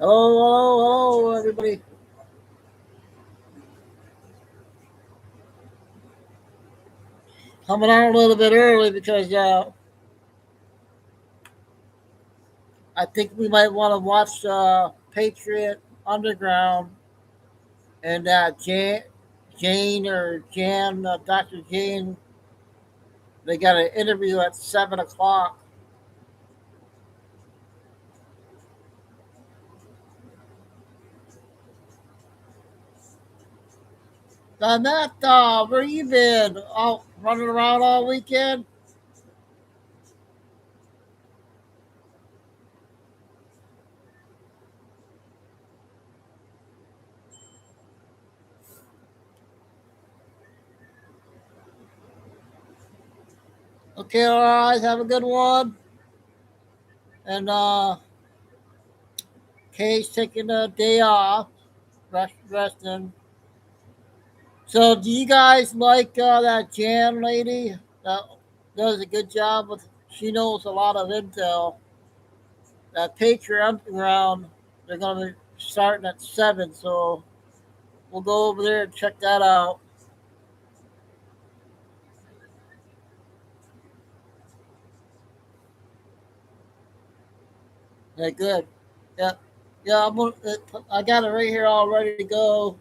Hello, hello, hello, everybody. Coming on a little bit early because I think we might want to watch Patriot Underground and Jane or Jan, Dr. Jane. They got an interview at 7 o'clock. Matt, where you been? Out running around all weekend? Okay, all right. Have a good one. And Kay's taking a day off, resting. So, do you guys like that Jan lady that does a good job with? She knows a lot of intel. That Patriot Underground, they're gonna be starting at 7, so we'll go over there and check that out. Yeah, good. Yeah, yeah. I got it right here, all ready to go.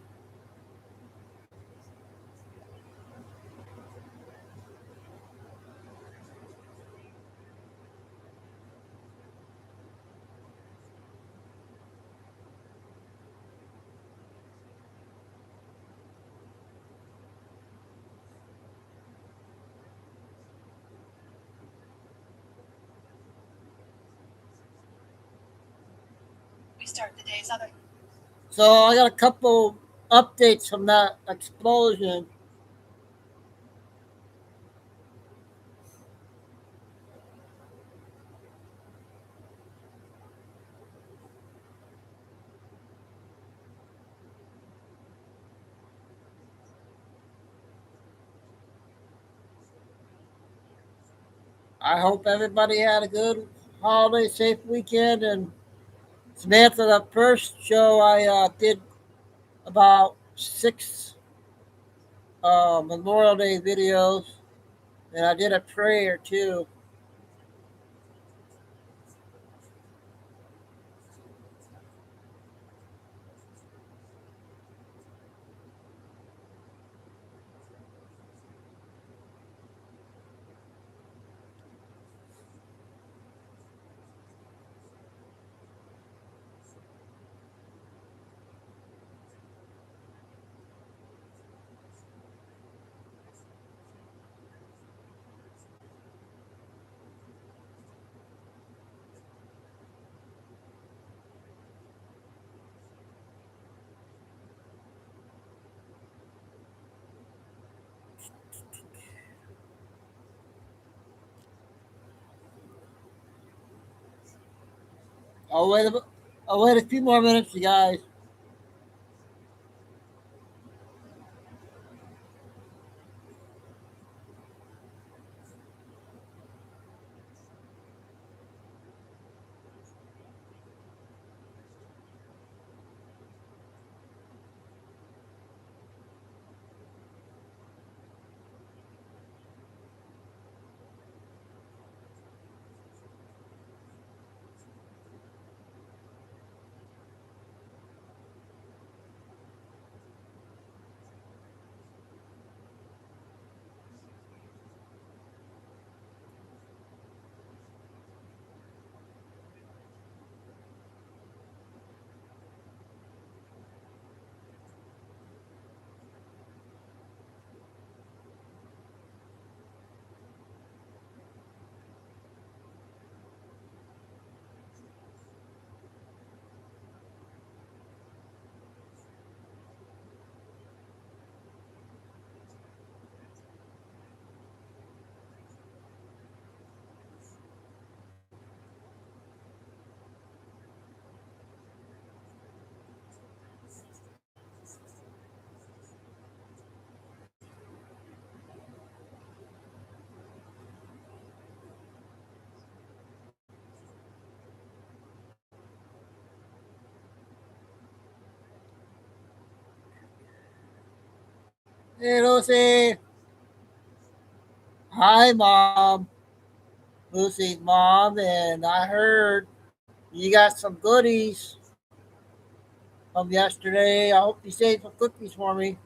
So I got a couple updates from that explosion. I hope everybody had a good holiday, safe weekend, and Samantha, the first show I did about six Memorial Day videos, and I did a prayer too. I'll wait. I'll wait a few more minutes, you guys. Hey, Lucy. Hi, Mom. Lucy's mom, and I heard you got some goodies from yesterday. I hope you saved some cookies for me.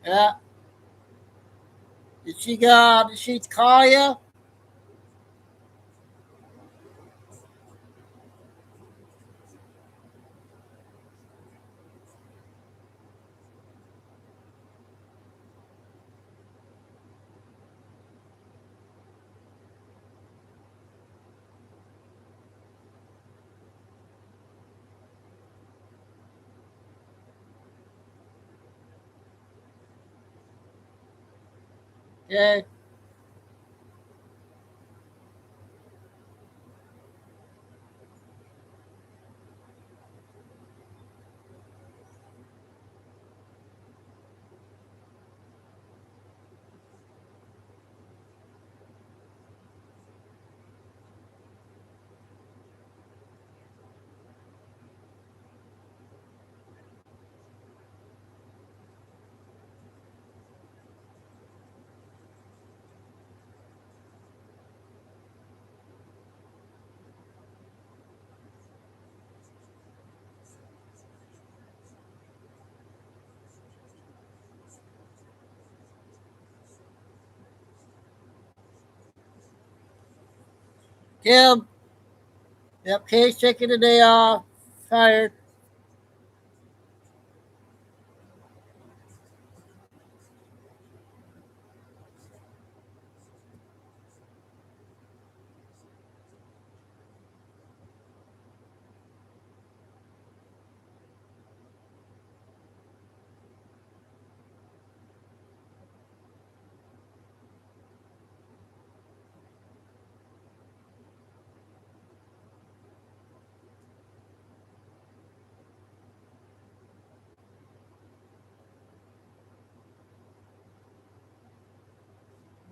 Yeah. Did she call you? Yeah. Kim. Yep. Kay's taking the day off. Tired.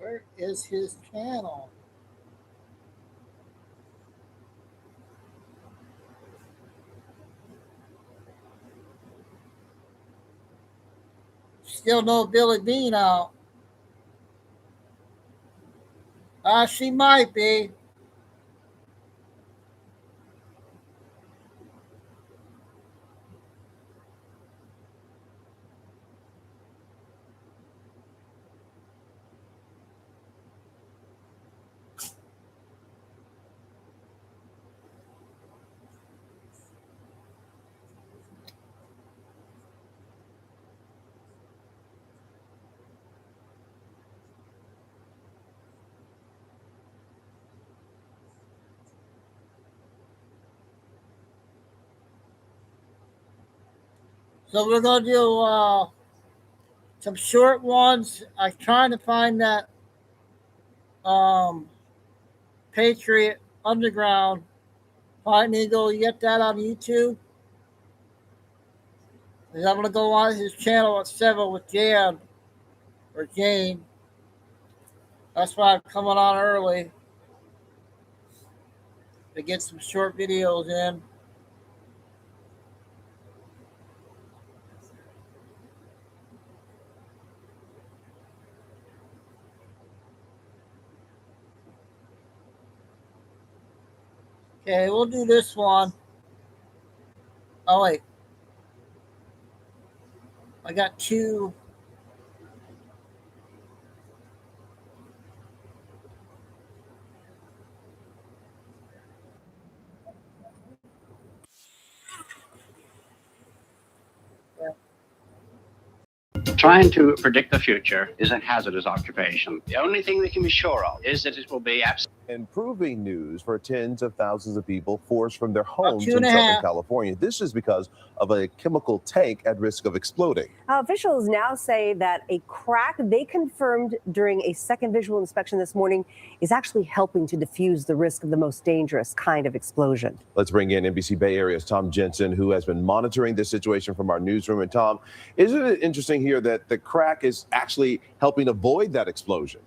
Where is his channel? Still no Billy Bean out. She might be. So we're gonna do some short ones. I'm trying to find that um, Patriot Underground Fighting Eagle. You get that on YouTube? And I'm gonna go on his channel at 7 with Jan or Jane. That's why I'm coming on early to get some short videos in. Okay, we'll do this one. Oh wait, I got two. Trying to predict the future is a hazardous occupation. The only thing we can be sure of is that it will be absolutely improving news for tens of thousands of people forced from their homes in Southern California. This is because of a chemical tank at risk of exploding. Officials now say that a crack they confirmed during a second visual inspection this morning is actually helping to diffuse the risk of the most dangerous kind of explosion. Let's bring in NBC Bay Area's Tom Jensen, who has been monitoring this situation from our newsroom. And Tom, isn't it interesting here that the crack is actually helping avoid that explosion?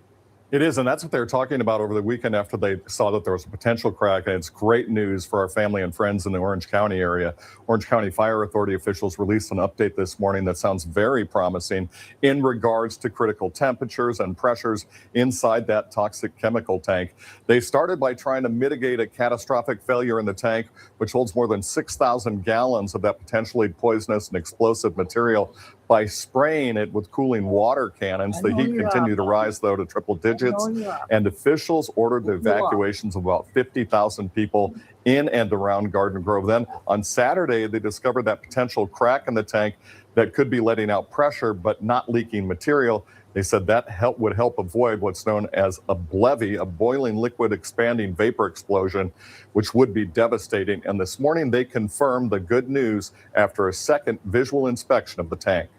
It is, and that's what they were talking about over the weekend after they saw that there was a potential crack. And it's great news for our family and friends in the Orange County area. Orange County Fire Authority officials released an update this morning that sounds very promising in regards to critical temperatures and pressures inside that toxic chemical tank. They started by trying to mitigate a catastrophic failure in the tank, which holds more than 6,000 gallons of that potentially poisonous and explosive material, by spraying it with cooling water cannons. The heat continued to rise, though, to triple digits, and officials ordered the evacuations of about 50,000 people in and around Garden Grove. Then on Saturday, they discovered that potential crack in the tank that could be letting out pressure but not leaking material. They said that would help avoid what's known as a BLEVE, a boiling liquid expanding vapor explosion, which would be devastating. And this morning, they confirmed the good news after a second visual inspection of the tank.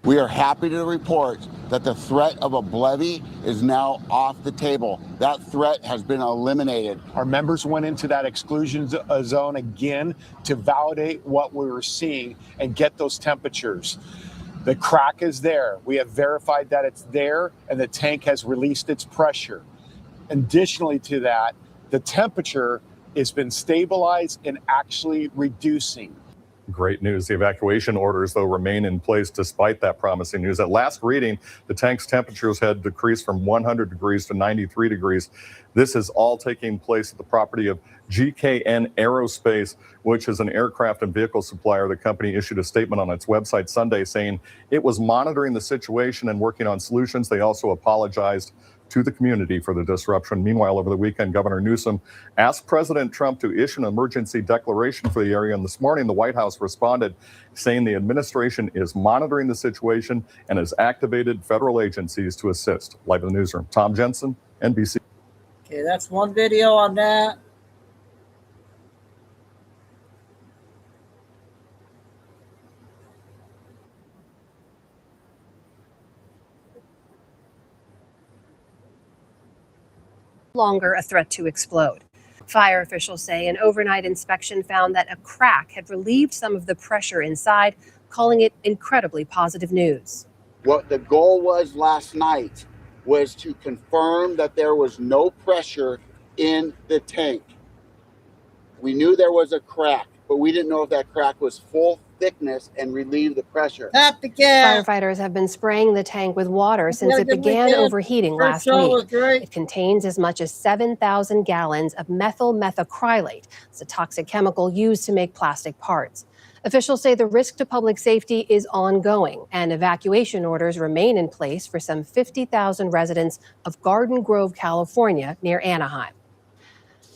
We are happy to report that the threat of a BLEVE is now off the table. That threat has been eliminated. Our members went into that exclusion zone again to validate what we were seeing and get those temperatures. The crack is there. We have verified that it's there, and the tank has released its pressure. Additionally to that, the temperature has been stabilized and actually reducing. Great news. The evacuation orders, though, remain in place despite that promising news. At last reading, the tank's temperatures had decreased from 100 degrees to 93 degrees. This is all taking place at the property of GKN Aerospace, which is an aircraft and vehicle supplier. The company issued a statement on its website Sunday saying it was monitoring the situation and working on solutions. They also apologized to the community for the disruption. Meanwhile, over the weekend, Governor Newsom asked President Trump to issue an emergency declaration for the area. And this morning, the White House responded, saying the administration is monitoring the situation and has activated federal agencies to assist. Live in the newsroom, Tom Jensen, NBC. Okay, that's one video on that. Longer a threat to explode. Fire officials say an overnight inspection found that a crack had relieved some of the pressure inside, calling it incredibly positive news. What the goal was last night was to confirm that there was no pressure in the tank. We knew there was a crack, but we didn't know if that crack was full thickness and relieve the pressure. Firefighters have been spraying the tank with water since it began overheating last week. It contains as much as 7,000 gallons of methyl methacrylate. It's a toxic chemical used to make plastic parts. Officials say the risk to public safety is ongoing, and evacuation orders remain in place for some 50,000 residents of Garden Grove, California, near Anaheim.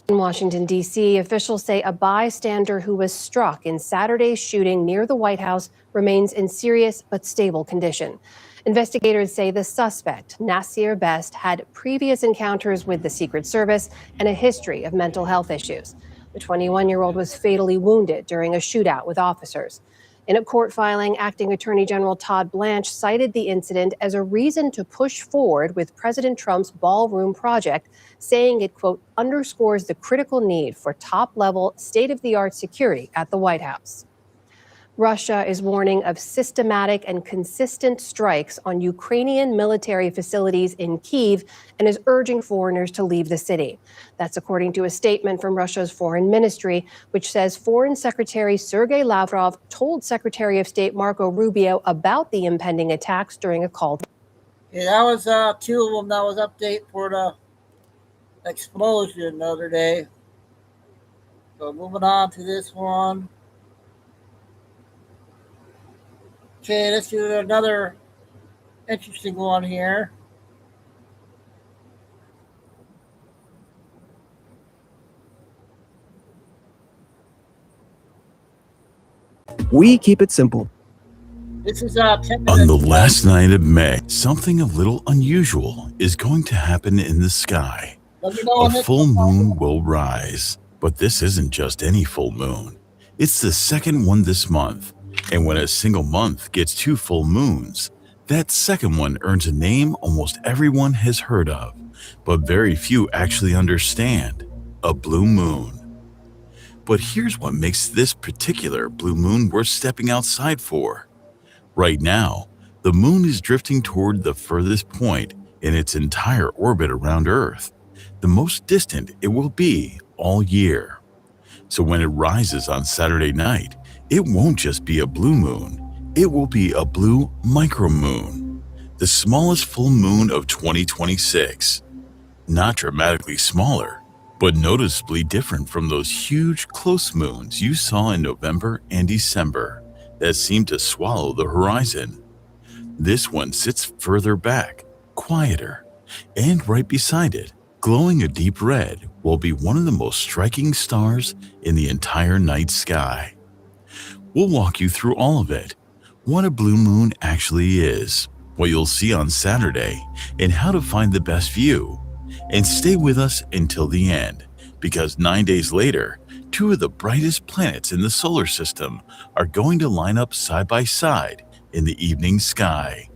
In Washington, D.C., officials say a bystander who was struck in Saturday's shooting near the White House remains in serious but stable condition. Investigators say the suspect, Nasir Best, had previous encounters with the Secret Service and a history of mental health issues. The 21-year-old was fatally wounded during a shootout with officers. In a court filing, Acting Attorney General Todd Blanche cited the incident as a reason to push forward with President Trump's ballroom project, saying it, quote, underscores the critical need for top-level, state-of-the-art security at the White House. Russia is warning of systematic and consistent strikes on Ukrainian military facilities in Kyiv and is urging foreigners to leave the city. That's according to a statement from Russia's foreign ministry, which says Foreign Secretary Sergei Lavrov told Secretary of State Marco Rubio about the impending attacks during a call. Yeah, that was two of them. That was update for the explosion the other day. So moving on to this one. Okay, let's do another interesting one here. We keep it simple. This is 10 On minutes. the last night of May, something a little unusual is going to happen in the sky. Let me know A when this full moon will rise, but this isn't just any full moon. It's the second one this month, and when a single month gets 2 full moons, that second one earns a name almost everyone has heard of, but very few actually understand: a blue moon. But here's what makes this particular blue moon worth stepping outside for. Right now, the moon is drifting toward the furthest point in its entire orbit around Earth, the most distant it will be all year. So when it rises on Saturday night, it won't just be a blue moon, it will be a blue micromoon, the smallest full moon of 2026. Not dramatically smaller, but noticeably different from those huge close moons you saw in November and December that seemed to swallow the horizon. This one sits further back, quieter, and right beside it, glowing a deep red, will be one of the most striking stars in the entire night sky. We'll walk you through all of it, what a blue moon actually is, what you'll see on Saturday, and how to find the best view. And stay with us until the end, because 9 days later, 2 of the brightest planets in the solar system are going to line up side by side in the evening sky.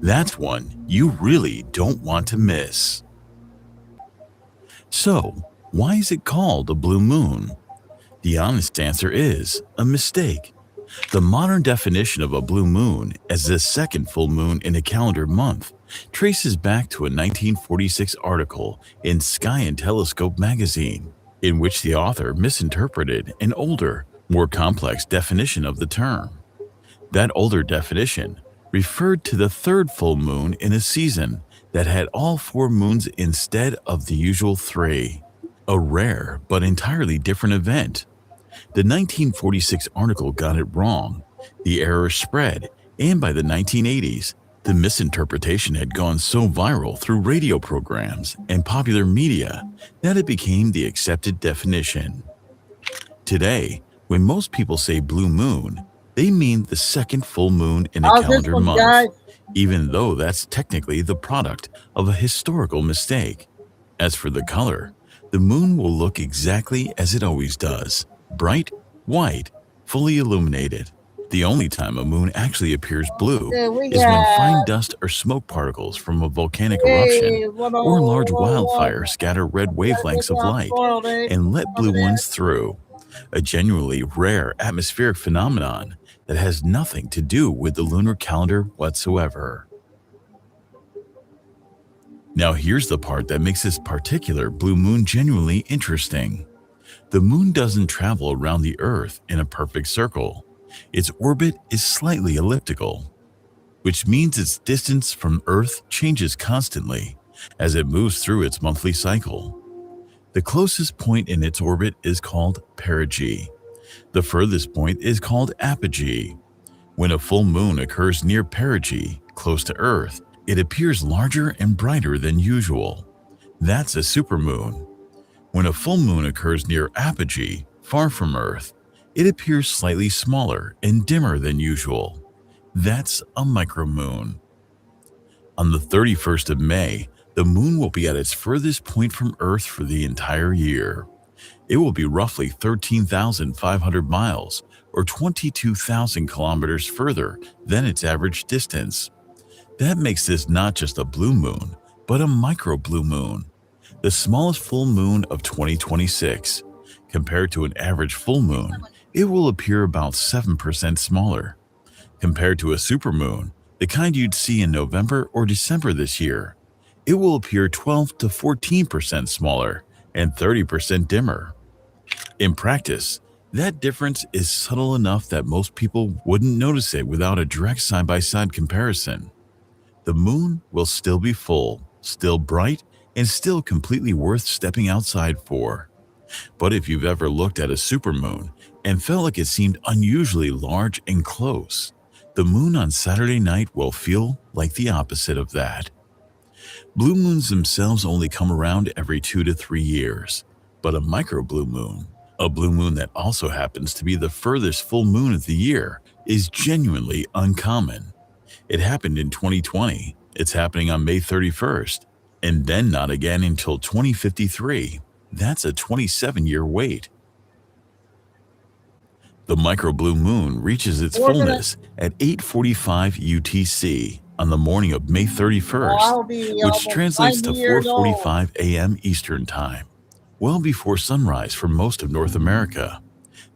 That's one you really don't want to miss. So, why is it called a blue moon? The honest answer is a mistake. The modern definition of a blue moon as the second full moon in a calendar month traces back to a 1946 article in Sky and Telescope magazine, in which the author misinterpreted an older, more complex definition of the term. That older definition referred to the third full moon in a season that had all 4 moons instead of the usual 3, a rare but entirely different event. The 1946 article got it wrong, the error spread, and by the 1980s, the misinterpretation had gone so viral through radio programs and popular media that it became the accepted definition. Today, when most people say blue moon, they mean the second full moon in a calendar month, even though that's technically the product of a historical mistake. As for the color, the moon will look exactly as it always does, bright, white, fully illuminated. The only time a moon actually appears blue is when fine dust or smoke particles from a volcanic eruption or a large wildfire scatter red wavelengths of light and let blue ones through, a genuinely rare atmospheric phenomenon that has nothing to do with the lunar calendar whatsoever. Now here's the part that makes this particular blue moon genuinely interesting. The moon doesn't travel around the Earth in a perfect circle. Its orbit is slightly elliptical, which means its distance from Earth changes constantly as it moves through its monthly cycle. The closest point in its orbit is called perigee. The furthest point is called apogee. When a full moon occurs near perigee, close to Earth, it appears larger and brighter than usual. That's a supermoon. When a full moon occurs near apogee, far from Earth, it appears slightly smaller and dimmer than usual. That's a micromoon. On the 31st of May, the moon will be at its furthest point from Earth for the entire year. It will be roughly 13,500 miles or 22,000 kilometers further than its average distance. That makes this not just a blue moon, but a micro blue moon, the smallest full moon of 2026. Compared to an average full moon, it will appear about 7% smaller. Compared to a supermoon, the kind you'd see in November or December this year, it will appear 12 to 14% smaller and 30% dimmer. In practice, that difference is subtle enough that most people wouldn't notice it without a direct side-by-side comparison. The moon will still be full, still bright, and still completely worth stepping outside for. But if you've ever looked at a supermoon and felt like it seemed unusually large and close, the moon on Saturday night will feel like the opposite of that. Blue moons themselves only come around every 2 to 3 years, but a micro blue moon, a blue moon that also happens to be the furthest full moon of the year, is genuinely uncommon. It happened in 2020, it's happening on May 31st, and then not again until 2053. That's a 27-year wait. The microblue moon reaches its fullness at 8:45 UTC on the morning of May 31st, which translates to 4:45 a.m. Eastern Time, well before sunrise for most of North America.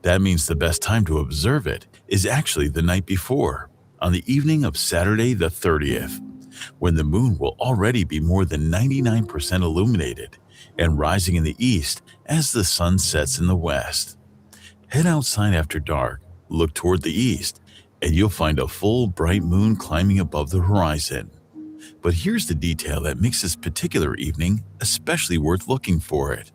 That means the best time to observe it is actually the night before, on the evening of Saturday the 30th, when the moon will already be more than 99% illuminated and rising in the east as the sun sets in the west. Head outside after dark, look toward the east, and you'll find a full, bright moon climbing above the horizon. But here's the detail that makes this particular evening especially worth looking for it.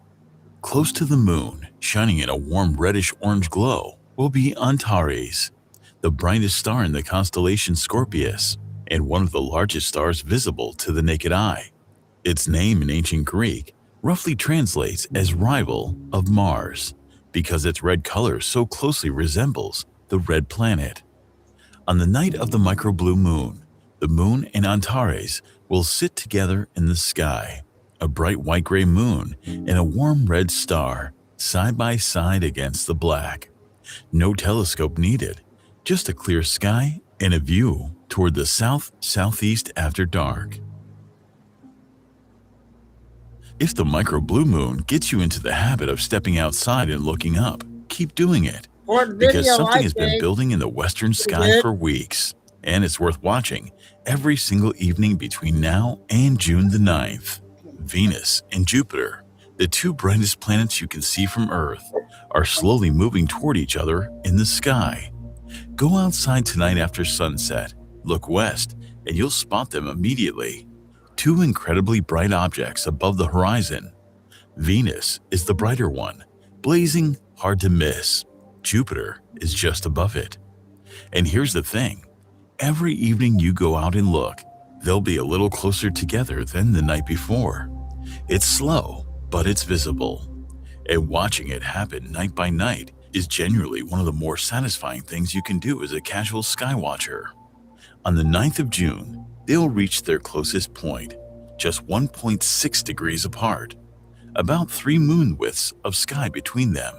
Close to the moon, shining in a warm reddish-orange glow, will be Antares, the brightest star in the constellation Scorpius, and one of the largest stars visible to the naked eye. Its name in ancient Greek roughly translates as rival of Mars, because its red color so closely resembles the red planet. On the night of the microblue moon, the moon and Antares will sit together in the sky, a bright white-gray moon and a warm red star, side by side against the black. No telescope needed, just a clear sky and a view toward the south-southeast after dark. If the microblue moon gets you into the habit of stepping outside and looking up, keep doing it, because something has been building in the western sky for weeks, and it's worth watching every single evening between now and June the 9th. Venus and Jupiter, the two brightest planets you can see from Earth, are slowly moving toward each other in the sky. Go outside tonight after sunset, look west, and you'll spot them immediately. Two incredibly bright objects above the horizon. Venus is the brighter one, blazing hard to miss. Jupiter is just above it. And here's the thing, every evening you go out and look, they'll be a little closer together than the night before. It's slow, but it's visible. And watching it happen night by night is genuinely one of the more satisfying things you can do as a casual sky watcher. On the 9th of June, they'll reach their closest point, just 1.6 degrees apart, about 3 moon widths of sky between them.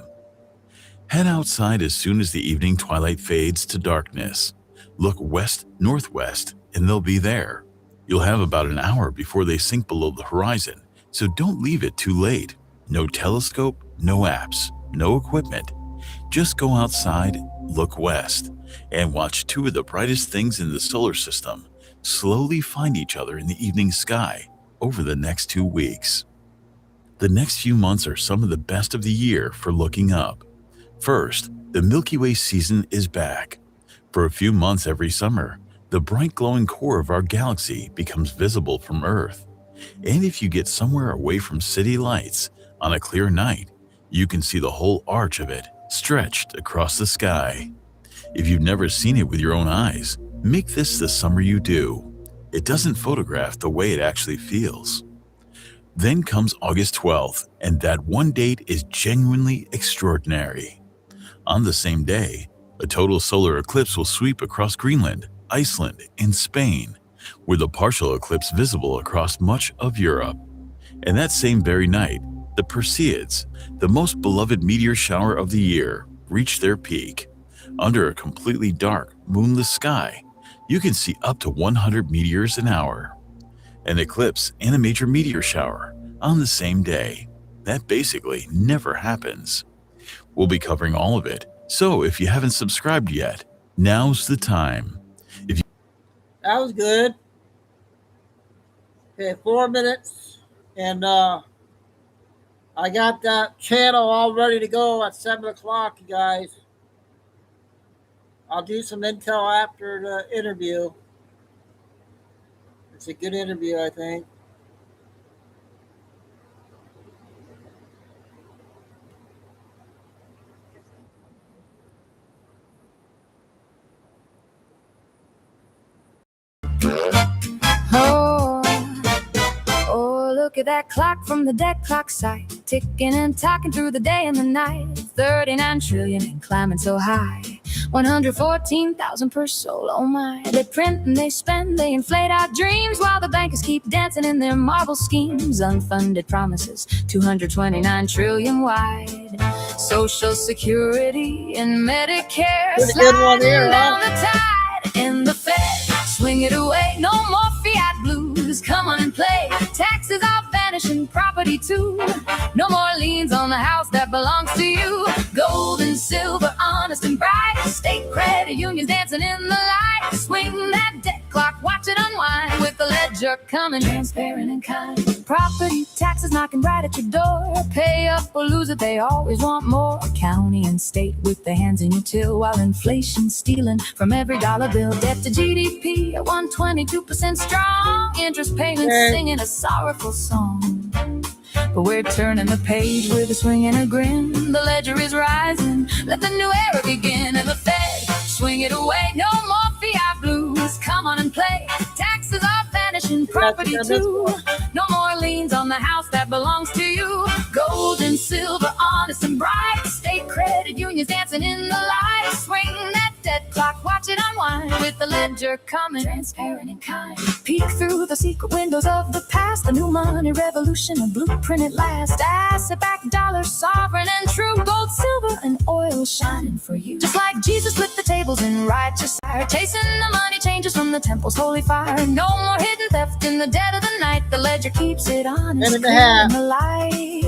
Head outside as soon as the evening twilight fades to darkness. Look west-northwest, and they'll be there. You'll have about an hour before they sink below the horizon, so don't leave it too late. No telescope, no apps, no equipment. Just go outside, look west, and watch two of the brightest things in the solar system slowly find each other in the evening sky over the next 2 weeks. The next few months are some of the best of the year for looking up. First, the Milky Way season is back. For a few months every summer, the bright glowing core of our galaxy becomes visible from Earth. And if you get somewhere away from city lights on a clear night, you can see the whole arch of it stretched across the sky. If you've never seen it with your own eyes, make this the summer you do. It doesn't photograph the way it actually feels. Then comes August 12th, and that one date is genuinely extraordinary. On the same day, a total solar eclipse will sweep across Greenland, Iceland, and Spain, with a partial eclipse visible across much of Europe. And that same very night, the Perseids, the most beloved meteor shower of the year, reach their peak. Under a completely dark, moonless sky, you can see up to 100 meteors an hour. An eclipse and a major meteor shower on the same day. That basically never happens. We'll be covering all of it, so if you haven't subscribed yet, now's the time. That was good. Okay, 4 minutes, and I got that channel all ready to go at 7 o'clock, you guys. I'll do some intel after the interview. It's a good interview, I think. Oh, look at that clock from the dead clock side, ticking and talking through the day and the night. 39 trillion and climbing so high. 114,000 per soul, oh my. They print and they spend, they inflate our dreams, while the bankers keep dancing in their marble schemes. Unfunded promises, 229 trillion wide. Social Security and Medicare, sliding down the tide. In the Fed, swing it away, no more fiat blues. Come on and play, taxes are vanishing, property too. No more liens on the house that belongs to you. Gold and silver, honest and bright. State credit unions dancing in the light. Swing that debt clock, watch it unwind. With the ledger coming, transparent and kind. Property taxes knocking right at your door. Pay up or lose it, they always want more. County and state with their hands in your till, while inflation stealing from every dollar bill. Debt to GDP at 122% strong. Interest payments singing a sorrowful song. But we're turning the page with a swing and a grin. The ledger is rising, let the new era begin. And the Fed, swing it away, no more fiat blues. Come on and play, taxes are vanishing, property too. No more liens on the house that belongs to you. Gold and silver, honest and bright. State credit unions dancing in the light. Swing that debt clock, watch it unwind. With the ledger coming, transparent and kind. Peek through the secret windows of the past. The new money revolution, a blueprint at last. Asset-backed dollars, sovereign and true. Gold, silver, and oil shining for you. Just like Jesus flipped the tables in righteous fire, chasing the money changes from the temple's holy fire. No more hidden theft in the dead of the night. The ledger keeps it honest, clear in the light.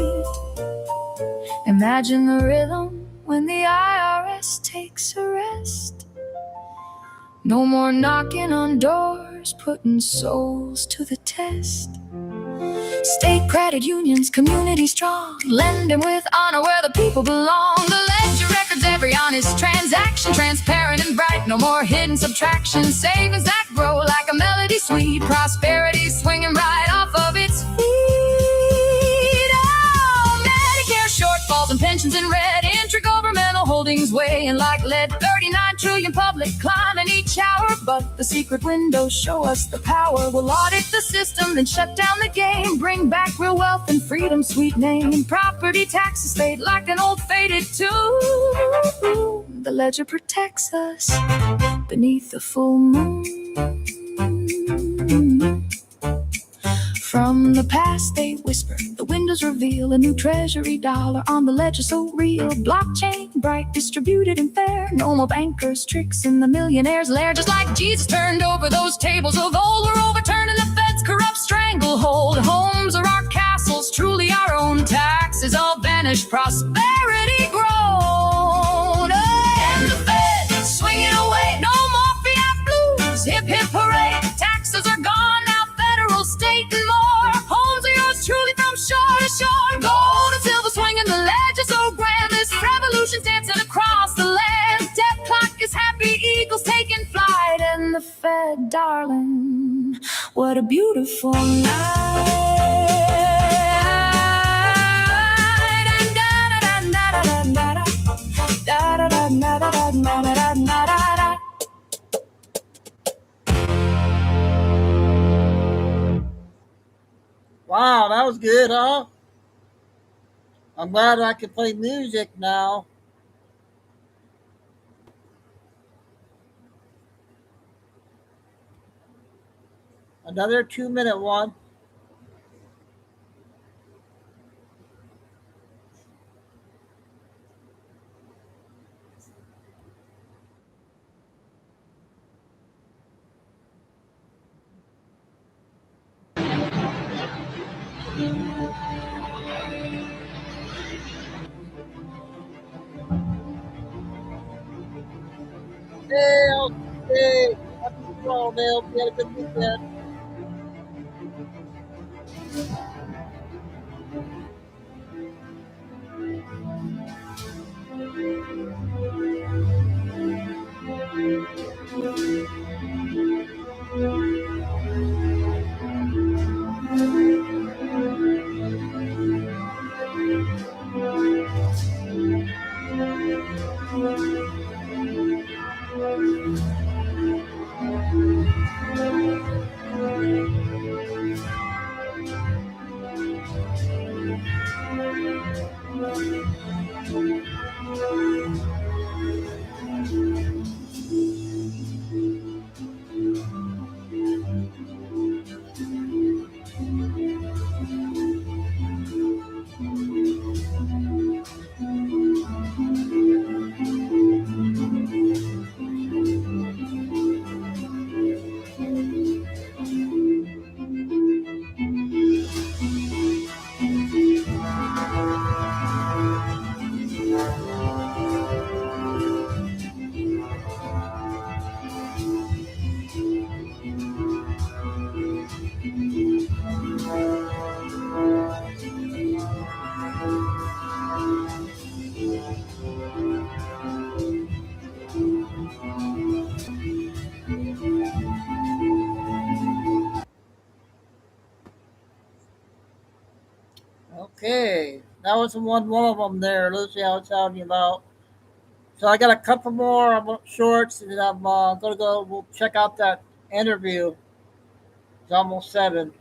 Imagine the rhythm when the IRS takes a rest. No more knocking on doors, putting souls to the test. State credit unions, community strong, lending with honor where the people belong. The ledger records every honest transaction, transparent and bright. No more hidden subtraction. Savings that grow like a melody sweet. Prosperity swinging right off of its feet. Oh, Medicare shortfalls and pensions in red. Intergovernmental holdings weighing like lead. 39 trillion public climbing each hour. But the secret windows show us the power. We'll audit the system, then shut down the game. Bring back real wealth and freedom, sweet name. Property taxes fade like an old faded tune. The ledger protects us beneath the full moon. From the past they whisper, the windows reveal a new treasury dollar on the ledger so real. Blockchain, bright, distributed and fair. No more bankers, tricks in the millionaire's lair. Just like Jesus turned over those tables of old, we're overturning the Fed's corrupt stranglehold. Homes are our castles, truly our own. Taxes all vanished, prosperity grown. And the Fed, swinging away, no more fiat blues. Hip hip hooray, taxes are gone now, federal, state and more. Homes are yours truly from shore to shore. Gold and silver swinging the ledger so grand. This revolution's dancing across the land. Debt clock is happy, eagles taking flight. And the Fed, darling, what a beautiful night. And da-da-da-da-da-da-da-da. Da-da-da-da-da-da-da-da-da-da. Wow, that was good, huh? I'm glad I can play music now. Another 2-minute one. Hey, happy fall, Dale. We had a good weekend. Okay, that was one of them there, Lucy. I was telling you about. So I got a couple more shorts, and then I'm gonna go. We'll check out that interview. It's almost 7.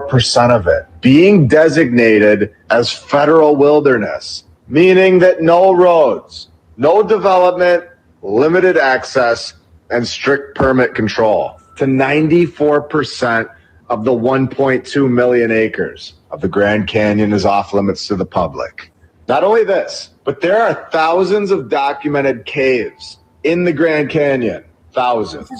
Percent of it being designated as federal wilderness, meaning that no roads, no development, limited access, and strict permit control to 94% of the 1.2 million acres of the Grand Canyon is off limits to the public. Not only this, but there are thousands of documented caves in the Grand Canyon, thousands,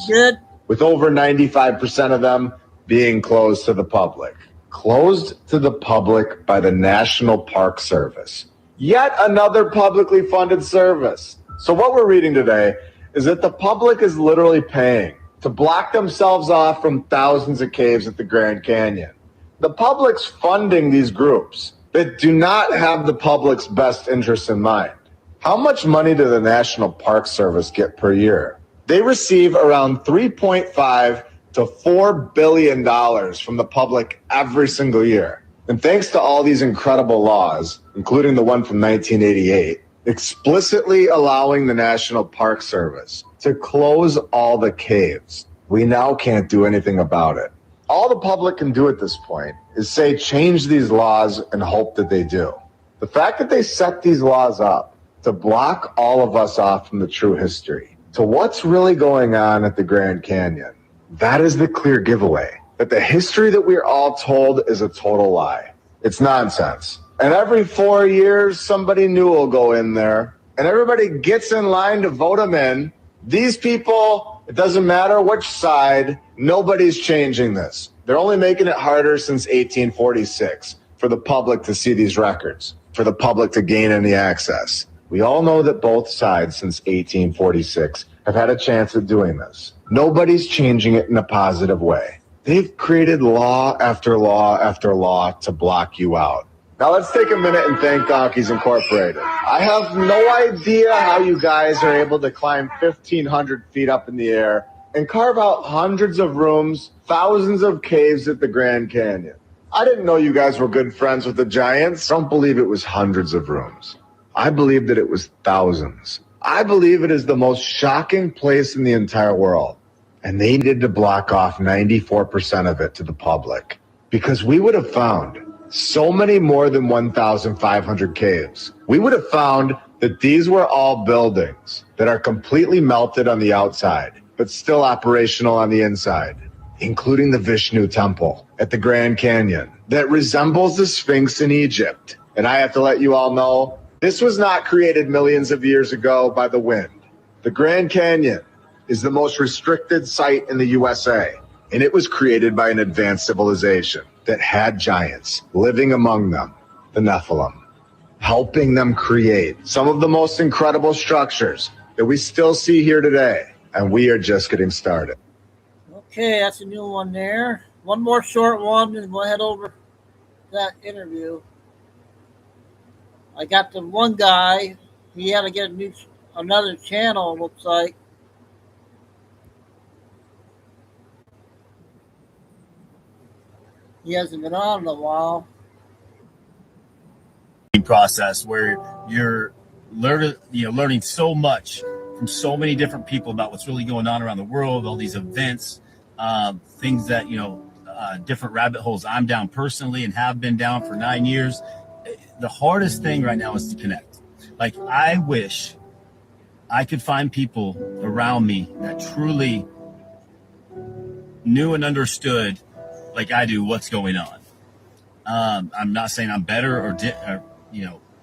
with over 95% of them being closed to the public. Closed to the public by the National Park Service. Yet another publicly funded service. So what we're reading today is that the public is literally paying to block themselves off from thousands of caves at the Grand Canyon. The public's funding these groups that do not have the public's best interests in mind. How much money does the National Park Service get per year? They receive around $3.5 to $4 billion from the public every single year. And thanks to all these incredible laws, including the one from 1988, explicitly allowing the National Park Service to close all the caves, we now can't do anything about it. All the public can do at this point is say change these laws and hope that they do. The fact that they set these laws up to block all of us off from the true history, to what's really going on at the Grand Canyon, that is the clear giveaway that the history that we're all told is a total lie. It's nonsense. And every 4 years, somebody new will go in there and everybody gets in line to vote them in. These people, it doesn't matter which side, nobody's changing this. They're only making it harder since 1846 for the public to see these records, for the public to gain any access. We all know that both sides since 1846 have had a chance at doing this. Nobody's changing it in a positive way. They've created law after law after law to block you out. Now let's take a minute and thank Donkeys Incorporated. I have no idea how you guys are able to climb 1,500 feet up in the air and carve out hundreds of rooms, thousands of caves at the Grand Canyon. I didn't know you guys were good friends with the Giants. Don't believe it was hundreds of rooms. I believe that it was thousands. I believe it is the most shocking place in the entire world. And they needed to block off 94% of it to the public because we would have found so many more than 1,500 caves. We would have found that these were all buildings that are completely melted on the outside, but still operational on the inside, including the Vishnu Temple at the Grand Canyon that resembles the Sphinx in Egypt. And I have to let you all know, this was not created millions of years ago by the wind. The Grand Canyon is the most restricted site in the USA, and it was created by an advanced civilization that had giants living among them, the Nephilim, helping them create some of the most incredible structures that we still see here today, and we are just getting started. Okay, that's a new one there. One more short one, and we'll head over to that interview. I got the one guy, he had to get another channel, looks like. He hasn't been on in a while. Process where you're learning so much from from so many different people about what's really going on around the world, all these events, things that, different rabbit holes I'm down personally and have been down for 9 years. The hardest thing right now is to connect. Like, I wish I could find people around me that truly knew and understood, like I do, what's going on. I'm not saying I'm better or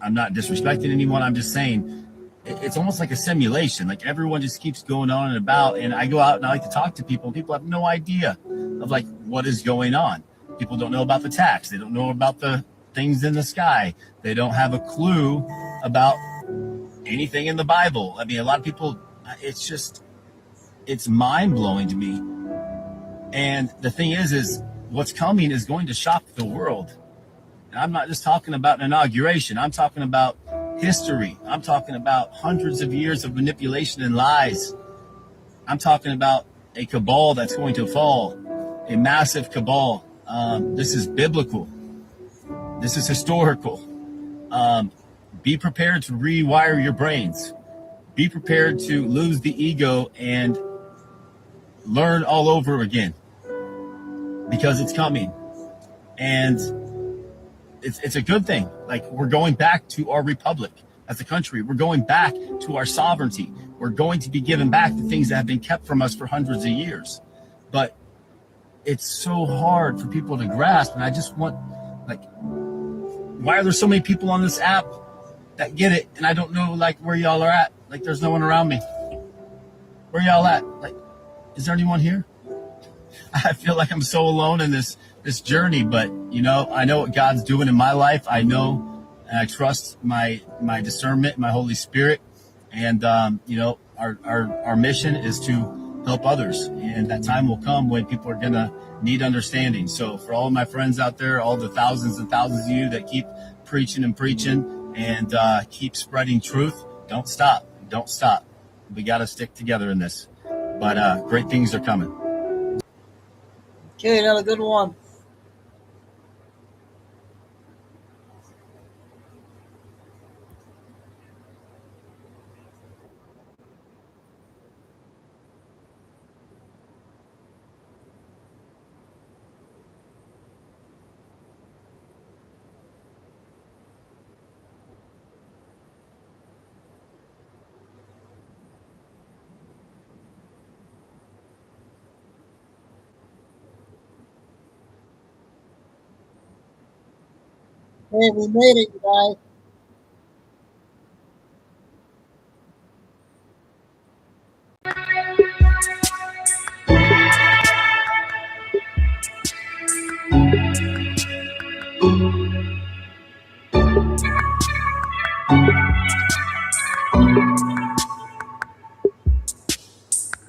I'm not disrespecting anyone. I'm just saying it's almost like a simulation. Like, everyone just keeps going on and about. And I go out and I like to talk to people, and people have no idea of like what is going on. People don't know about the tax. They don't know about the things in the sky. They don't have a clue about anything in the Bible. I mean, a lot of people, it's mind blowing to me. And the thing is what's coming is going to shock the world. And I'm not just talking about an inauguration. I'm talking about history. I'm talking about hundreds of years of manipulation and lies. I'm talking about a cabal that's going to fall, a massive cabal. This is biblical. This is historical. Be prepared to rewire your brains. Be prepared to lose the ego and learn all over again, because it's coming. And it's a good thing. Like, we're going back to our republic as a country. We're going back to our sovereignty. We're going to be given back the things that have been kept from us for hundreds of years. But it's so hard for people to grasp. And I just want, like, why are there so many people on this app that get it? And I don't know, like, where y'all are at. Like, there's no one around me. Where y'all at? Like, is there anyone here? I feel like I'm so alone in this journey, but I know what God's doing in my life. I know, and I trust my discernment, my Holy Spirit, and our mission is to help others, and that time will come when people are gonna need understanding. So for all of my friends out there, all the thousands and thousands of you that keep preaching and keep spreading truth, don't stop. We got to stick together in this, but great things are coming. Okay, another good one. Hey, we made it, you guys.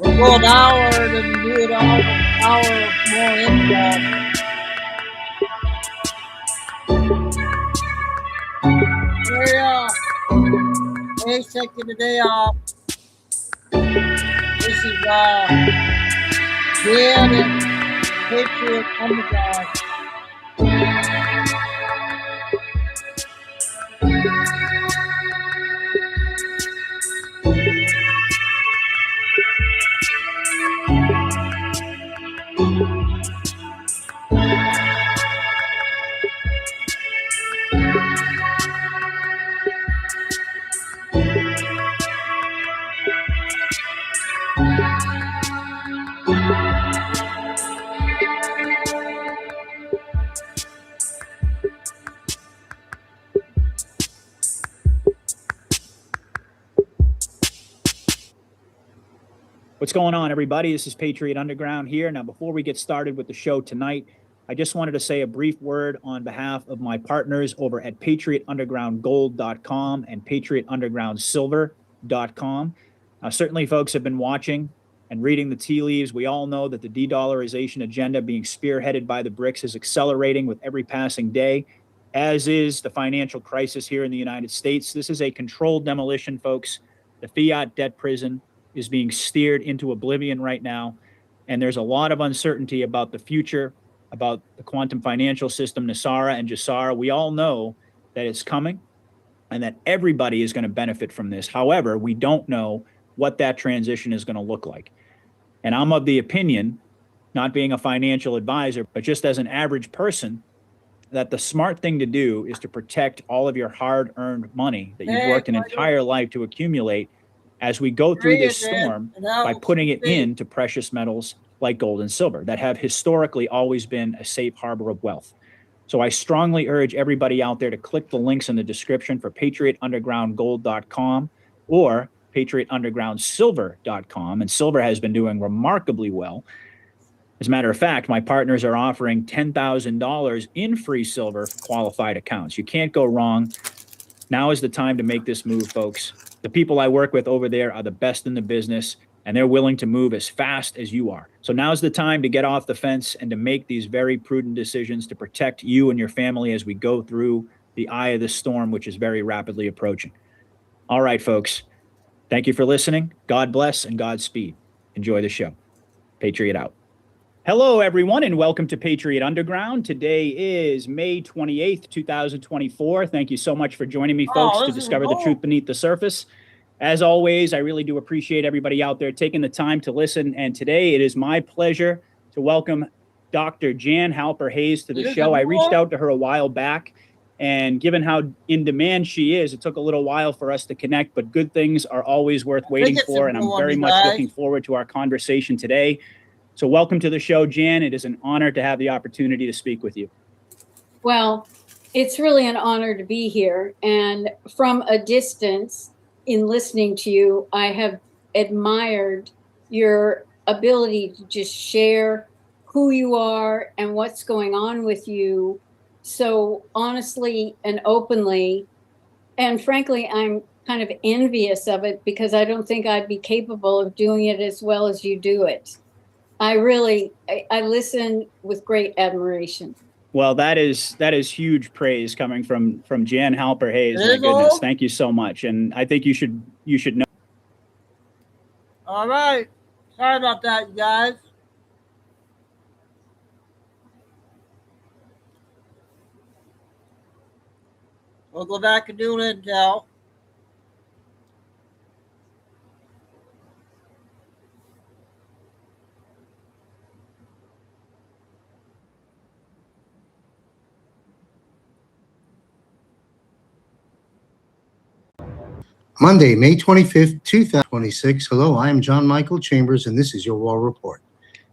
We'll go an hour, then do it an hour more improv. Hey, taking the day off. This is Dan and Patriot Underground. What's going on, everybody? This is Patriot Underground here. Now, before we get started with the show tonight, I just wanted to say a brief word on behalf of my partners over at PatriotUndergroundGold.com and PatriotUndergroundSilver.com. Certainly, folks have been watching and reading the tea leaves. We all know that the de-dollarization agenda being spearheaded by the BRICS is accelerating with every passing day, as is the financial crisis here in the United States. This is a controlled demolition, folks. The fiat debt prison is being steered into oblivion right now. And there's a lot of uncertainty about the future, about the quantum financial system, NESARA and GESARA. We all know that it's coming and that everybody is going to benefit from this. However, we don't know what that transition is going to look like. And I'm of the opinion, not being a financial advisor, but just as an average person, that the smart thing to do is to protect all of your hard-earned money that you've worked an entire life to accumulate as we go through this storm by putting it into precious metals like gold and silver that have historically always been a safe harbor of wealth. So I strongly urge everybody out there to click the links in the description for patriotundergroundgold.com or patriotundergroundsilver.com. And silver has been doing remarkably well. As a matter of fact, my partners are offering $10,000 in free silver for qualified accounts. You can't go wrong. Now is the time to make this move, folks. The people I work with over there are the best in the business, and they're willing to move as fast as you are. So now's the time to get off the fence and to make these very prudent decisions to protect you and your family as we go through the eye of the storm, which is very rapidly approaching. All right, folks. Thank you for listening. God bless and Godspeed. Enjoy the show. Patriot out. Hello, everyone, and welcome to Patriot Underground. Today is May 28th, 2024. Thank you so much for joining me, folks, to discover the truth beneath the surface. As always, I really do appreciate everybody out there taking the time to listen. And today it is my pleasure to welcome Dr. Jan Halper-Hayes to the show. I reached out to her a while back, and given how in demand she is, it took a little while for us to connect, but good things are always worth waiting for, and I'm very much looking forward to our conversation today. So welcome to the show, Jan. It is an honor to have the opportunity to speak with you. Well, it's really an honor to be here. And from a distance, in listening to you, I have admired your ability to just share who you are and what's going on with you so honestly and openly. And frankly, I'm kind of envious of it because I don't think I'd be capable of doing it as well as you do it. I listen with great admiration. Well, that is huge praise coming from Jan Halper-Hayes. My goodness, thank you so much. And I think you should know. All right. Sorry about that, you guys. We'll go back and do an intel. Monday, May 25th, 2026. Hello, I am John Michael Chambers, and this is your War Report.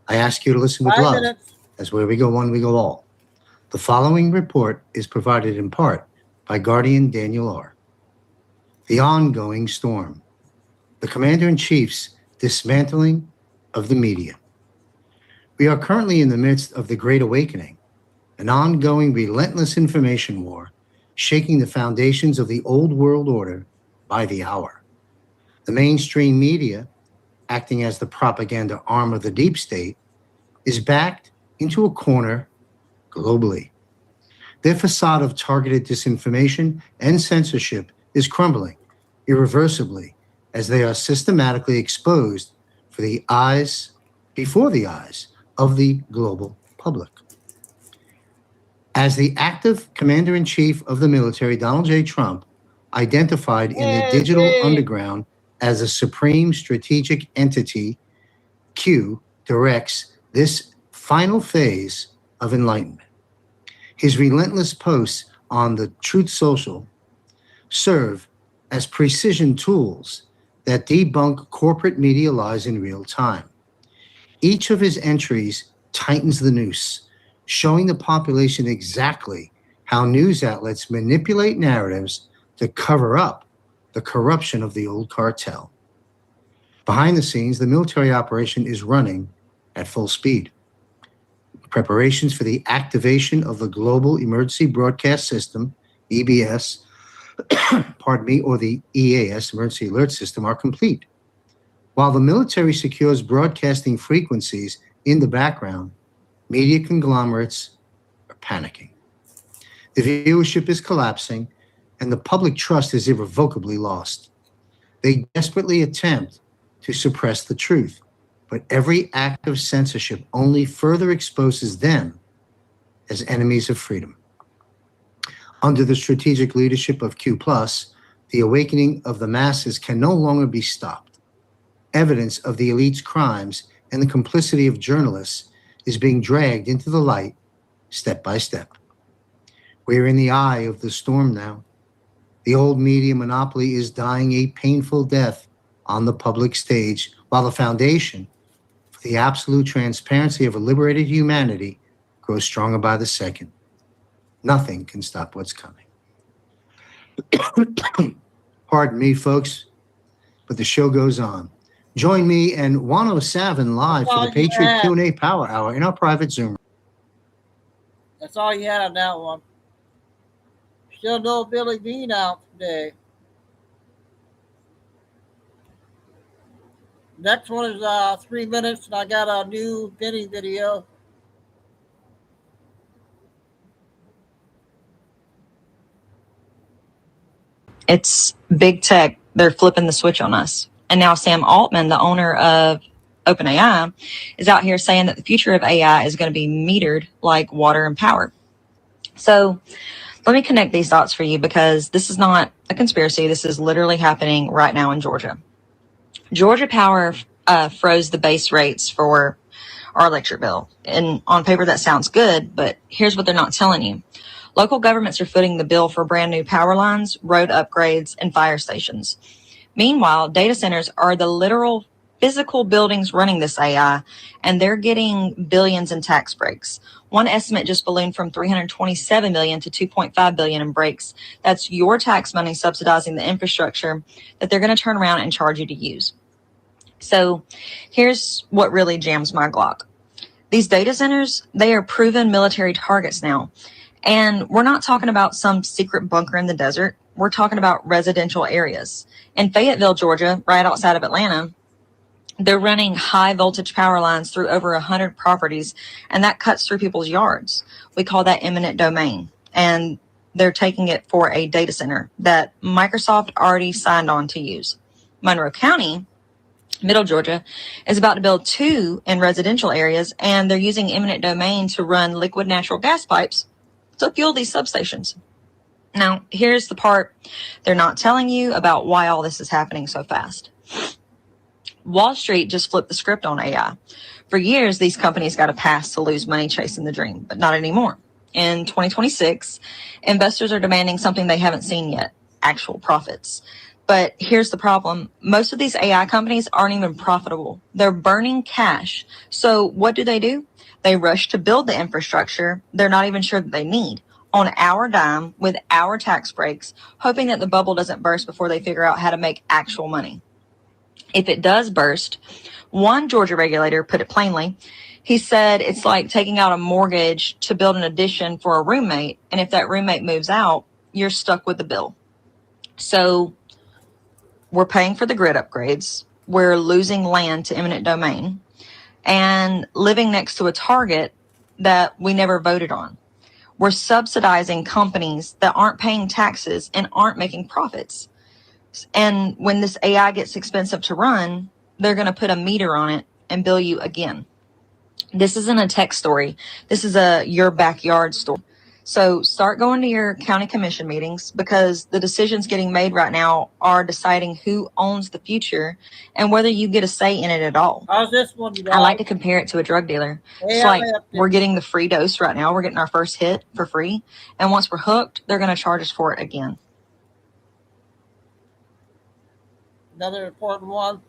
I ask you to listen with love, as where we go one, we go all. The following report is provided in part by Guardian Daniel R. The ongoing storm. The Commander-in-Chief's dismantling of the media. We are currently in the midst of the Great Awakening, an ongoing relentless information war, shaking the foundations of the old world order by the hour. The mainstream media, acting as the propaganda arm of the deep state, is backed into a corner globally. Their facade of targeted disinformation and censorship is crumbling irreversibly as they are systematically exposed before the eyes of the global public. As the active commander-in-chief of the military, Donald J. Trump, identified in the digital underground as a supreme strategic entity, Q directs this final phase of enlightenment. His relentless posts on the Truth Social serve as precision tools that debunk corporate media lies in real time. Each of his entries tightens the noose, showing the population exactly how news outlets manipulate narratives to cover up the corruption of the old cartel. Behind the scenes, the military operation is running at full speed. Preparations for the activation of the Global Emergency Broadcast System, EBS, or the EAS, Emergency Alert System, are complete. While the military secures broadcasting frequencies in the background, media conglomerates are panicking. The viewership is collapsing, and the public trust is irrevocably lost. They desperately attempt to suppress the truth, but every act of censorship only further exposes them as enemies of freedom. Under the strategic leadership of Q+, the awakening of the masses can no longer be stopped. Evidence of the elite's crimes and the complicity of journalists is being dragged into the light step by step. We're in the eye of the storm now. The old media monopoly is dying a painful death on the public stage, while the foundation for the absolute transparency of a liberated humanity grows stronger by the second. Nothing can stop what's coming. Pardon me, folks, but the show goes on. Join me and Wano Savin live for the Patriot Q&A Power Hour in our private Zoom. That's all you had on that one. Still no Billy Bean out today. Next one is 3 minutes, and I got a new Benny video. It's big tech. They're flipping the switch on us. And now Sam Altman, the owner of OpenAI, is out here saying that the future of AI is going to be metered like water and power. So let me connect these dots for you, because this is not a conspiracy. This is literally happening right now in Georgia. Georgia Power froze the base rates for our electric bill. And on paper, that sounds good, but here's what they're not telling you. Local governments are footing the bill for brand new power lines, road upgrades, and fire stations. Meanwhile, data centers are the literal physical buildings running this AI, and they're getting billions in tax breaks. One estimate just ballooned from $327 million to $2.5 billion in breaks. That's your tax money subsidizing the infrastructure that they're going to turn around and charge you to use. So here's what really jams my Glock. These data centers, they are proven military targets now. And we're not talking about some secret bunker in the desert. We're talking about residential areas. In Fayetteville, Georgia, right outside of Atlanta, they're running high voltage power lines through over 100 properties, and that cuts through people's yards. We call that eminent domain. And they're taking it for a data center that Microsoft already signed on to use. Monroe County, Middle Georgia, is about to build 2 in residential areas, and they're using eminent domain to run liquid natural gas pipes to fuel these substations. Now, here's the part they're not telling you about why all this is happening so fast. Wall Street just flipped the script on AI. For years, these companies got a pass to lose money chasing the dream, but not anymore. In 2026, investors are demanding something they haven't seen yet, actual profits. But here's the problem. Most of these AI companies aren't even profitable. They're burning cash. So what do? They rush to build the infrastructure they're not even sure that they need, on our dime with our tax breaks, hoping that the bubble doesn't burst before they figure out how to make actual money. If it does burst, one Georgia regulator put it plainly. He said it's like taking out a mortgage to build an addition for a roommate, and if that roommate moves out, you're stuck with the bill. So we're paying for the grid upgrades, we're losing land to eminent domain, and living next to a target that we never voted on. We're subsidizing companies that aren't paying taxes and aren't making profits. And when this AI gets expensive to run, they're going to put a meter on it and bill you again. This isn't a tech story. This is your backyard story. So start going to your county commission meetings, because the decisions getting made right now are deciding who owns the future and whether you get a say in it at all. How's this one, you guys? I like to compare it to a drug dealer. It's like we're getting the free dose right now. We're getting our first hit for free. And once we're hooked, they're going to charge us for it again. Another important one.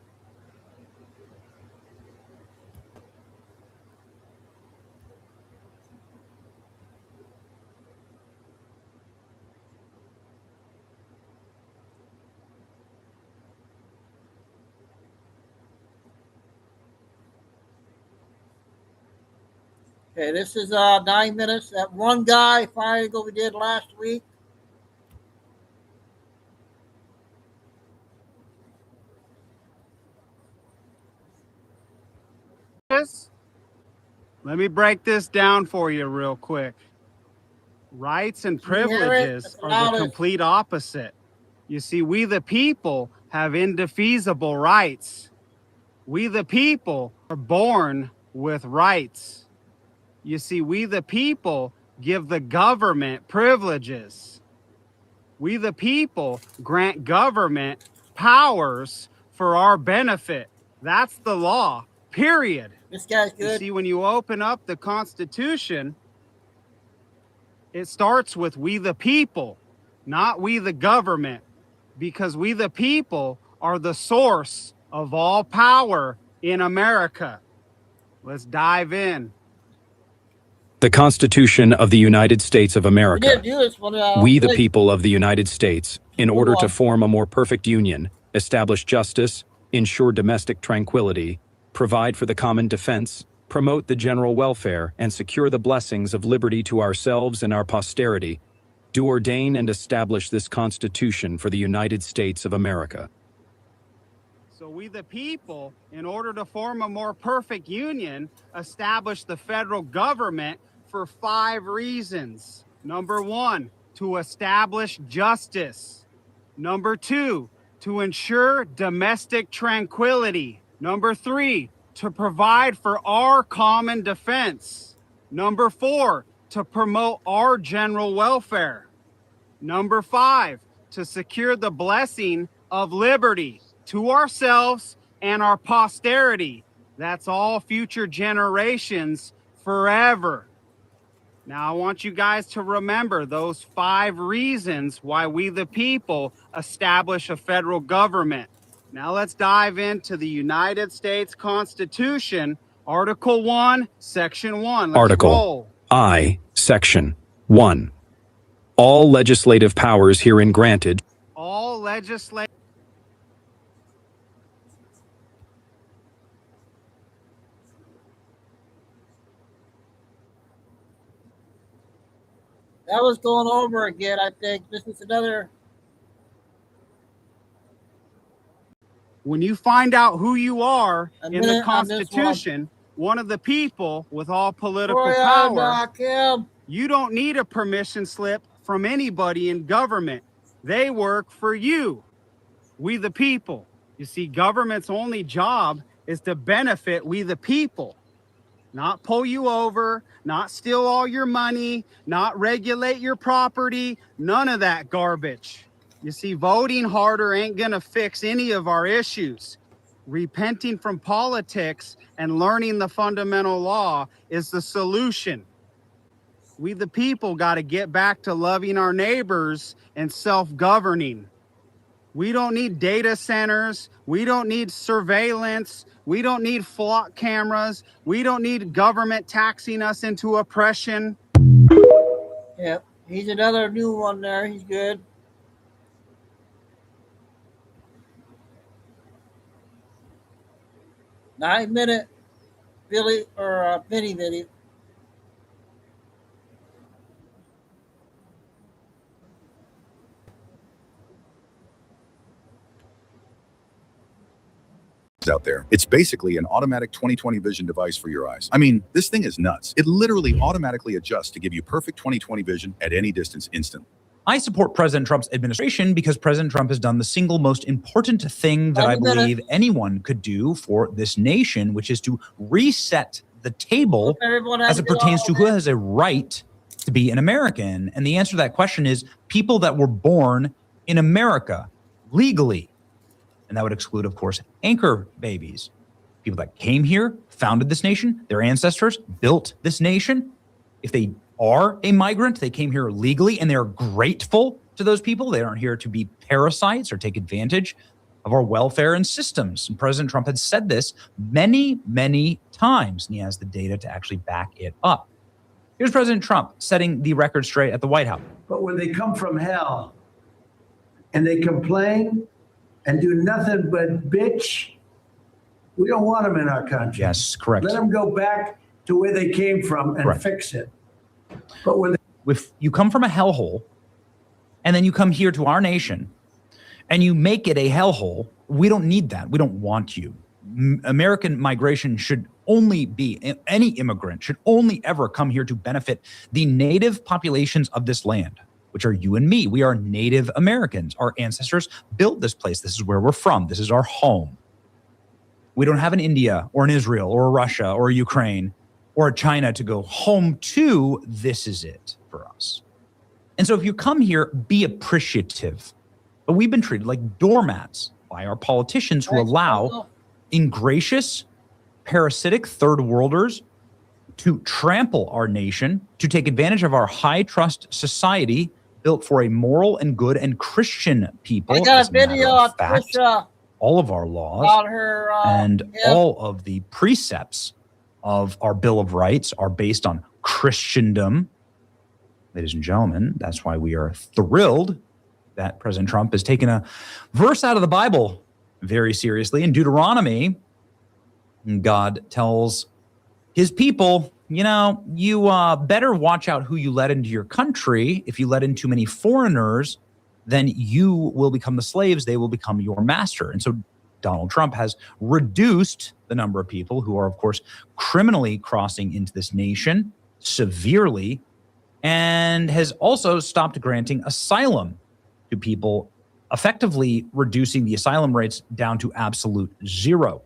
Okay, this is 9 minutes. That one guy finally we did last week. Let me break this down for you real quick. Rights and privileges are the complete opposite. You see, we the people have indefeasible rights. We the people are born with rights. You see, we the people give the government privileges. We the people grant government powers for our benefit. That's the law, period. This guy's You good. see, when you open up the Constitution, it starts with we the people, not we the government, because we the people are the source of all power in America. Let's dive in. The Constitution of the United States of We America. didn't do this one. We, the people of the United States, in order to form a more perfect union, establish justice, ensure domestic tranquility, provide for the common defense, promote the general welfare, and secure the blessings of liberty to ourselves and our posterity, do ordain and establish this Constitution for the United States of America. So we the people, in order to form a more perfect union, establish the federal government for 5 reasons. Number 1, to establish justice. Number 2, to ensure domestic tranquility. Number 3, to provide for our common defense. Number 4, to promote our general welfare. Number 5, to secure the blessing of liberty to ourselves and our posterity. That's all future generations forever. Now, I want you guys to remember those 5 reasons why we the people establish a federal government. Now let's dive into the United States Constitution, Article 1, Section 1. Let's Article roll. I, Section 1. All legislative powers herein granted All legislative. That was going over again, I think. This is another. When you find out who you are A in the minute on this Constitution, one of the people with all political Troy, power, knock him. you don't need a permission slip from anybody in government. They work for you. We the people. You see, government's only job is to benefit we the people. Not pull you over, not steal all your money, not regulate your property, none of that garbage. You see, voting harder ain't gonna fix any of our issues. Repenting from politics and learning the fundamental law is the solution. We the people gotta get back to loving our neighbors and self-governing. We don't need data centers. We don't need surveillance. We don't need flock cameras. We don't need government taxing us into oppression. Yep, he's another new one there. He's good. Nine-minute Billy or mini video. Out there. It's basically an automatic 20/20 vision device for your eyes. I mean, this thing is nuts. It literally automatically adjusts to give you perfect 20/20 vision at any distance instantly. I support President Trump's administration because President Trump has done the single most important thing that I believe anyone could do for this nation, which is to reset the table as it pertains to who has a right to be an American. And the answer to that question is people that were born in America legally. And that would exclude, of course, anchor babies. People that came here, founded this nation, their ancestors built this nation. If they are a migrant, they came here legally and they're grateful to those people. They aren't here to be parasites or take advantage of our welfare and systems. And President Trump had said this many, many times, and he has the data to actually back it up. Here's President Trump setting the record straight at the White House. But when they come from hell and they complain and do nothing but bitch, we don't want them in our country. Yes, correct. Let them go back to where they came from and fix it. But when if you come from a hellhole and then you come here to our nation and you make it a hellhole, we don't need that. We don't want you. American migration should only be, any immigrant should only ever come here to benefit the native populations of this land, which are you and me. We are Native Americans. Our ancestors built this place. This is where we're from. This is our home. We don't have an India or an Israel or a Russia or a Ukraine or a China to go home to. This is it for us. And so if you come here, be appreciative. But we've been treated like doormats by our politicians who allow ingracious, parasitic third worlders to trample our nation, to take advantage of our high trust society built for a moral and good and Christian people. I got a video on Trisha all of our laws about her and all of the precepts of our Bill of Rights are based on Christendom. Ladies and gentlemen, that's why we are thrilled that President Trump has taken a verse out of the Bible very seriously. In Deuteronomy, God tells his people, you know, you better watch out who you let into your country. If you let in too many foreigners, then you will become the slaves. They will become your master. And so Donald Trump has reduced the number of people who are, of course, criminally crossing into this nation severely, and has also stopped granting asylum to people, effectively reducing the asylum rates down to absolute zero.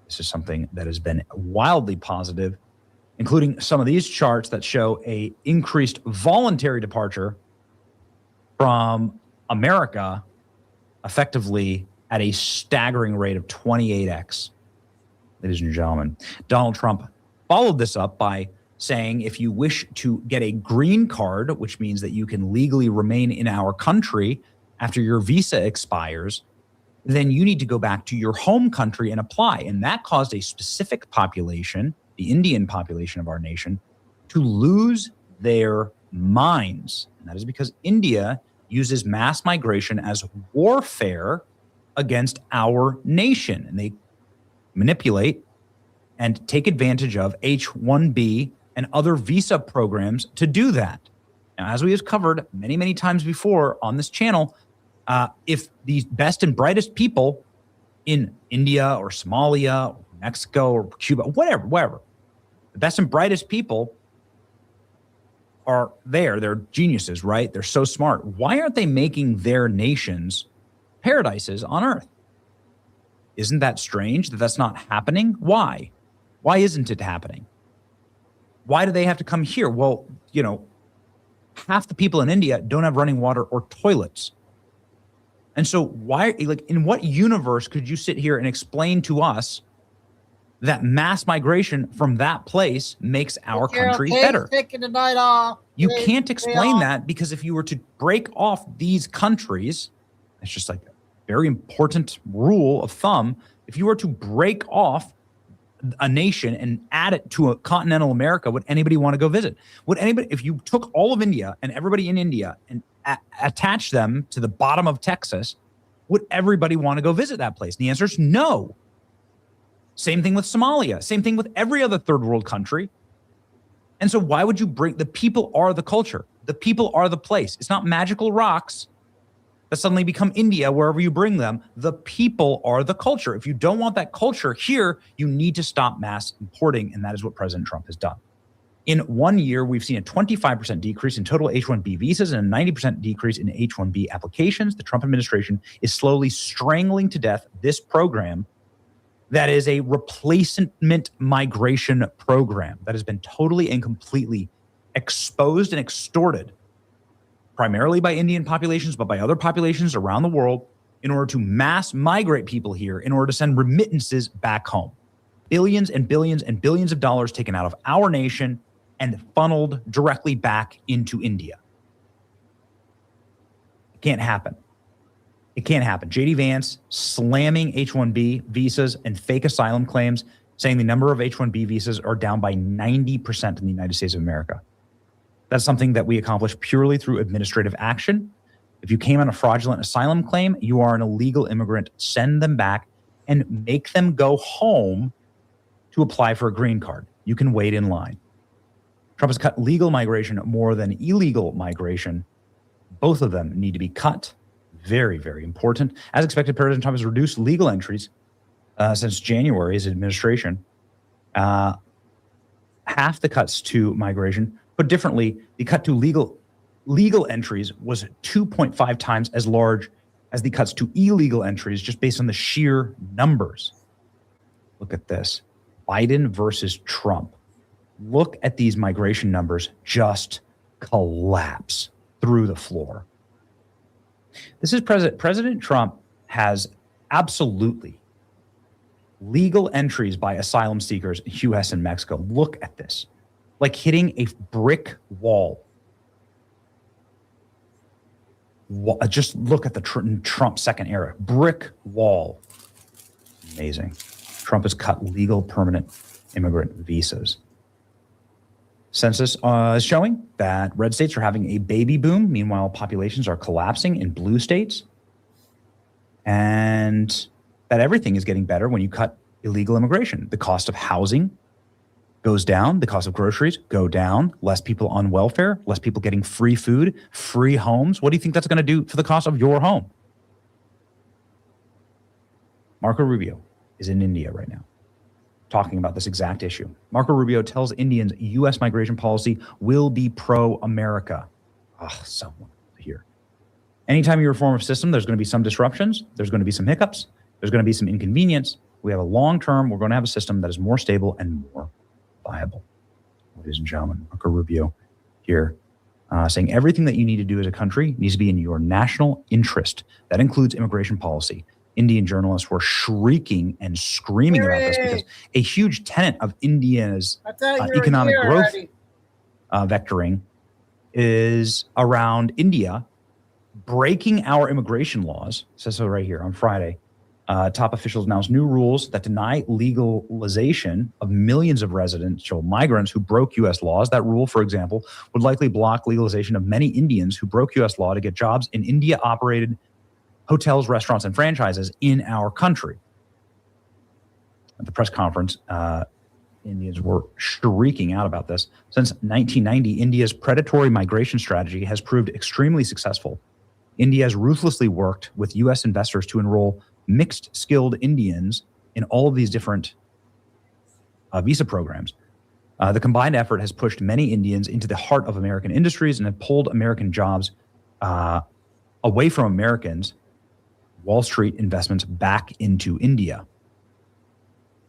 This is something that has been wildly positive, including some of these charts that show a increased voluntary departure from America, effectively at a staggering rate of 28x. Ladies and gentlemen, Donald Trump followed this up by saying, if you wish to get a green card, which means that you can legally remain in our country after your visa expires, then you need to go back to your home country and apply. And that caused a specific population, the Indian population of our nation, to lose their minds. And that is because India uses mass migration as warfare against our nation. And they manipulate and take advantage of H-1B and other visa programs to do that. Now, as we have covered many, many times before on this channel, if the best and brightest people in India or Somalia, or Mexico or Cuba, whatever, the best and brightest people are there. They're geniuses, right? They're so smart. Why aren't they making their nations paradises on earth? Isn't that strange that that's not happening? Why? Why isn't it happening? Why do they have to come here? Well, you know, half the people in India don't have running water or toilets. And so why, like, in what universe could you sit here and explain to us that mass migration from that place makes our country better? Taking the night off. You can't explain that, because if you were to break off these countries, it's just like a very important rule of thumb. If you were to break off a nation and add it to a continental America, would anybody want to go visit? Would anybody, if you took all of India and everybody in India and attach them to the bottom of Texas, would everybody want to go visit that place? And the answer is no. Same thing with Somalia. Same thing with every other third world country. And so why would you bring, the people are the culture. The people are the place. It's not magical rocks that suddenly become India wherever you bring them. The people are the culture. If you don't want that culture here, you need to stop mass importing, and that is what President Trump has done. In 1 year, we've seen a 25% decrease in total H-1B visas and a 90% decrease in H-1B applications. The Trump administration is slowly strangling to death this program that is a replacement migration program that has been totally and completely exposed and extorted, primarily by Indian populations, but by other populations around the world, in order to mass migrate people here, in order to send remittances back home. Billions and billions and billions of dollars taken out of our nation and funneled directly back into India. It can't happen. It can't happen. J.D. Vance slamming H-1B visas and fake asylum claims, saying the number of H-1B visas are down by 90% in the United States of America. That's something that we accomplish purely through administrative action. If you came on a fraudulent asylum claim, you are an illegal immigrant. Send them back and make them go home to apply for a green card. You can wait in line. Trump has cut legal migration more than illegal migration. Both of them need to be cut. Very, very important. As expected, President Trump has reduced legal entries since January, his administration. Half the cuts to migration. Put differently, the cut to legal entries was 2.5 times as large as the cuts to illegal entries, just based on the sheer numbers. Look at this. Biden versus Trump. Look at these migration numbers just collapse through the floor. This is President Trump has absolutely legal entries by asylum seekers in U.S. and Mexico. Look at this. Like hitting a brick wall. Just look at the Trump second era. Brick wall. Amazing. Trump has cut legal permanent immigrant visas. Census is showing that red states are having a baby boom. Meanwhile, populations are collapsing in blue states. And that everything is getting better when you cut illegal immigration. The cost of housing goes down. The cost of groceries go down. Less people on welfare, less people getting free food, free homes. What do you think that's going to do for the cost of your home? Marco Rubio is in India right now talking about this exact issue. Marco Rubio tells Indians U.S. migration policy will be pro-America. Someone here. Anytime you reform a system, there's going to be some disruptions. There's going to be some hiccups. There's going to be some inconvenience. We have a long-term, we're going to have a system that is more stable and more viable. Ladies and gentlemen, Marco Rubio here saying everything that you need to do as a country needs to be in your national interest. That includes immigration policy. Indian journalists were shrieking and screaming about this because a huge tenet of India's economic growth vectoring is around India breaking our immigration laws. It says so right here on Friday. Top officials announced new rules that deny legalization of millions of residential migrants who broke U.S. laws. That rule, for example, would likely block legalization of many Indians who broke U.S. law to get jobs in India-operated hotels, restaurants, and franchises in our country. At the press conference, Indians were shrieking out about this. Since 1990, India's predatory migration strategy has proved extremely successful. India has ruthlessly worked with U.S. investors to enroll mixed-skilled Indians in all of these different visa programs. The combined effort has pushed many Indians into the heart of American industries and have pulled American jobs away from Americans, Wall Street investments back into India.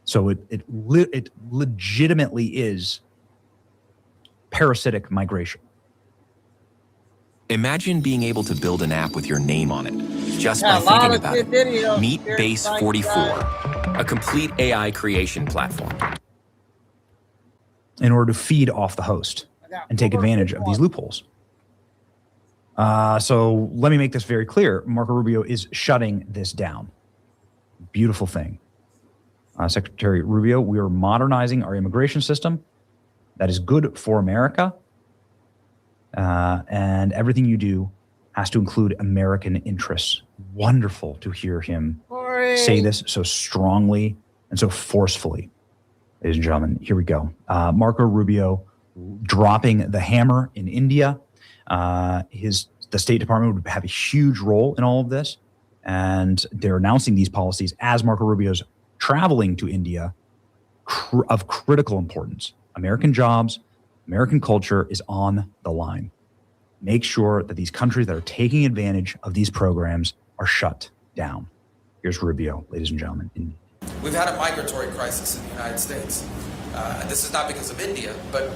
So it legitimately is parasitic migration. Imagine being able to build an app with your name on it just by thinking about it. Meet Base 44, a complete AI creation platform. In order to feed off the host and take advantage of these loopholes. So let me make this very clear. Marco Rubio is shutting this down. Beautiful thing. Secretary Rubio, we are modernizing our immigration system. That is good for America. And everything you do has to include American interests. Wonderful to hear him say this so strongly and so forcefully. Ladies and gentlemen, here we go. Marco Rubio dropping the hammer in India. The State Department would have a huge role in all of this. And they're announcing these policies as Marco Rubio's traveling to India of critical importance. American jobs, American culture is on the line. Make sure that these countries that are taking advantage of these programs are shut down. Here's Rubio, ladies and gentlemen. We've had a migratory crisis in the United States. This is not because of India, but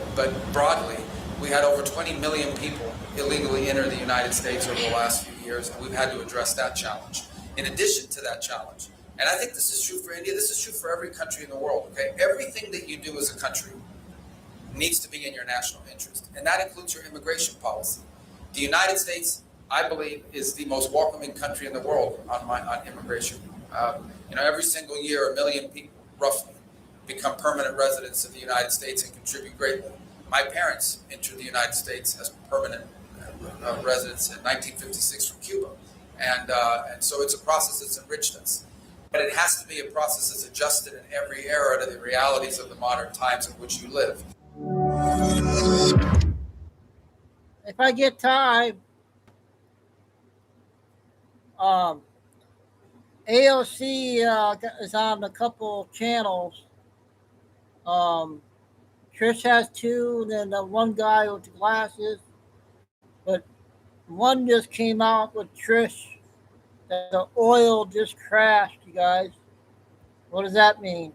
broadly, we had over 20 million people illegally enter the United States over the last few years, and we've had to address that challenge. In addition to that challenge, and I think this is true for India, this is true for every country in the world, okay? Everything that you do as a country needs to be in your national interest, and that includes your immigration policy. The United States, I believe, is the most welcoming country in the world on immigration. Every single year, 1 million people, roughly, become permanent residents of the United States and contribute greatly. My parents entered the United States as permanent residents in 1956 from Cuba. And so it's a process that's enriched us. But it has to be a process that's adjusted in every era to the realities of the modern times in which you live. If I get time, AOC is on a couple channels. Trish has two, and then the one guy with the glasses. But one just came out with Trish that the oil just crashed, you guys. What does that mean?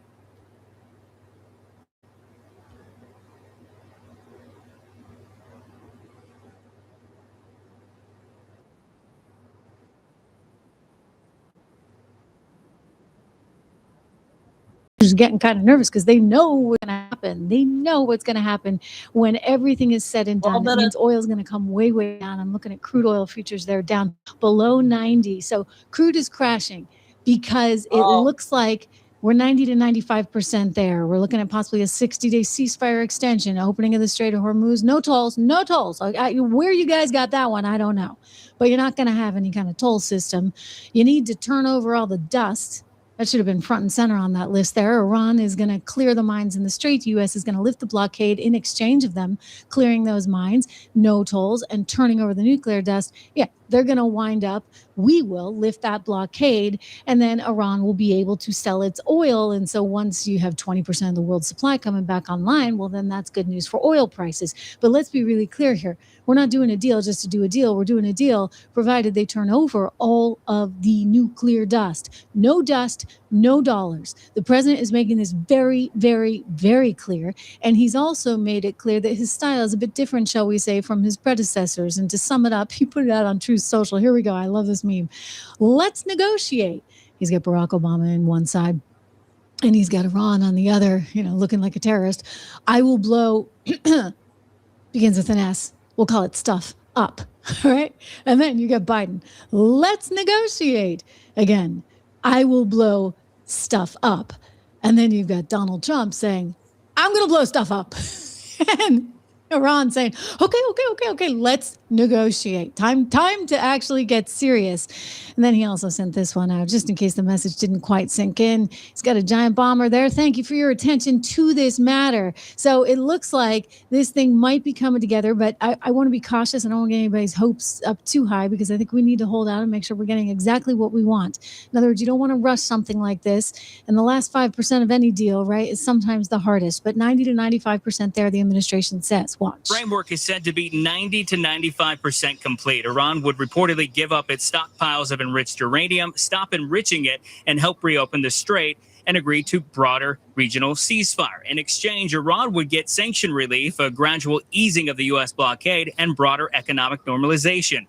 just getting kind of nervous because they know what's going to happen. They know what's going to happen when everything is said and done. It means oil is going to come way, way down. I'm looking at crude oil futures. They're down below 90. So crude is crashing because it looks like we're 90 to 95% there. We're looking at possibly a 60-day ceasefire extension, opening of the Strait of Hormuz. No tolls, no tolls. Where you guys got that one, I don't know. But you're not going to have any kind of toll system. You need to turn over all the dust. That should have been front and center on that list there. Iran is going to clear the mines in the Strait. The U.S. is going to lift the blockade in exchange of them clearing those mines, no tolls, and turning over the nuclear dust. Yeah, they're going to wind up. We will lift that blockade, and then Iran will be able to sell its oil. And so once you have 20% of the world's supply coming back online, well, then that's good news for oil prices. But let's be really clear here. We're not doing a deal just to do a deal. We're doing a deal provided they turn over all of the nuclear dust. No dust, no dollars. The president is making this very, very, very clear. And he's also made it clear that his style is a bit different, shall we say, from his predecessors. And to sum it up, he put it out on Truth Social. Here we go. I love this meme. Let's negotiate. He's got Barack Obama on one side and he's got Iran on the other, looking like a terrorist. I will blow, begins with an S. We'll call it stuff up, right? And then you got Biden. Let's negotiate. Again, I will blow stuff up. And then you've got Donald Trump saying, I'm going to blow stuff up. And Iran saying, okay, let's negotiate. Time to actually get serious. And then he also sent this one out just in case the message didn't quite sink in. He's got a giant bomber there. Thank you for your attention to this matter. So it looks like this thing might be coming together, but I want to be cautious. I don't want to get anybody's hopes up too high because I think we need to hold out and make sure we're getting exactly what we want. In other words, you don't want to rush something like this. And the last 5% of any deal, right, is sometimes the hardest. But 90 to 95% there, the administration says. Watch. Framework is said to be 90 to 95% complete. Iran would reportedly give up its stockpiles of enriched uranium, stop enriching it, and help reopen the strait, and agree to broader regional ceasefire. In exchange, Iran would get sanction relief, a gradual easing of the U.S. blockade, and broader economic normalization.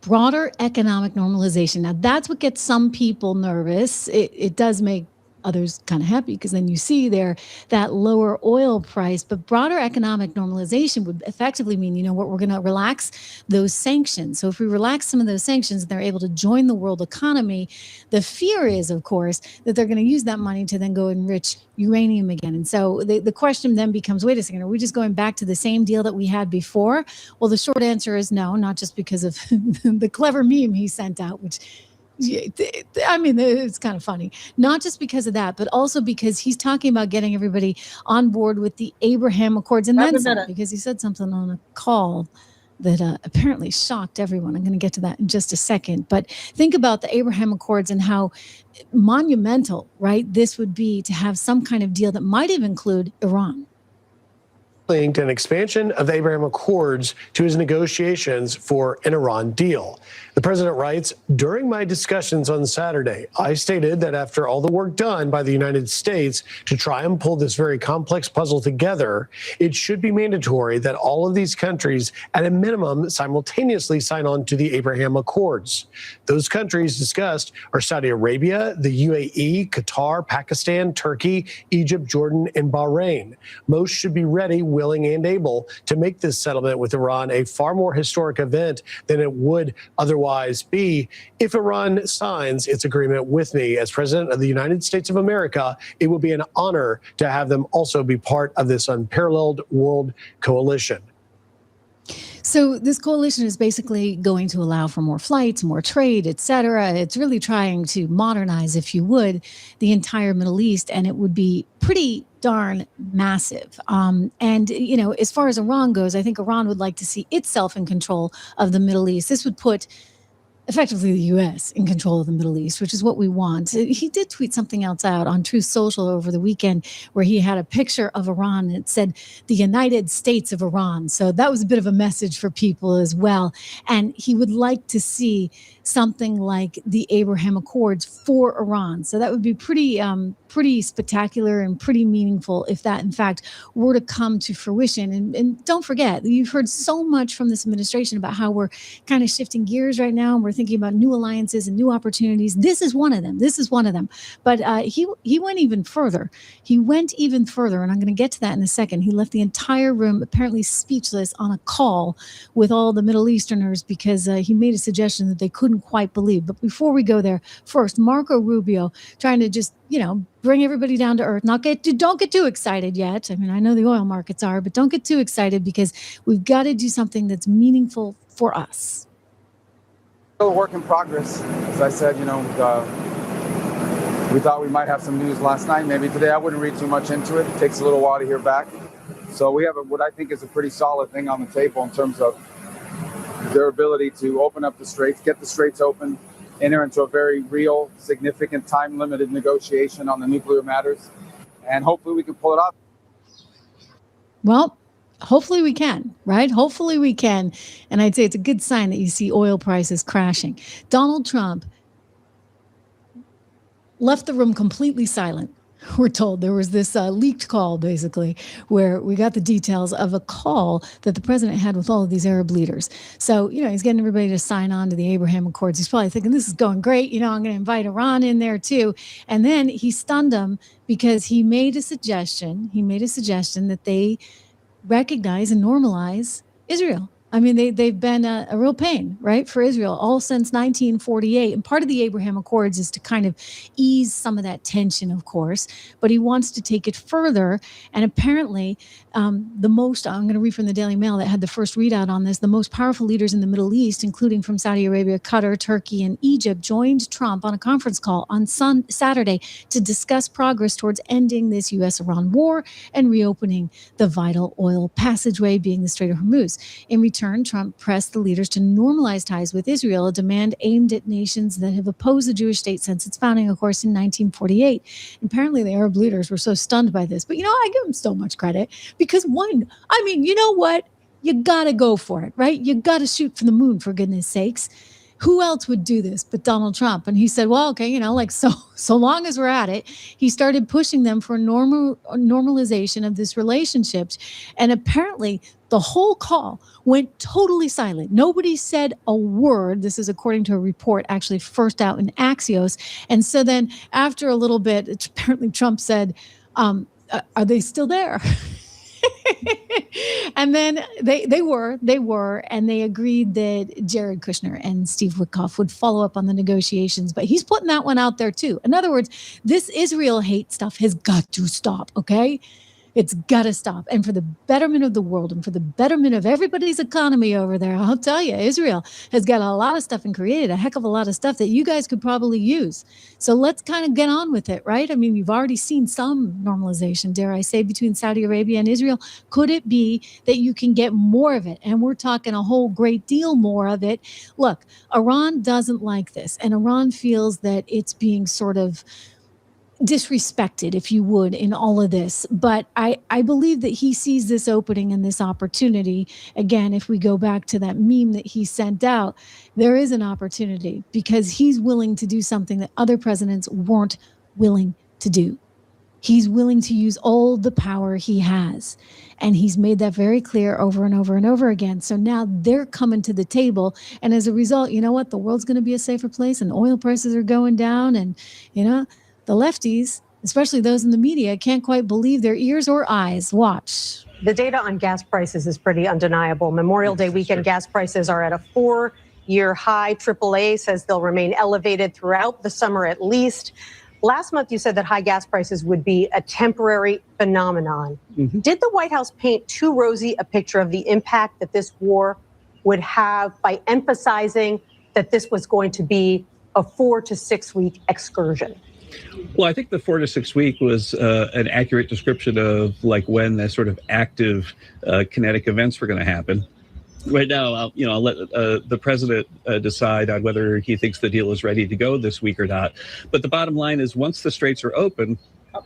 Broader economic normalization. Now, that's what gets some people nervous. It does make others kind of happy because then you see there that lower oil price. But broader economic normalization would effectively mean, we're going to relax those sanctions. So if we relax some of those sanctions and they're able to join the world economy, the fear is, of course, that they're going to use that money to then go enrich uranium again. And so the question then becomes, wait a second, are we just going back to the same deal that we had before? Well, the short answer is no, not just because of the clever meme he sent out, which it's kind of funny. Not just because of that, but also because he's talking about getting everybody on board with the Abraham Accords. And then some, because he said something on a call that apparently shocked everyone. I'm going to get to that in just a second. But think about the Abraham Accords and how monumental, right, this would be to have some kind of deal that might even include Iran. Linked an expansion of the Abraham Accords to his negotiations for an Iran deal. The president writes, during my discussions on Saturday, I stated that after all the work done by the United States to try and pull this very complex puzzle together, it should be mandatory that all of these countries, at a minimum, simultaneously sign on to the Abraham Accords. Those countries discussed are Saudi Arabia, the UAE, Qatar, Pakistan, Turkey, Egypt, Jordan, and Bahrain. Most should be ready, willing, and able to make this settlement with Iran a far more historic event than it would otherwise be if Iran signs its agreement with me as President of the United States of America. It will be an honor to have them also be part of this unparalleled world coalition. So this coalition is basically going to allow for more flights, more trade, et cetera. It's really trying to modernize, if you would, the entire Middle East, and it would be pretty darn massive. And, as far as Iran goes, I think Iran would like to see itself in control of the Middle East. This would put effectively the U.S. in control of the Middle East, which is what we want. He did tweet something else out on Truth Social over the weekend where he had a picture of Iran. It said the United States of Iran. So that was a bit of a message for people as well. And he would like to see something like the Abraham Accords for Iran. So that would be pretty spectacular and pretty meaningful if that, in fact, were to come to fruition. And don't forget, you've heard so much from this administration about how we're kind of shifting gears right now. And we're thinking about new alliances and new opportunities. This is one of them. But he went even further. And I'm going to get to that in a second. He left the entire room apparently speechless on a call with all the Middle Easterners because he made a suggestion that they couldn't quite believe. But before we go there, first, Marco Rubio trying to just, bring everybody down to earth. Don't get too excited yet. I mean, I know the oil markets are, but don't get too excited because we've got to do something that's meaningful for us. Still a work in progress. As I said, we thought we might have some news last night. Maybe today. I wouldn't read too much into it. It takes a little while to hear back. So we have what I think is a pretty solid thing on the table in terms of their ability to open up the straits, get the straits open, enter into a very real, significant, time-limited negotiation on the nuclear matters, and hopefully we can pull it off. Well, hopefully we can, right? Hopefully we can. And I'd say it's a good sign that you see oil prices crashing. Donald Trump left the room completely silent. We're told there was this leaked call, basically, where we got the details of a call that the president had with all of these Arab leaders. So, he's getting everybody to sign on to the Abraham Accords. He's probably thinking, this is going great. I'm going to invite Iran in there, too. And then he stunned them because he made a suggestion. That they recognize and normalize Israel. I mean, they've been a real pain, right, for Israel all since 1948. And part of the Abraham Accords is to kind of ease some of that tension, of course. But he wants to take it further. And apparently, I'm going to read from the Daily Mail that had the first readout on this, the most powerful leaders in the Middle East, including from Saudi Arabia, Qatar, Turkey, and Egypt, joined Trump on a conference call on Saturday to discuss progress towards ending this U.S.-Iran war and reopening the vital oil passageway, being the Strait of Hormuz. In return, Trump pressed the leaders to normalize ties with Israel, a demand aimed at nations that have opposed the Jewish state since its founding, of course, in 1948. And apparently, the Arab leaders were so stunned by this. But, I give them so much credit because, you know what? You got to go for it, right? You got to shoot for the moon, for goodness sakes. Who else would do this but Donald Trump? And he said, well, okay, so long as we're at it, he started pushing them for normalization of this relationship. And apparently the whole call went totally silent. Nobody said a word. This is according to a report actually first out in Axios. And so then after a little bit, apparently Trump said, are they still there? And then they were, and they agreed that Jared Kushner and Steve Witkoff would follow up on the negotiations, but he's putting that one out there too. In other words, this Israel hate stuff has got to stop, okay? It's got to stop. And for the betterment of the world and for the betterment of everybody's economy over there, I'll tell you, Israel has got a lot of stuff and created a heck of a lot of stuff that you guys could probably use. So let's kind of get on with it, right? I mean, you've already seen some normalization, dare I say, between Saudi Arabia and Israel. Could it be that you can get more of it? And we're talking a whole great deal more of it. Look, Iran doesn't like this, and Iran feels that it's being sort of disrespected, if you would, in all of this. But I believe that he sees this opening and this opportunity. Again, if we go back to that meme that he sent out, there is an opportunity because he's willing to do something that other presidents weren't willing to do. He's willing to use all the power he has. And he's made that very clear over and over and over again. So now they're coming to the table. And as a result, you know what? The world's going to be a safer place and oil prices are going down. And, you know, the lefties, especially those in the media, can't quite believe their ears or eyes. Watch. The data on gas prices is pretty undeniable. Memorial Day weekend gas prices are at a 4-year high. AAA says they'll remain elevated throughout the summer at least. Last month, you said that high gas prices would be a temporary phenomenon. Mm-hmm. Did the White House paint too rosy a picture of the impact that this war would have by emphasizing that this was going to be a 4 to 6 week excursion? Well, I think the 4 to 6 week was an accurate description of like when the sort of active kinetic events were going to happen. Right now, I'll let the president decide on whether he thinks the deal is ready to go this week or not. But the bottom line is once the straits are open,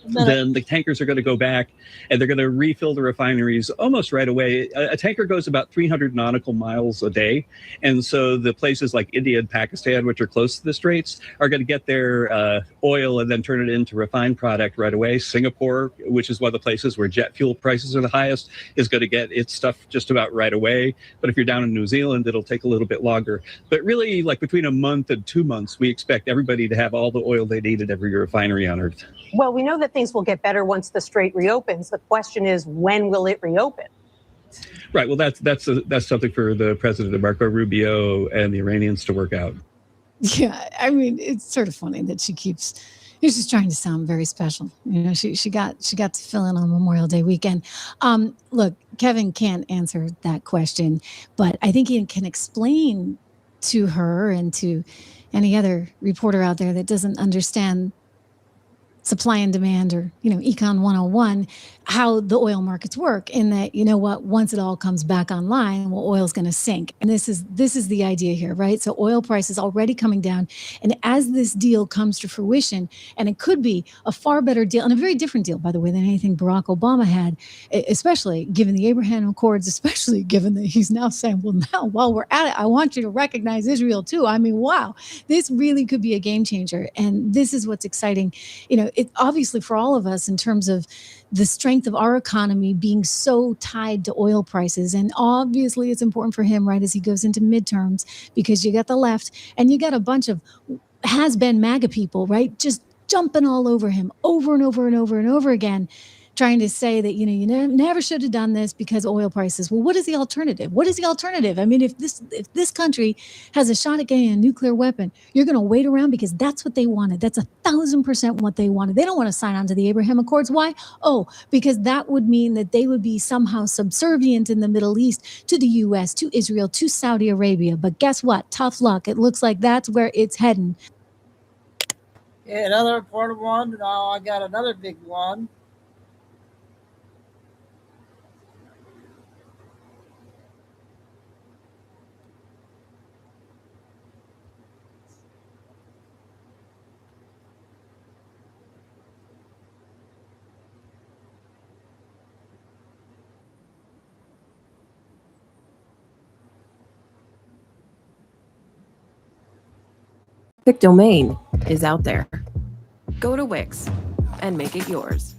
then the tankers are going to go back and they're going to refill the refineries almost right away. A tanker goes about 300 nautical miles a day. And so the places like India and Pakistan, which are close to the Straits, are going to get their oil and then turn it into refined product right away. Singapore, which is one of the places where jet fuel prices are the highest, is going to get its stuff just about right away. But if you're down in New Zealand, it'll take a little bit longer. But really, like between a month and 2 months, we expect everybody to have all the oil they need at every refinery on Earth. Well, we know that things will get better once the strait reopens. The question is, when will it reopen? Right. Well, that's something for the president of Marco Rubio and the Iranians to work out. Yeah, I mean, it's sort of funny that she's just trying to sound very special. You know, she got to fill in on Memorial Day weekend. Look, Kevin can't answer that question, but I think he can explain to her and to any other reporter out there that doesn't understand supply and demand, or, you know, Econ 101, how the oil markets work, in that, you know what, once it all comes back online, well, oil's going to sink. And this is the idea here, right? So oil prices already coming down. And as this deal comes to fruition, and it could be a far better deal, and a very different deal, by the way, than anything Barack Obama had, especially given the Abraham Accords, especially given that he's now saying, well, now while we're at it, I want you to recognize Israel too. I mean, wow, this really could be a game changer. And this is what's exciting. You know, it obviously for all of us, in terms of the strength of our economy being so tied to oil prices. And obviously it's important for him, right, as he goes into midterms, because you got the left and you got a bunch of has-been MAGA people, right, just jumping all over him over and over and over and over again, trying to say that, you know, you never should have done this because oil prices. Well, what is the alternative? What is the alternative? I mean, if this country has a shot at getting a nuclear weapon, you're going to wait around because that's what they wanted. That's 1,000% what they wanted. They don't want to sign on to the Abraham Accords. Why? Oh, because that would mean that they would be somehow subservient in the Middle East to the U.S., to Israel, to Saudi Arabia. But guess what? Tough luck. It looks like that's where it's heading. Yeah, another important one. Now I got another big one. Domain is out there. Go to Wix and make it yours.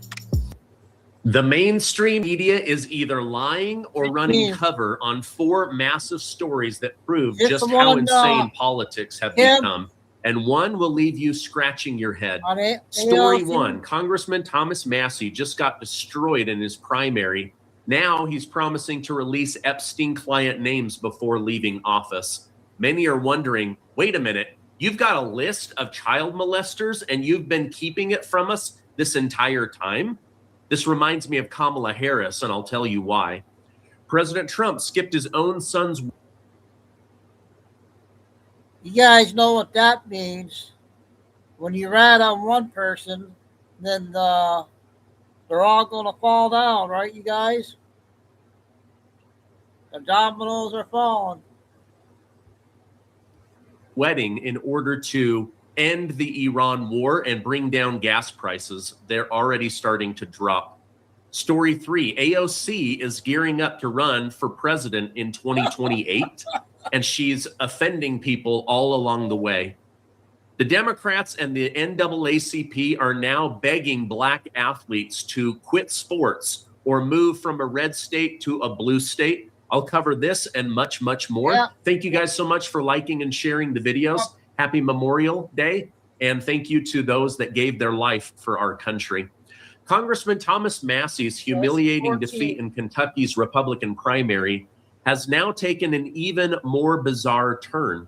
The mainstream media is either lying or running cover on 4 massive stories that prove just how insane politics have become. And one will leave you scratching your head. Story 1, Congressman Thomas Massie just got destroyed in his primary. Now he's promising to release Epstein client names before leaving office. Many are wondering, wait a minute, you've got a list of child molesters and you've been keeping it from us this entire time? This reminds me of Kamala Harris, and I'll tell you why. President Trump skipped his own son's... You guys know what that means. When you rat on one person, then they're all going to fall down, right, you guys? The dominoes are falling. Wedding in order to end the Iran war and bring down gas prices. They're already starting to drop. Story 3, AOC is gearing up to run for president in 2028, and she's offending people all along the way. The Democrats and the NAACP are now begging black athletes to quit sports or move from a red state to a blue state. I'll cover this and much, much more. Yeah. Thank you guys so much for liking and sharing the videos. Happy Memorial Day. And thank you to those that gave their life for our country. Congressman Thomas Massie's humiliating defeat in Kentucky's Republican primary has now taken an even more bizarre turn.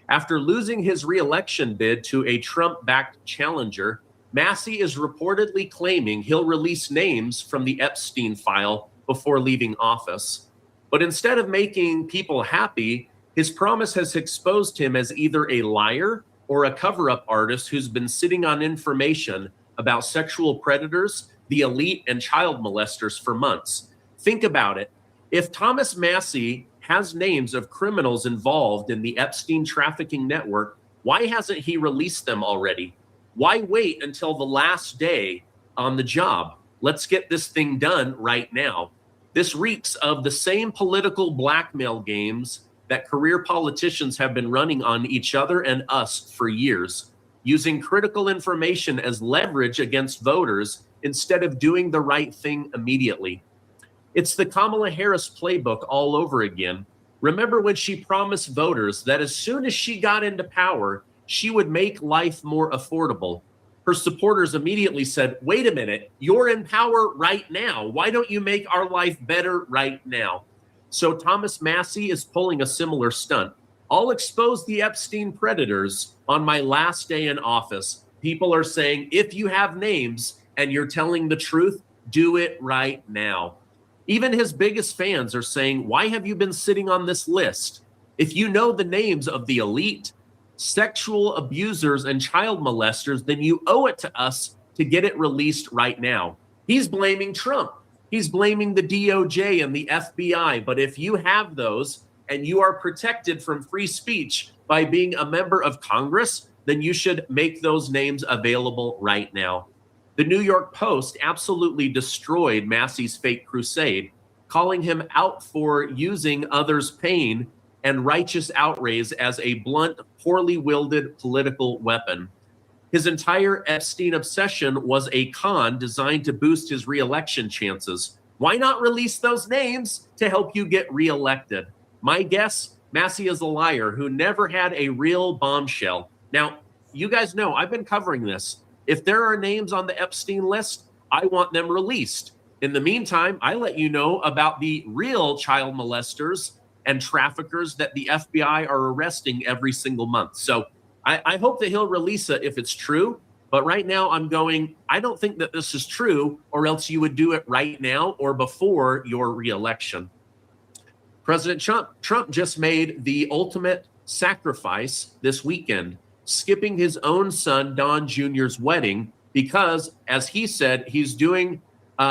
After losing his re-election bid to a Trump-backed challenger, Massie is reportedly claiming he'll release names from the Epstein file before leaving office. But instead of making people happy, his promise has exposed him as either a liar or a cover-up artist who's been sitting on information about sexual predators, the elite, and child molesters for months. Think about it. If Thomas Massie has names of criminals involved in the Epstein trafficking network, why hasn't he released them already? Why wait until the last day on the job. Let's get this thing done right now. This reeks of the same political blackmail games that career politicians have been running on each other and us for years, using critical information as leverage against voters instead of doing the right thing immediately. It's the Kamala Harris playbook all over again. Remember when she promised voters that as soon as she got into power, she would make life more affordable? Her supporters immediately said, wait a minute, you're in power right now. Why don't you make our life better right now? So Thomas Massie is pulling a similar stunt. I'll expose the Epstein predators on my last day in office. People are saying, if you have names and you're telling the truth, do it right now. Even his biggest fans are saying, why have you been sitting on this list? If you know the names of the elite, sexual abusers, and child molesters, then you owe it to us to get it released right now. He's blaming Trump. He's blaming the DOJ and the FBI. But if you have those and you are protected from free speech by being a member of Congress, then you should make those names available right now. The New York Post absolutely destroyed Massie's fake crusade, calling him out for using others' pain and righteous outrage as a blunt, poorly wielded political weapon. His entire Epstein obsession was a con designed to boost his re-election chances. Why not release those names to help you get re-elected? My guess, Massie is a liar who never had a real bombshell. Now, you guys know I've been covering this. If there are names on the Epstein list, I want them released. In the meantime, I let you know about the real child molesters and traffickers that the FBI are arresting every single month. So I hope that he'll release it if it's true. But right now I'm going, I don't think that this is true, or else you would do it right now or before your reelection. President Trump just made the ultimate sacrifice this weekend, skipping his own son, Don Jr.'s wedding, because, as he said, he's doing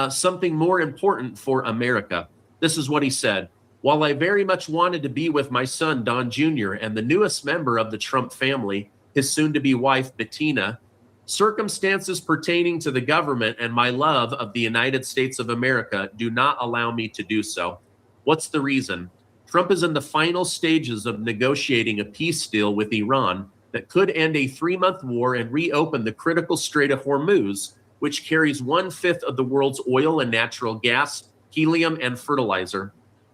something more important for America. This is what he said. While I very much wanted to be with my son, Don Jr., and the newest member of the Trump family, his soon-to-be wife, Bettina, circumstances pertaining to the government and my love of the United States of America do not allow me to do so. What's the reason? Trump is in the final stages of negotiating a peace deal with Iran that could end a 3-month war and reopen the critical Strait of Hormuz, which carries 1/5 of the world's oil and natural gas, helium, and fertilizer.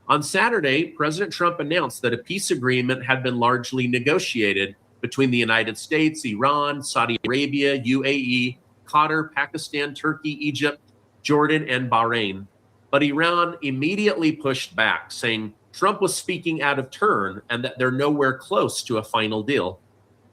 On Saturday, President Trump announced that a peace agreement had been largely negotiated between the United States, Iran, Saudi Arabia, UAE, Qatar, Pakistan, Turkey, Egypt, Jordan, and Bahrain. But Iran immediately pushed back, saying Trump was speaking out of turn and that they're nowhere close to a final deal.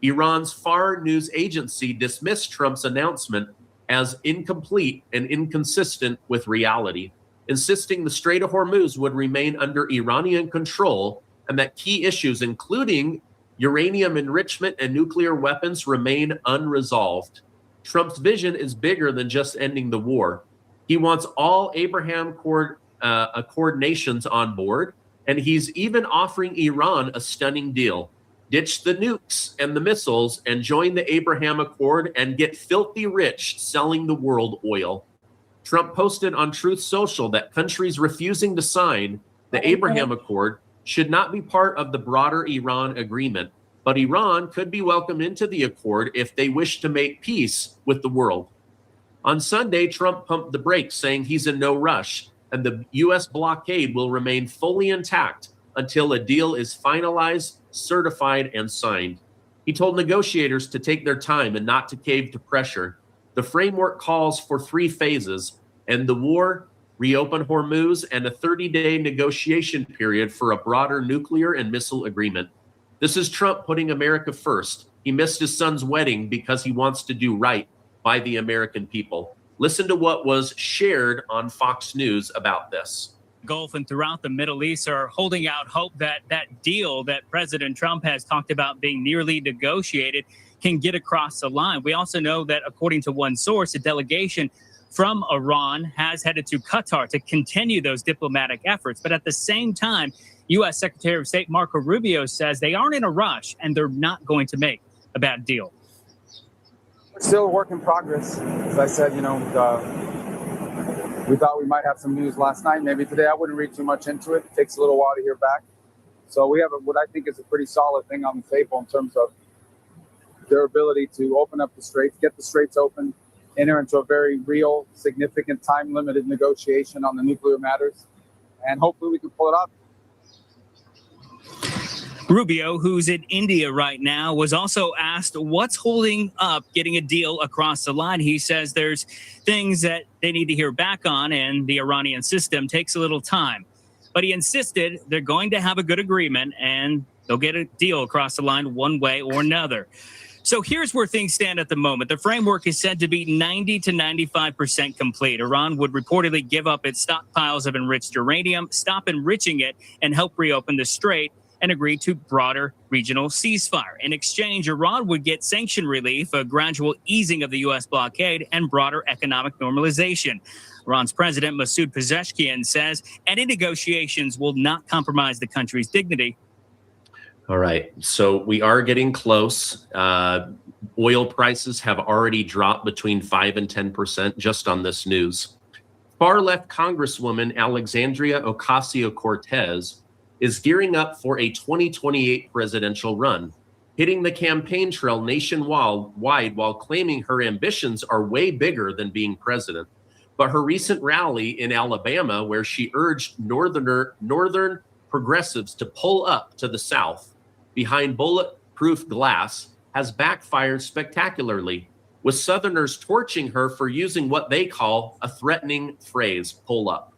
Iran's FAR news agency dismissed Trump's announcement as incomplete and inconsistent with reality, insisting the Strait of Hormuz would remain under Iranian control and that key issues, including uranium enrichment and nuclear weapons, remain unresolved. Trump's vision is bigger than just ending the war. He wants all Abraham Accord nations on board, and he's even offering Iran a stunning deal. Ditch the nukes and the missiles and join the Abraham Accord and get filthy rich selling the world oil. Trump posted on Truth Social that countries refusing to sign the Abraham Accord should not be part of the broader Iran agreement, but Iran could be welcomed into the accord if they wish to make peace with the world. On Sunday, Trump pumped the brakes, saying he's in no rush, and the U.S. blockade will remain fully intact until a deal is finalized, certified, and signed. He told negotiators to take their time and not to cave to pressure. The framework calls for 3 phases: end the war, reopen Hormuz, and a 30-day negotiation period for a broader nuclear and missile agreement. This is Trump putting America first. He missed his son's wedding because he wants to do right by the American people. Listen to what was shared on Fox News about this. Gulf and throughout the Middle East are holding out hope that that deal that President Trump has talked about being nearly negotiated can get across the line. We also know that, according to one source, a delegation from Iran has headed to Qatar to continue those diplomatic efforts. But at the same time, U.S. Secretary of State Marco Rubio says they aren't in a rush and they're not going to make a bad deal. Still a work in progress. As I said, we thought we might have some news last night. Maybe today. I wouldn't read too much into it. It takes a little while to hear back. So we have what I think is a pretty solid thing on the table in terms of their ability to open up the straits, get the straits open, enter into a very real, significant, time-limited negotiation on the nuclear matters, and hopefully we can pull it off. Rubio, who's in India right now, was also asked what's holding up getting a deal across the line. He says there's things that they need to hear back on, and the Iranian system takes a little time. But he insisted they're going to have a good agreement, and they'll get a deal across the line one way or another. So here's where things stand at the moment. The framework is said to be 90 to 95% complete. Iran would reportedly give up its stockpiles of enriched uranium, stop enriching it, and help reopen the strait, and agree to broader regional ceasefire. In exchange, Iran would get sanction relief, a gradual easing of the U.S. blockade, and broader economic normalization. Iran's president, Masoud Pezeshkian, says any negotiations will not compromise the country's dignity. All right, so we are getting close. Oil prices have already dropped between 5 and 10% just on this news. Far-left Congresswoman Alexandria Ocasio-Cortez is gearing up for a 2028 presidential run, hitting the campaign trail nationwide while claiming her ambitions are way bigger than being president. But her recent rally in Alabama, where she urged northern progressives to pull up to the South behind bulletproof glass, has backfired spectacularly, with Southerners torching her for using what they call a threatening phrase, pull up.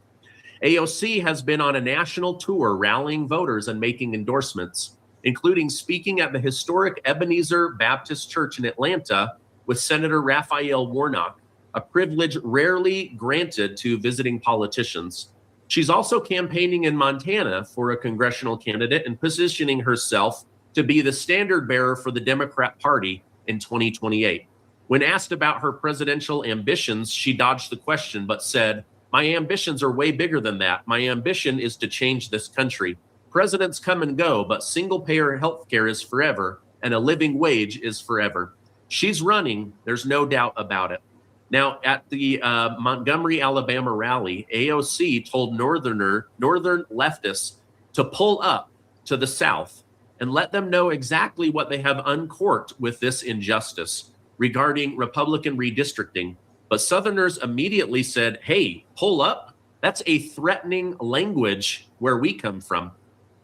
AOC has been on a national tour rallying voters and making endorsements, including speaking at the historic Ebenezer Baptist Church in Atlanta with Senator Raphael Warnock, a privilege rarely granted to visiting politicians. She's also campaigning in Montana for a congressional candidate and positioning herself to be the standard bearer for the Democrat Party in 2028. When asked about her presidential ambitions, she dodged the question but said, "My ambitions are way bigger than that. My ambition is to change this country. Presidents come and go, but single-payer healthcare is forever, and a living wage is forever." She's running, there's no doubt about it. Now, at the Montgomery, Alabama rally, AOC told northern leftists to pull up to the South and let them know exactly what they have uncorked with this injustice regarding Republican redistricting. But Southerners immediately said, "Hey, pull up? That's a threatening language where we come from."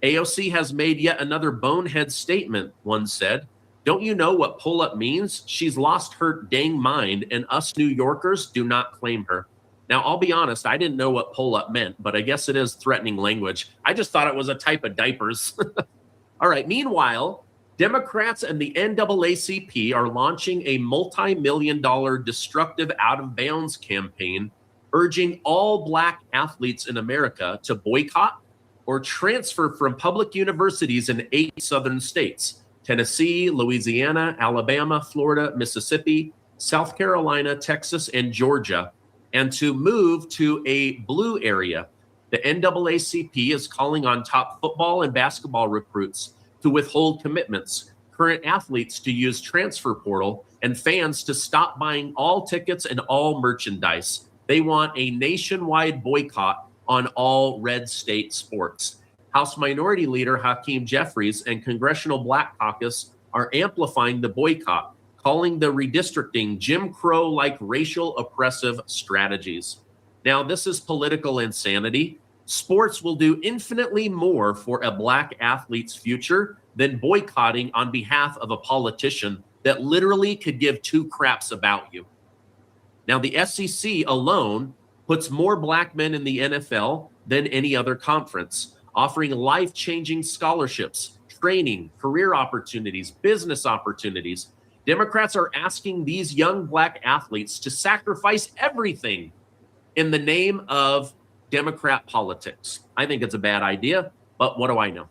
AOC has made yet another bonehead statement, one said. "Don't you know what pull up means? She's lost her dang mind, and us New Yorkers do not claim her." Now, I'll be honest, I didn't know what pull up meant, but I guess it is threatening language. I just thought it was a type of diapers. All right, meanwhile, Democrats and the NAACP are launching a multi-million-dollar destructive out-of-bounds campaign, urging all Black athletes in America to boycott or transfer from public universities in 8 southern states: Tennessee, Louisiana, Alabama, Florida, Mississippi, South Carolina, Texas, and Georgia, and to move to a blue area. The NAACP is calling on top football and basketball recruits to withhold commitments, current athletes to use transfer portal, and fans to stop buying all tickets and all merchandise. They want a nationwide boycott on all red state sports. House Minority Leader Hakeem Jeffries and Congressional Black Caucus are amplifying the boycott, calling the redistricting Jim Crow-like racial oppressive strategies. Now, this is political insanity. Sports will do infinitely more for a Black athlete's future than boycotting on behalf of a politician that literally could give 2 craps about you. Now, the SEC alone puts more Black men in the NFL than any other conference, offering life-changing scholarships, training, career opportunities, business opportunities. Democrats are asking these young Black athletes to sacrifice everything in the name of Democrat politics. I think it's a bad idea, but what do I know?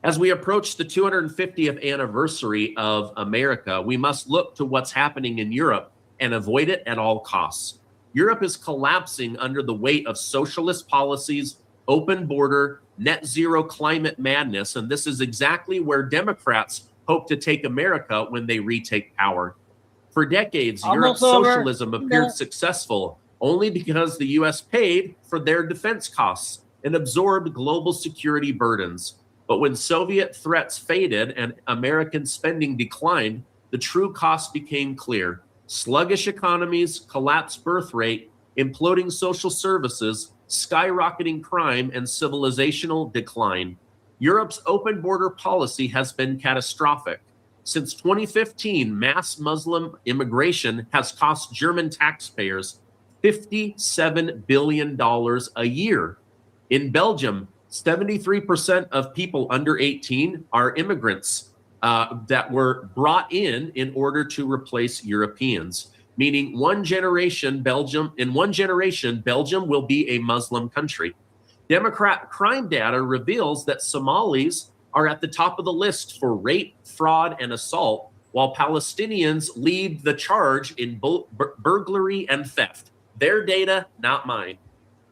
As we approach the 250th anniversary of America, we must look to what's happening in Europe and avoid it at all costs. Europe is collapsing under the weight of socialist policies, open border, net zero climate madness, and this is exactly where Democrats hope to take America when they retake power. For decades, Almost Europe's over. socialism appeared successful only because the US paid for their defense costs and absorbed global security burdens. But when Soviet threats faded and American spending declined, the true cost became clear. Sluggish economies, collapsed birth rate, imploding social services, skyrocketing crime, and civilizational decline. Europe's open border policy has been catastrophic. Since 2015, mass Muslim immigration has cost German taxpayers $57 billion a year. In Belgium, 73% of people under 18 are immigrants that were brought in order to replace Europeans, meaning in one generation, Belgium will be a Muslim country. Democrat crime data reveals that Somalis are at the top of the list for rape, fraud, and assault, while Palestinians lead the charge in burglary and theft. Their data, not mine.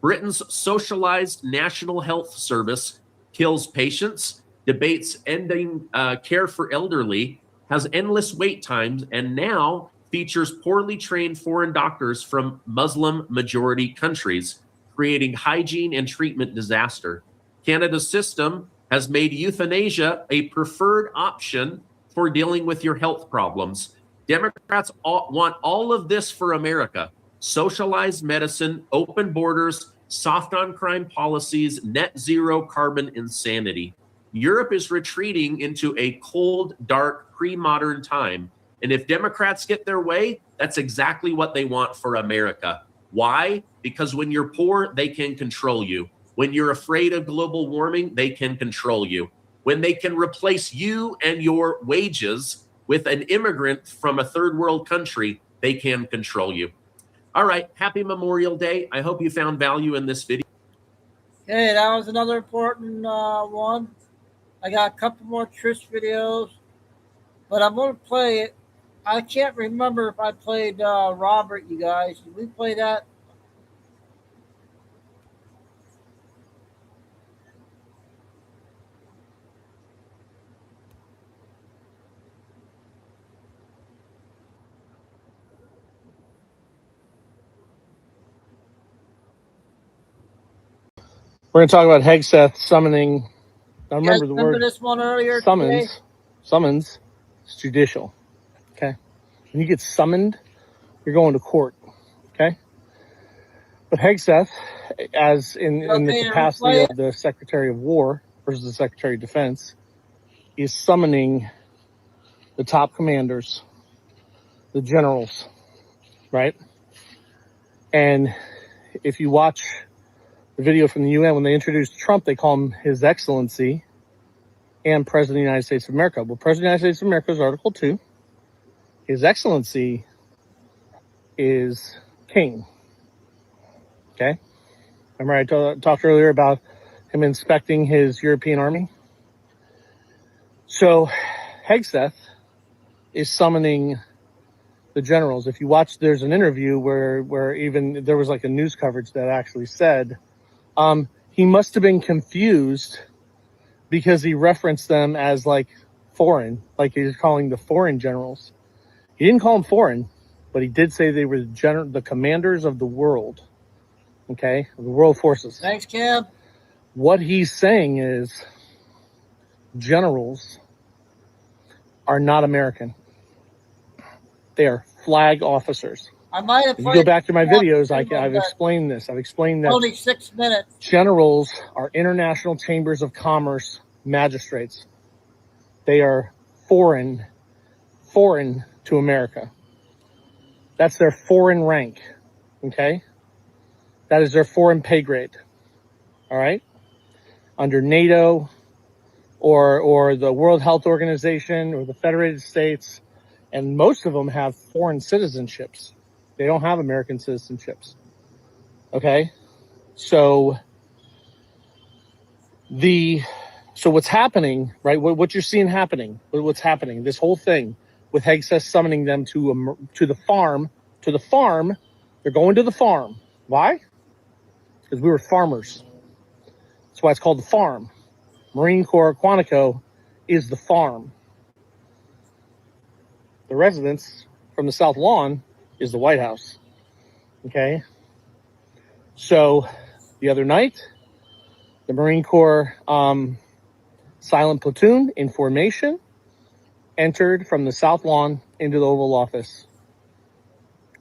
Britain's socialized National Health Service kills patients, debates ending care for elderly, has endless wait times, and now features poorly trained foreign doctors from Muslim-majority countries, creating hygiene and treatment disaster. Canada's system has made euthanasia a preferred option for dealing with your health problems. Democrats want all of this for America. Socialized medicine, open borders, soft on crime policies, net zero carbon insanity. Europe is retreating into a cold, dark, pre-modern time. And if Democrats get their way, that's exactly what they want for America. Why? Because when you're poor, they can control you. When you're afraid of global warming, they can control you. When they can replace you and your wages with an immigrant from a third world country, they can control you. All right, happy Memorial Day. I hope you found value in this video. Okay, that was another important one. I got a couple more Trish videos, but I'm going to play it. I can't remember if I played Robert, you guys. Did we play that? We're going to talk about Hegseth summoning. Now remember You guys the word this one earlier summons. today? Summons is judicial. Okay. When you get summoned, you're going to court. Okay. But Hegseth, as in the capacity of the Secretary of War versus the Secretary of Defense, is summoning the top commanders, the generals, right? And if you watch the video from the UN, when they introduced Trump, they call him His Excellency and President of the United States of America. Well, President of the United States of America is Article 2. His Excellency is King. Okay? Remember I talked earlier about him inspecting his European army? So Hegseth is summoning the generals. If you watch, there's an interview where even there was like a news coverage that actually said he must have been confused because he referenced them as like foreign, like he was calling the foreign generals. He didn't call them foreign, but he did say they were the commanders of the world. Okay, the world forces. Thanks, Cam. What he's saying is generals are not American. They are flag officers. I might have if you go back to my videos, I've explained this. I've explained that only 6 minutes. Generals are international chambers of commerce magistrates. They are foreign to America. That's their foreign rank. Okay? That is their foreign pay grade. All right? Under NATO or the World Health Organization or the Federated States, and most of them have foreign citizenships. They don't have American citizenships. Okay? So what's happening, right? What you're seeing happening, what's happening, this whole thing with Hegseth summoning them to the farm, they're going to the farm. Why? Because we were farmers. That's why it's called the farm. Marine Corps Quantico is the farm. The residents from the South Lawn is the White House. Okay. So the other night, the Marine Corps silent platoon in formation entered from the South Lawn into the Oval Office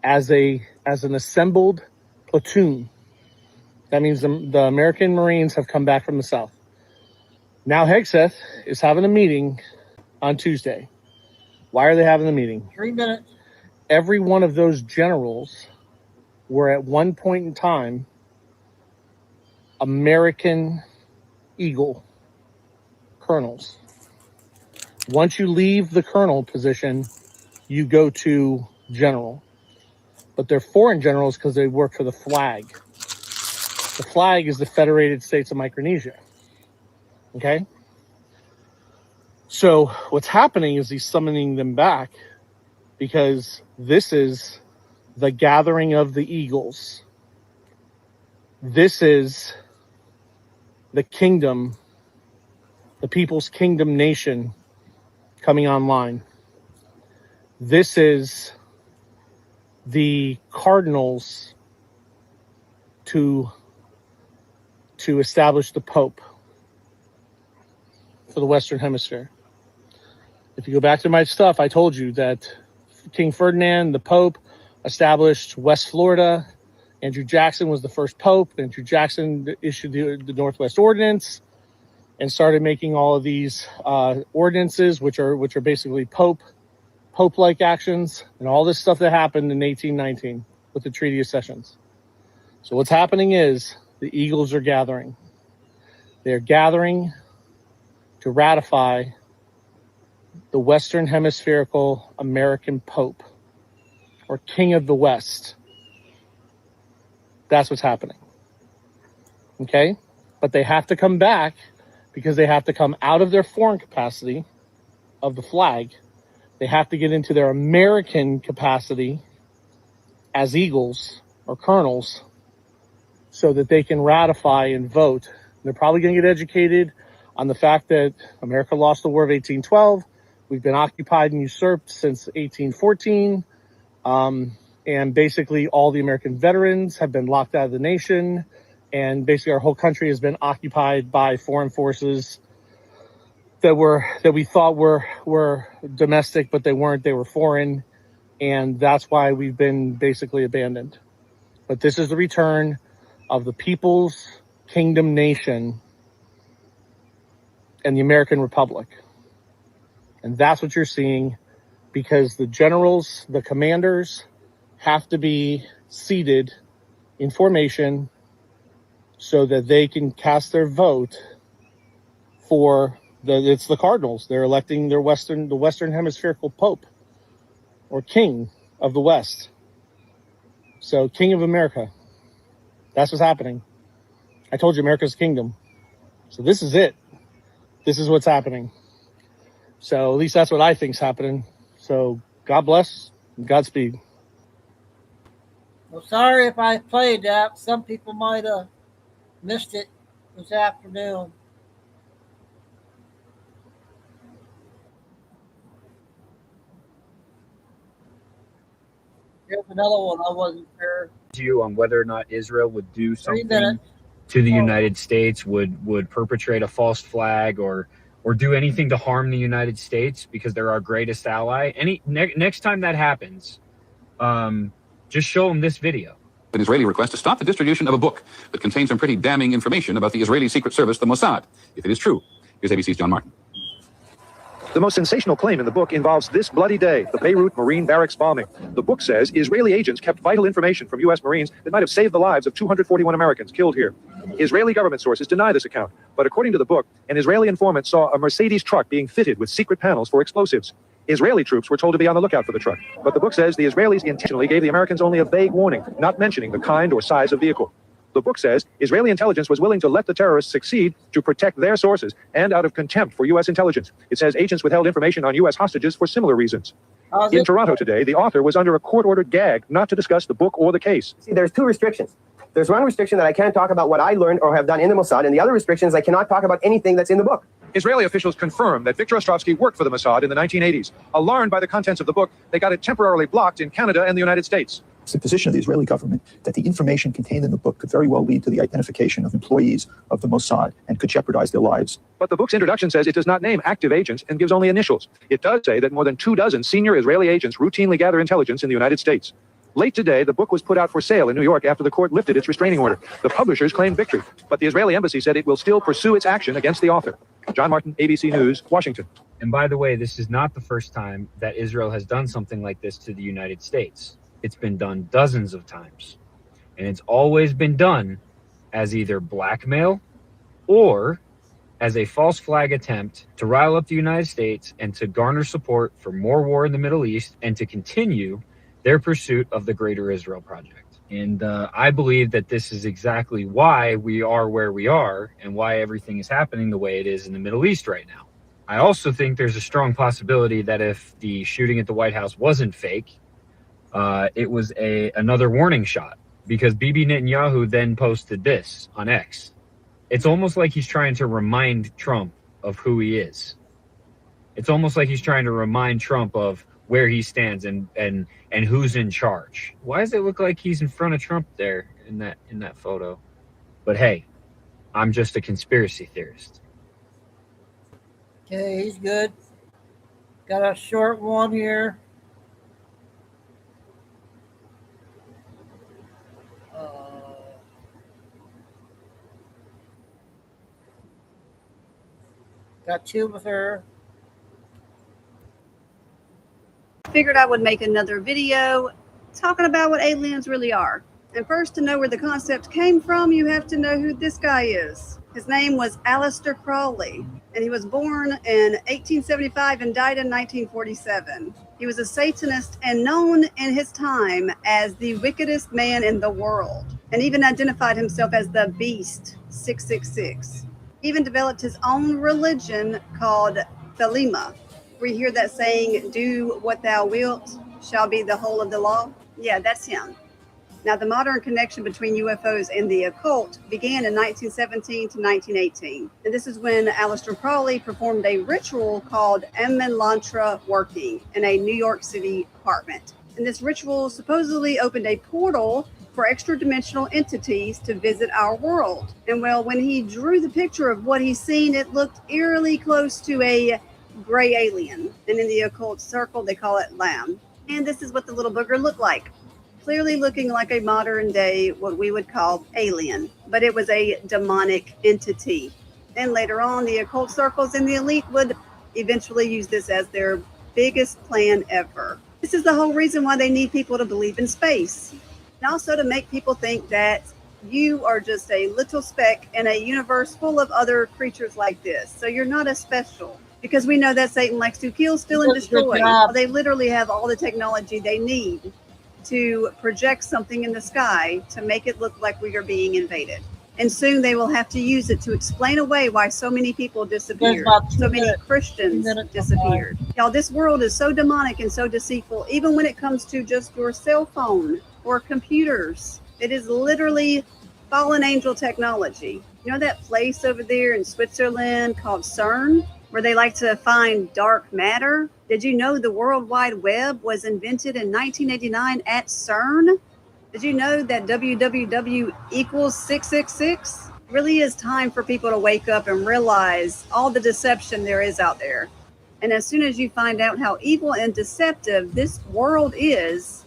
as an assembled platoon. That means the American Marines have come back from the South. Now Hegseth is having a meeting on Tuesday. Why are they having the meeting? 3 minutes. Every one of those generals were at one point in time American Eagle colonels. Once you leave the colonel position, you go to general. But they're foreign generals because they work for the flag. The flag is the Federated States of Micronesia. Okay? So what's happening is he's summoning them back because this is the gathering of the eagles. This is the kingdom, the people's kingdom nation coming online. This is the cardinals to establish the Pope for the Western Hemisphere. If you go back to my stuff, I told you that King Ferdinand, the Pope, established West Florida. Andrew Jackson was the first Pope. Andrew Jackson issued the Northwest Ordinance and started making all of these ordinances, which are basically Pope-like actions, and all this stuff that happened in 1819 with the Treaty of Sessions. So what's happening is the eagles are gathering. They're gathering to ratify the Western Hemispherical American Pope, or King of the West. That's what's happening. Okay? But they have to come back because they have to come out of their foreign capacity of the flag. They have to get into their American capacity as eagles or colonels so that they can ratify and vote. They're probably going to get educated on the fact that America lost the War of 1812. We've been occupied and usurped since 1814. And basically all the American veterans have been locked out of the nation. And basically our whole country has been occupied by foreign forces that we thought were domestic, but they weren't. They were foreign. And that's why we've been basically abandoned. But this is the return of the people's kingdom nation and the American Republic. And that's what you're seeing, because the generals, the commanders, have to be seated in formation so that they can cast their vote for it's the Cardinals. They're electing the Western Hemispherical Pope, or King of the West. So King of America. That's what's happening. I told you America's kingdom. So this is it. This is what's happening. So at least that's what I think's happening. So God bless and Godspeed. Well, sorry if I played that. Some people might have missed it this afternoon. Here's another one I wasn't sure. You on whether or not Israel would do something to the United States, would perpetrate a false flag or do anything to harm the United States because they're our greatest ally. Next time that happens, just show them this video. An Israeli request to stop the distribution of a book that contains some pretty damning information about the Israeli Secret Service, the Mossad, if it is true. Here's ABC's John Martin. The most sensational claim in the book involves this bloody day, the Beirut Marine Barracks bombing. The book says Israeli agents kept vital information from U.S. Marines that might have saved the lives of 241 Americans killed here. Israeli government sources deny this account, but according to the book, an Israeli informant saw a Mercedes truck being fitted with secret panels for explosives. Israeli troops were told to be on the lookout for the truck, but the book says the Israelis intentionally gave the Americans only a vague warning, not mentioning the kind or size of vehicle. The book says Israeli intelligence was willing to let the terrorists succeed to protect their sources and out of contempt for U.S. intelligence. It says agents withheld information on U.S. hostages for similar reasons. In Toronto today, the author was under a court-ordered gag not to discuss the book or the case. See, there's two restrictions. There's one restriction that I can't talk about what I learned or have done in the Mossad, and the other restriction is I cannot talk about anything that's in the book. Israeli officials confirm that Viktor Ostrovsky worked for the Mossad in the 1980s. Alarmed by the contents of the book, they got it temporarily blocked in Canada and the United States. It's the position of the Israeli government that the information contained in the book could very well lead to the identification of employees of the Mossad and could jeopardize their lives. But the book's introduction says it does not name active agents and gives only initials. It does say that more than 24 senior Israeli agents routinely gather intelligence in the United States. Late today, the book was put out for sale in New York after the court lifted its restraining order. The publishers claimed victory, but the Israeli embassy said it will still pursue its action against the author. John Martin, ABC News, Washington. And by the way, this is not the first time that Israel has done something like this to the United States. It's been done dozens of times. And it's always been done as either blackmail or as a false flag attempt to rile up the United States and to garner support for more war in the Middle East and to continue their pursuit of the Greater Israel Project. And I believe that this is exactly why we are where we are and why everything is happening the way it is in the Middle East right now. I also think there's a strong possibility that if the shooting at the White House wasn't fake, it was another warning shot, because Bibi Netanyahu then posted this on X. It's almost like he's trying to remind Trump of who he is. It's almost like he's trying to remind Trump of where he stands and who's in charge. Why does it look like he's in front of Trump there in that photo? But hey, I'm just a conspiracy theorist. Okay, he's good. Got a short one here. Got two with her. Figured I would make another video talking about what aliens really are. And first, to know where the concept came from, you have to know who this guy is. His name was Aleister Crowley, and he was born in 1875 and died in 1947. He was a Satanist and known in his time as the wickedest man in the world, and even identified himself as the Beast 666. He even developed his own religion called Thelema. We hear that saying, "Do what thou wilt shall be the whole of the law." Yeah, that's him. Now, the modern connection between UFOs and the occult began in 1917 to 1918. And this is when Aleister Crowley performed a ritual called Amanlantra working in a New York City apartment. And this ritual supposedly opened a portal for extra-dimensional entities to visit our world. And well, when he drew the picture of what he's seen, it looked eerily close to a gray alien. And in the occult circle, they call it Lamb. And this is what the little booger looked like. Clearly looking like a modern day, what we would call alien, but it was a demonic entity. And later on, the occult circles and the elite would eventually use this as their biggest plan ever. This is the whole reason why they need people to believe in space. And also to make people think that you are just a little speck in a universe full of other creatures like this. So you're not as special. Because we know that Satan likes to kill, steal, and destroy. They literally have all the technology they need to project something in the sky to make it look like we are being invaded. And soon they will have to use it to explain away why so many people disappeared. So many Christians disappeared. Y'all, this world is so demonic and so deceitful, even when it comes to just your cell phone or computers. It is literally fallen angel technology. You know that place over there in Switzerland called CERN, where they like to find dark matter? Did you know the World Wide Web was invented in 1989 at CERN? Did you know that www equals 666? It really is time for people to wake up and realize all the deception there is out there. And as soon as you find out how evil and deceptive this world is,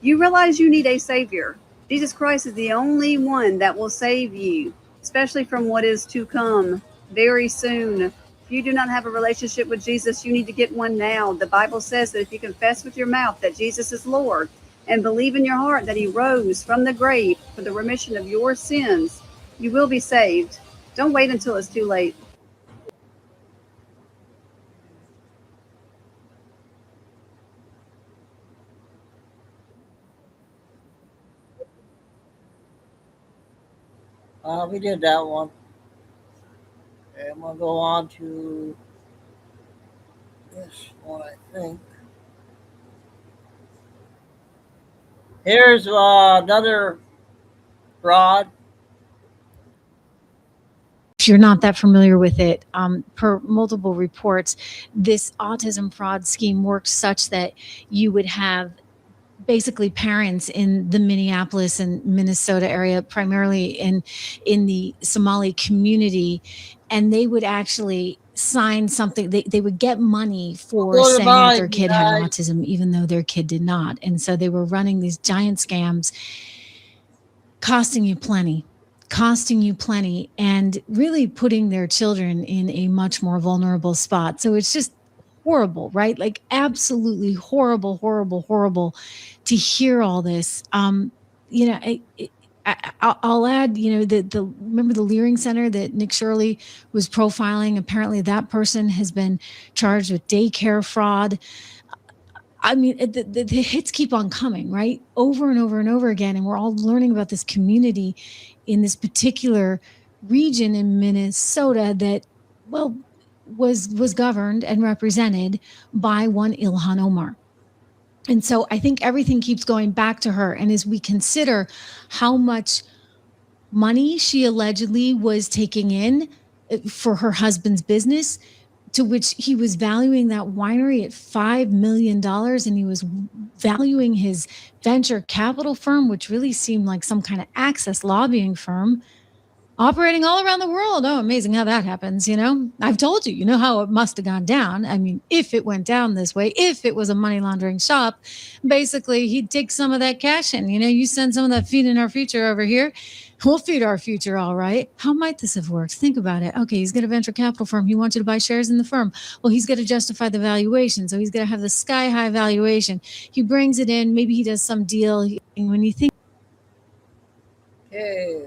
you realize you need a savior. Jesus Christ is the only one that will save you, especially from what is to come very soon. If you do not have a relationship with Jesus, you need to get one now. The Bible says that if you confess with your mouth that Jesus is Lord and believe in your heart that he rose from the grave for the remission of your sins, you will be saved. Don't wait until it's too late. We did that one. And we'll go on to this one, I think. Here's another fraud. if you're not that familiar with it, per multiple reports, this autism fraud scheme works such that you would have basically parents in the Minneapolis and Minnesota area, primarily in the Somali community, and they would actually sign something. They would get money for saying that their kid had autism, even though their kid did not. And so they were running these giant scams, costing you plenty, and really putting their children in a much more vulnerable spot. So it's just horrible, right? Like absolutely horrible to hear all this. You know, I'll add, you know, remember the Leering Center that Nick Shirley was profiling? Apparently that person has been charged with daycare fraud. I mean, the hits keep on coming, right? Over and over and over again. And we're all learning about this community in this particular region in Minnesota that, well, was governed and represented by one Ilhan Omar. And so I think everything keeps going back to her. And as we consider how much money she allegedly was taking in for her husband's business, to which he was valuing that winery at $5 million, and he was valuing his venture capital firm, which really seemed like some kind of access lobbying firm, operating all around the world. Oh, amazing how that happens, you know? I've told you, you know how it must have gone down. I mean, if it went down this way, if it was a money laundering shop, basically he'd take some of that cash in. You know, you send some of that feeding our future over here, we'll feed our future, all right. How might this have worked? Think about it. Okay, he's got a venture capital firm. He wants you to buy shares in the firm. Well, he's got to justify the valuation. So he's got to have the sky high valuation. He brings it in. Maybe he does some deal. When you think. Okay.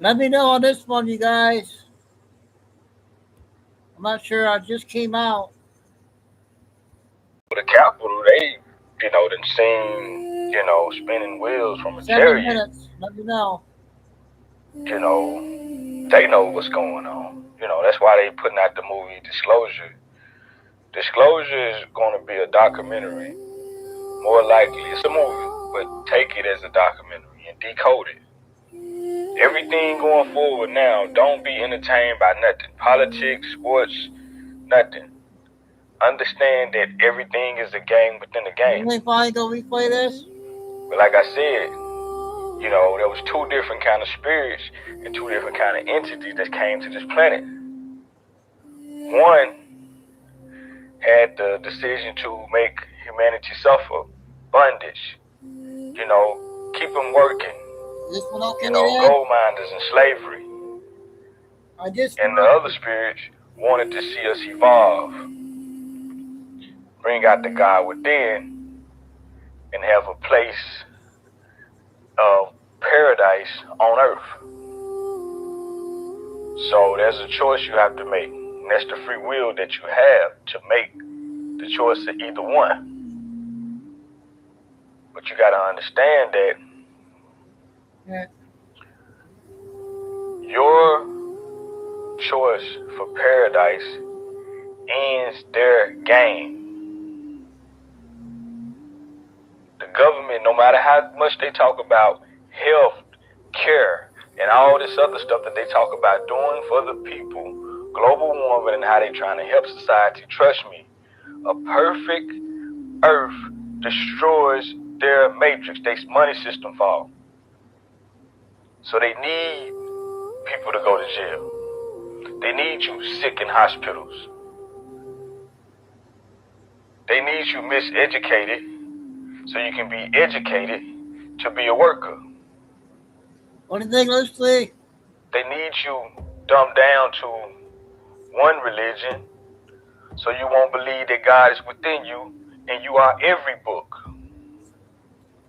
Let me know on this one, you guys. I'm not sure. I just came out. The Capitol, they, you know, done seen, you know, spinning wheels from a 7 chariot. minutes. Let me know. You know, they know what's going on. You know, that's why they putting out the movie Disclosure. Disclosure is going to be a documentary. More likely, it's a movie, but take it as a documentary and decode it. Everything going forward now, don't be entertained by nothing. Politics, sports, nothing. Understand that everything is a game within a game. You think probably gonna replay this? But like I said, you know, there was two different kind of spirits and two different kind of entities that came to this planet. One had the decision to make humanity suffer bondage. You know, keep them working. You know, gold miners and slavery. And the other spirits wanted to see us evolve. Bring out the God within and have a place of paradise on earth. So there's a choice you have to make. And that's the free will that you have to make the choice of either one. But you got to understand that your choice for paradise ends their game. The government, no matter how much they talk about health care and all this other stuff that they talk about doing for the people, global warming and how they trying to help society, trust me, a perfect earth destroys their matrix, their money system fall. So they need people to go to jail. They need you sick in hospitals. They need you miseducated so you can be educated to be a worker. What do you think, Lucy? They need you dumbed down to one religion so you won't believe that God is within you and you are every book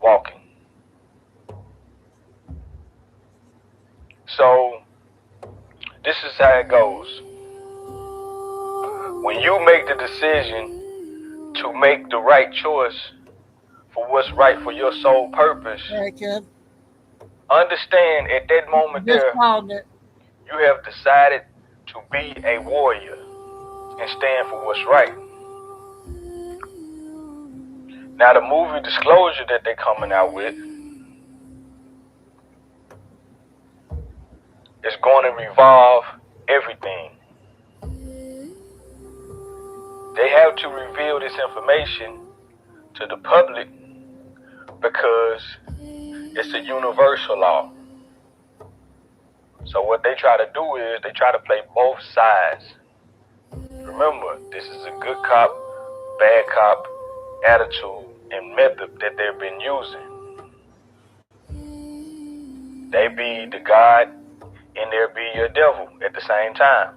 walking. So this is how it goes. When you make the decision to make the right choice for what's right for your sole purpose, understand at that moment there, you have decided to be a warrior and stand for what's right. Now the movie Disclosure that they're coming out with is going to revolve everything. They have to reveal this information to the public because it's a universal law. So what they try to do is they try to play both sides. Remember, this is a good cop, bad cop attitude and method that they've been using. They be the God and there be your devil at the same time.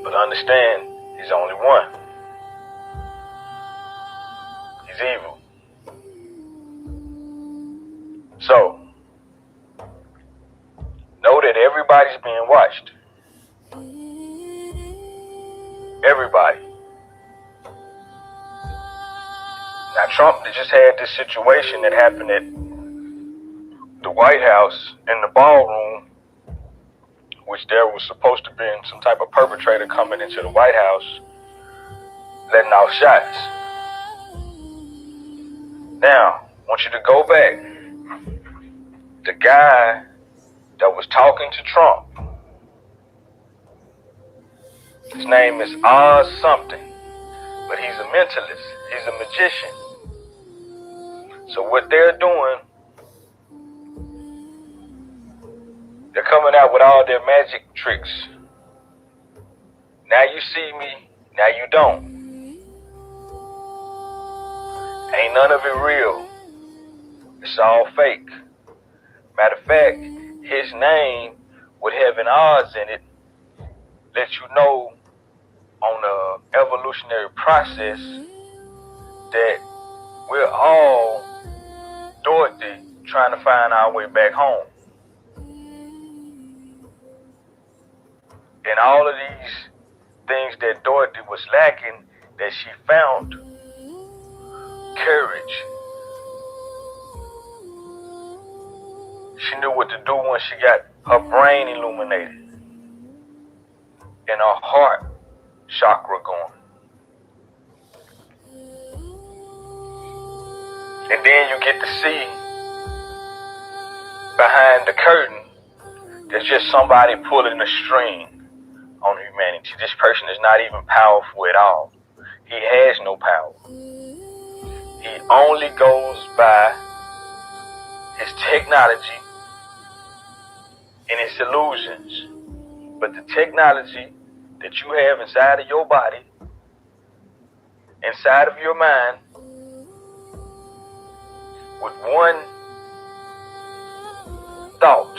But understand, he's only one. He's evil. So, know that everybody's being watched. Everybody. Now, Trump just had this situation that happened at the White House in the ballroom, which there was supposed to be some type of perpetrator coming into the White House, letting off shots. Now, I want you to go back. The guy that was talking to Trump, his name is Oz something, but he's a mentalist. He's a magician. So what they're doing, they're coming out with all their magic tricks. Now you see me, now you don't. Ain't none of it real. It's all fake. Matter of fact, his name with having odds in it lets you know on the evolutionary process that we're all Dorothy trying to find our way back home. And all of these things that Dorothy was lacking, that she found courage. She knew what to do when she got her brain illuminated and her heart chakra going. And then you get to see behind the curtain, there's just somebody pulling a string on humanity. This person is not even powerful at all. He has no power. He only goes by his technology and his illusions. But the technology that you have inside of your body, inside of your mind, with one thought,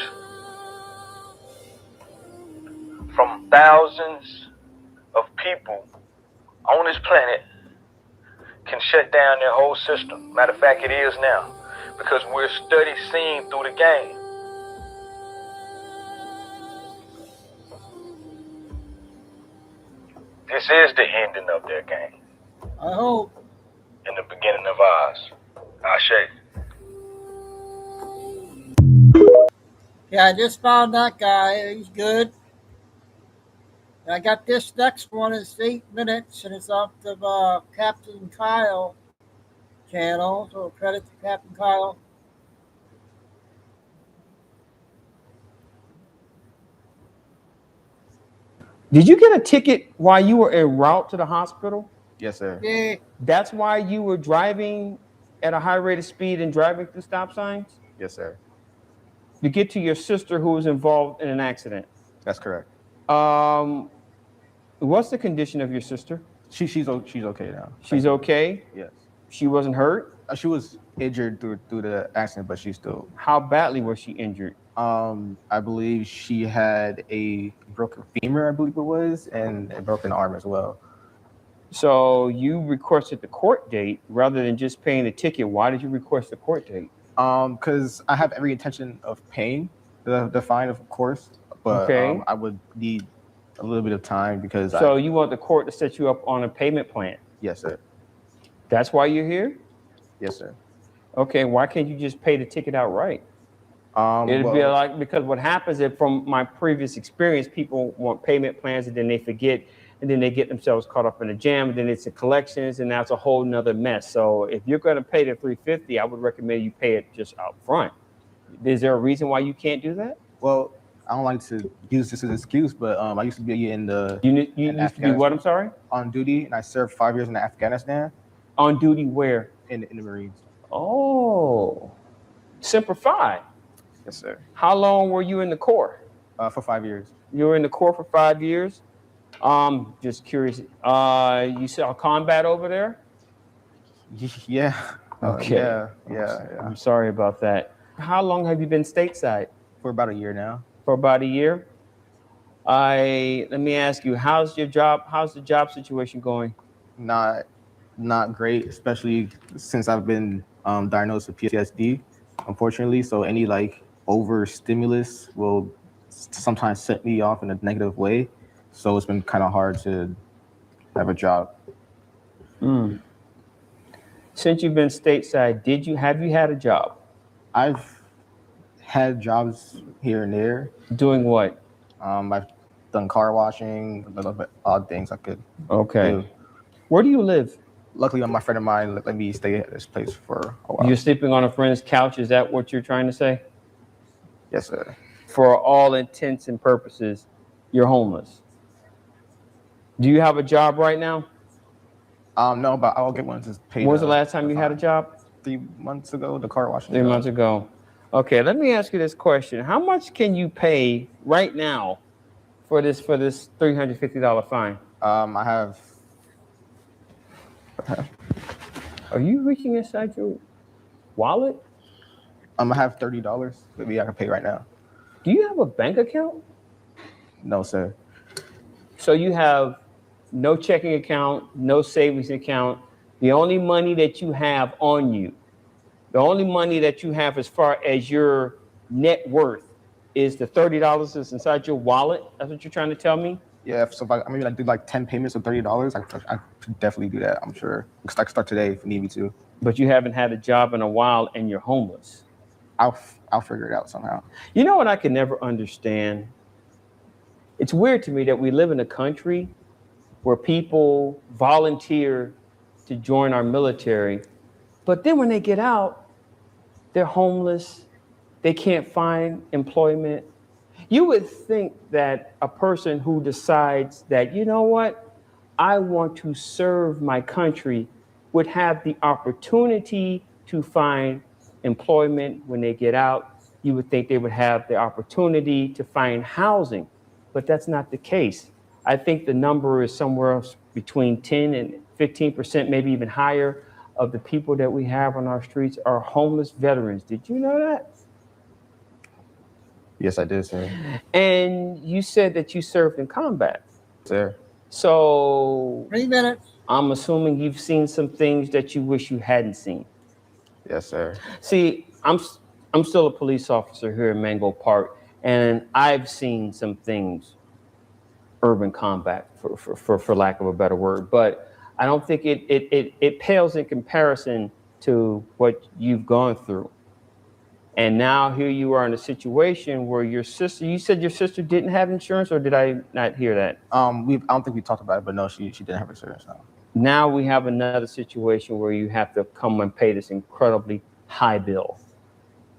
from thousands of people on this planet, can shut down their whole system. Matter of fact, it is now, because we're seeing through the game. This is the ending of their game. I hope. And the beginning of ours. Ashe. Yeah, I just found that guy. He's good. I got this next one. It's 8 minutes, and it's off the Captain Kyle channel. So credit to Captain Kyle. Did you get a ticket while you were en route to the hospital? Yes, sir. Yeah. That's why you were driving at a high rate of speed and driving through stop signs? Yes, sir. To get to your sister who was involved in an accident? That's correct. What's the condition of your sister? She's okay now. She's okay? Yes. She wasn't hurt? She was injured through the accident, but she's still. How badly was she injured? I believe she had a broken femur, I believe it was, and a broken arm as well. So you requested the court date rather than just paying the ticket. Why did you request the court date? Because I have every intention of paying the fine, of course, but okay. I would need a little bit of time because. So you want the court to set you up on a payment plan? Yes, sir. That's why you're here? Yes, sir. Okay, why can't you just pay the ticket outright? It'd be like, because what happens is, from my previous experience, people want payment plans and then they forget and then they get themselves caught up in a jam, and then it's the collections, and that's a whole nother mess. So if you're going to pay the $350, I would recommend you pay it just up front. Is there a reason why you can't do that? Well, I don't like to use this as an excuse, but I used to be in the. You used to be what? I'm sorry. On duty, and I served 5 years in Afghanistan. On duty where? In the Marines. Oh, Semper Fi. Yes, sir. How long were you in the Corps? For 5 years. You were in the Corps for 5 years. Just curious. You saw combat over there? Yeah. Okay. Yeah. I'm sorry about that. How long have you been stateside? For about a year now. For about a year. Let me ask you, how's the job situation going? Not great, especially since I've been diagnosed with PTSD, unfortunately. So any like over stimulus will sometimes set me off in a negative way. So it's been kind of hard to have a job. Since you've been stateside, have you had a job? I've had jobs here and there. Doing what? I've done car washing, a little bit odd things I could do. Where do you live? Luckily, my friend of mine let me stay at this place for a while. You're sleeping on a friend's couch. Is that what you're trying to say? Yes, sir. For all intents and purposes, you're homeless. Do you have a job right now? No, but I'll get one to pay. When was the last time you had a job? 3 months ago, the car washing. 3 months ago. Okay, let me ask you this question. How much can you pay right now for this $350 fine? I have. Are you reaching inside your wallet? I have $30. Maybe I can pay right now. Do you have a bank account? No, sir. So you have no checking account, no savings account. The only money that you have on you, the only money that you have as far as your net worth is the $30 that's inside your wallet. That's what you're trying to tell me? Yeah, so if I do like 10 payments of $30, I could definitely do that, I'm sure. I could start today if you need me to. But you haven't had a job in a while and you're homeless. I'll figure it out somehow. You know what I can never understand? It's weird to me that we live in a country where people volunteer to join our military, but then when they get out, they're homeless, they can't find employment. You would think that a person who decides that, you know what, I want to serve my country would have the opportunity to find employment when they get out. You would think they would have the opportunity to find housing, but that's not the case. I think the number is somewhere between 10 and 15%, maybe even higher, of the people that we have on our streets are homeless veterans. Did you know that? Yes, I did, sir. And you said that you served in combat. Sir. So 3 minutes. I'm assuming you've seen some things that you wish you hadn't seen. Yes, sir. See, I'm still a police officer here in Mango Park, and I've seen some things, urban combat, for lack of a better word, but I don't think it pales in comparison to what you've gone through. And now here you are in a situation where you said your sister didn't have insurance, or did I not hear that? I don't think we talked about it, but no, she didn't have insurance. No. Now we have another situation where you have to come and pay this incredibly high bill.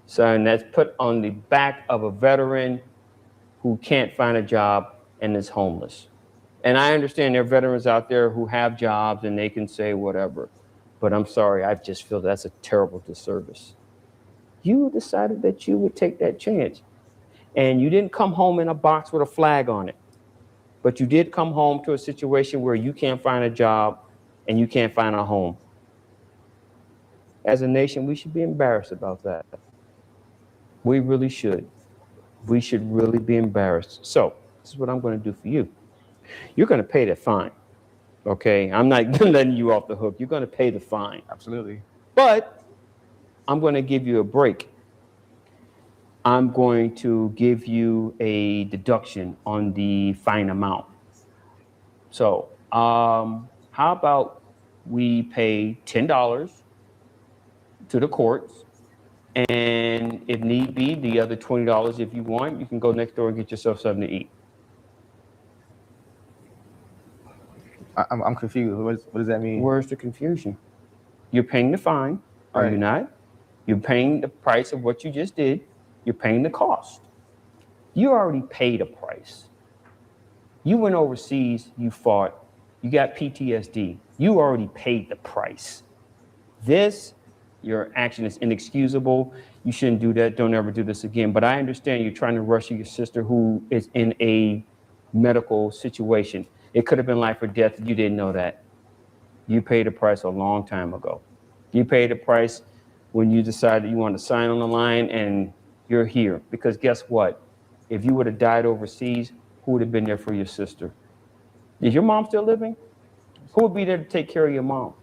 So, and that's put on the back of a veteran who can't find a job and is homeless. And I understand there are veterans out there who have jobs and they can say whatever, but I'm sorry, I just feel that's a terrible disservice. You decided that you would take that chance, and you didn't come home in a box with a flag on it, but you did come home to a situation where you can't find a job and you can't find a home. As a nation, we should be embarrassed about that. We really should. We should really be embarrassed. So this is what I'm going to do for you. You're going to pay the fine, okay? I'm not letting you off the hook. You're going to pay the fine. Absolutely. But I'm going to give you a break. I'm going to give you a deduction on the fine amount. So how about we pay $10 to the courts, and if need be, the other $20 if you want, you can go next door and get yourself something to eat. I'm confused. What does that mean? Where's the confusion? You're paying the fine, are you not? You're paying the price of what you just did. You're paying the cost. You already paid a price. You went overseas, you fought, you got PTSD. You already paid the price. Your action is inexcusable. You shouldn't do that. Don't ever do this again. But I understand you're trying to rescue your sister who is in a medical situation. It could have been life or death. You didn't know that. You paid a price a long time ago. You paid a price when you decided you wanted to sign on the line and you're here. Because guess what? If you would have died overseas, who would have been there for your sister? Is your mom still living? Who would be there to take care of your mom?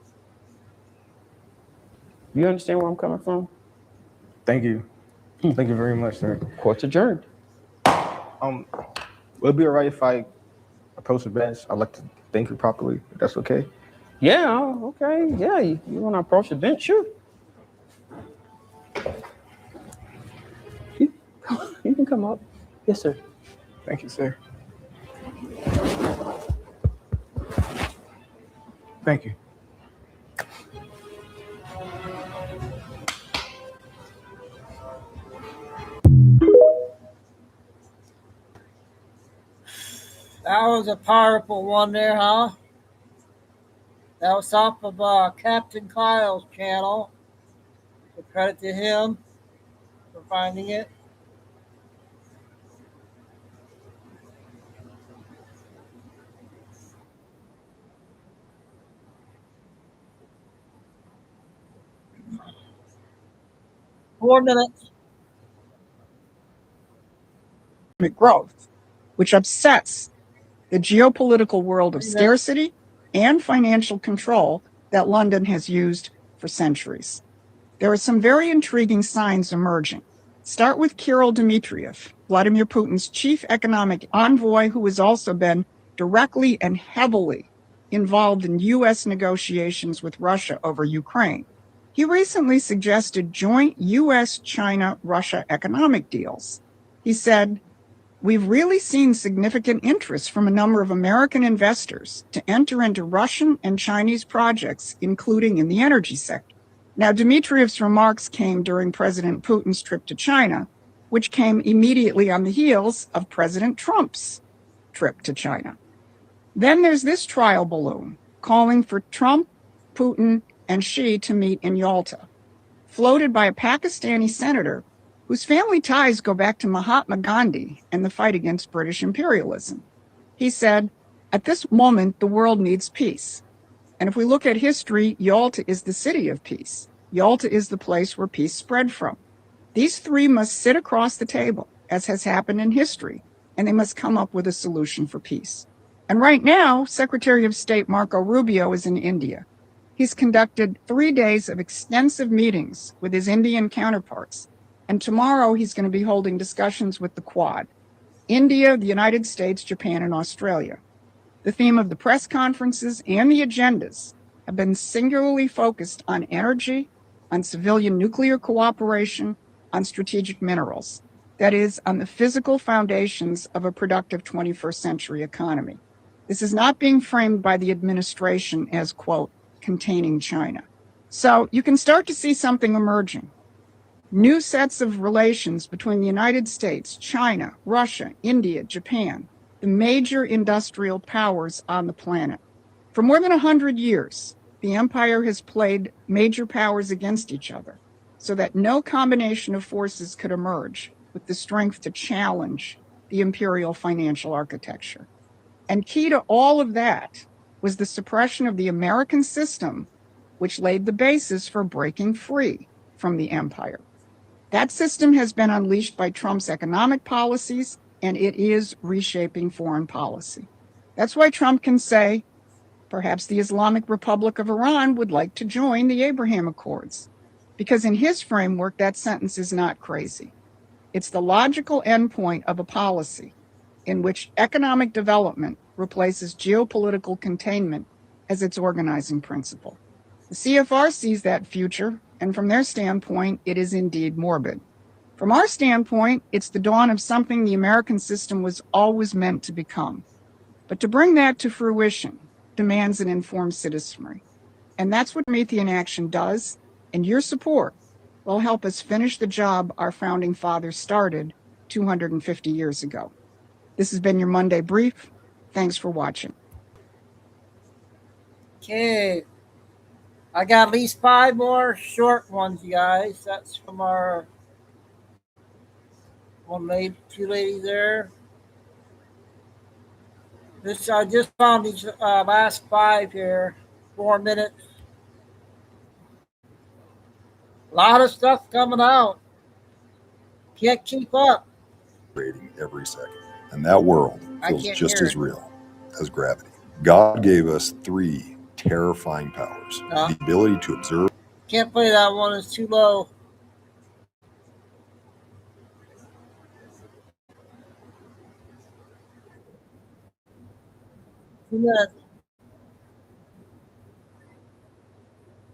You understand where I'm coming from? Thank you. Thank you very much, sir. Court's adjourned. Will it be all right if I approach the bench? I'd like to thank you properly, if that's okay. Yeah, okay. Yeah, you want to approach the bench? Sure. You can come up. Yes, sir. Thank you, sir. Thank you. That was a powerful one there, huh? That was off of Captain Kyle's channel. So credit to him for finding it. Four minutes. Growth, which upsets the geopolitical world of scarcity and financial control that London has used for centuries. There are some very intriguing signs emerging. Start with Kirill Dmitriev, Vladimir Putin's chief economic envoy, who has also been directly and heavily involved in U.S. negotiations with Russia over Ukraine. He recently suggested joint U.S., China, Russia economic deals. He said, "We've really seen significant interest from a number of American investors to enter into Russian and Chinese projects, including in the energy sector." Now, Dmitriev's remarks came during President Putin's trip to China, which came immediately on the heels of President Trump's trip to China. Then there's this trial balloon calling for Trump, Putin, and Xi to meet in Yalta, floated by a Pakistani senator whose family ties go back to Mahatma Gandhi and the fight against British imperialism. He said, "At this moment, the world needs peace. And if we look at history, Yalta is the city of peace. Yalta is the place where peace spread from. These three must sit across the table, as has happened in history, and they must come up with a solution for peace." And right now, Secretary of State Marco Rubio is in India. He's conducted 3 days of extensive meetings with his Indian counterparts. And tomorrow he's going to be holding discussions with the Quad, India, the United States, Japan, and Australia. The theme of the press conferences and the agendas have been singularly focused on energy, on civilian nuclear cooperation, on strategic minerals. That is, on the physical foundations of a productive 21st century economy. This is not being framed by the administration as, quote, containing China. So you can start to see something emerging. New sets of relations between the United States, China, Russia, India, Japan, the major industrial powers on the planet. For more than 100 years, the empire has played major powers against each other so that no combination of forces could emerge with the strength to challenge the imperial financial architecture. And key to all of that was the suppression of the American system, which laid the basis for breaking free from the empire. That system has been unleashed by Trump's economic policies, and it is reshaping foreign policy. That's why Trump can say, perhaps the Islamic Republic of Iran would like to join the Abraham Accords, because in his framework, that sentence is not crazy. It's the logical endpoint of a policy in which economic development replaces geopolitical containment as its organizing principle. The CFR sees that future, and from their standpoint, it is indeed morbid. From our standpoint, it's the dawn of something the American system was always meant to become. But to bring that to fruition, demands an informed citizenry. And that's what Promethean in Action does, and your support will help us finish the job our founding fathers started 250 years ago. This has been your Monday Brief. Thanks for watching. Okay. I got at least 5 more short ones, you guys. That's from our two ladies there. I just found these last 5 here. 4 minutes. A lot of stuff coming out. Can't keep up. Every second. And that world feels just as real as gravity. God gave us 3 terrifying powers. The ability to observe. Can't play that one. It's too low.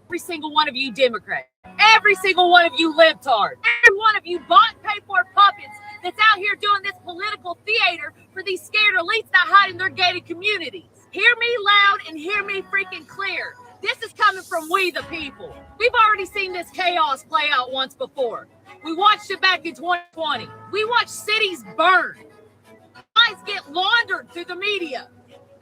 Every single one of you Democrats, every single one of you libtards, every one of you bought and paid for puppets that's out here doing this political theater for these scared elites that hide in their gated communities. Hear me loud and hear me freaking clear. This is coming from we the people. We've already seen this chaos play out once before. We watched it back in 2020. We watched cities burn. Lives get laundered through the media.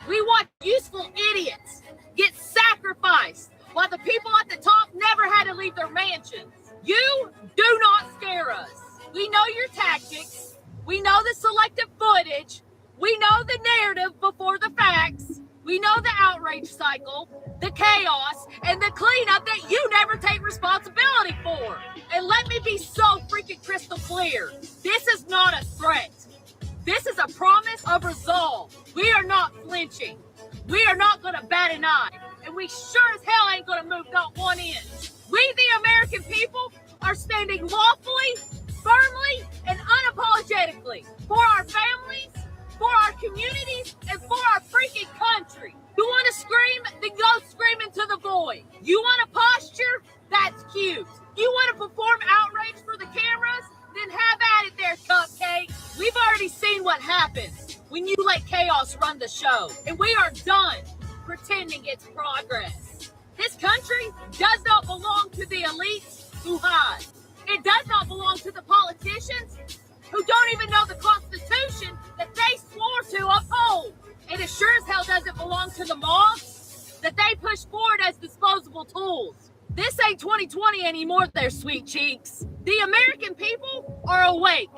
We watch useful idiots get sacrificed while the people at the top never had to leave their mansions. You do not scare us. We know your tactics. We know the selective footage. We know the narrative before the facts. We know the outrage cycle, the chaos, and the cleanup that you never take responsibility for. And let me be so freaking crystal clear. This is not a threat. This is a promise of resolve. We are not flinching. We are not going to bat an eye. And we sure as hell ain't going to move not 1 inch. We, the American people, are standing lawfully, firmly, and unapologetically for our families, for our communities, and for our freaking country. You want to scream? Then go scream into the void. You want a posture? That's cute. You want to perform outrage for the cameras? Then have at it there, Cupcake. We've already seen what happens when you let chaos run the show. And we are done pretending it's progress. This country does not belong to the elites who hide. It does not belong to the politicians who don't even know the Constitution that they swore to uphold. And it sure as hell doesn't belong to the mobs that they push forward as disposable tools. This ain't 2020 anymore, their sweet cheeks. The American people are awake,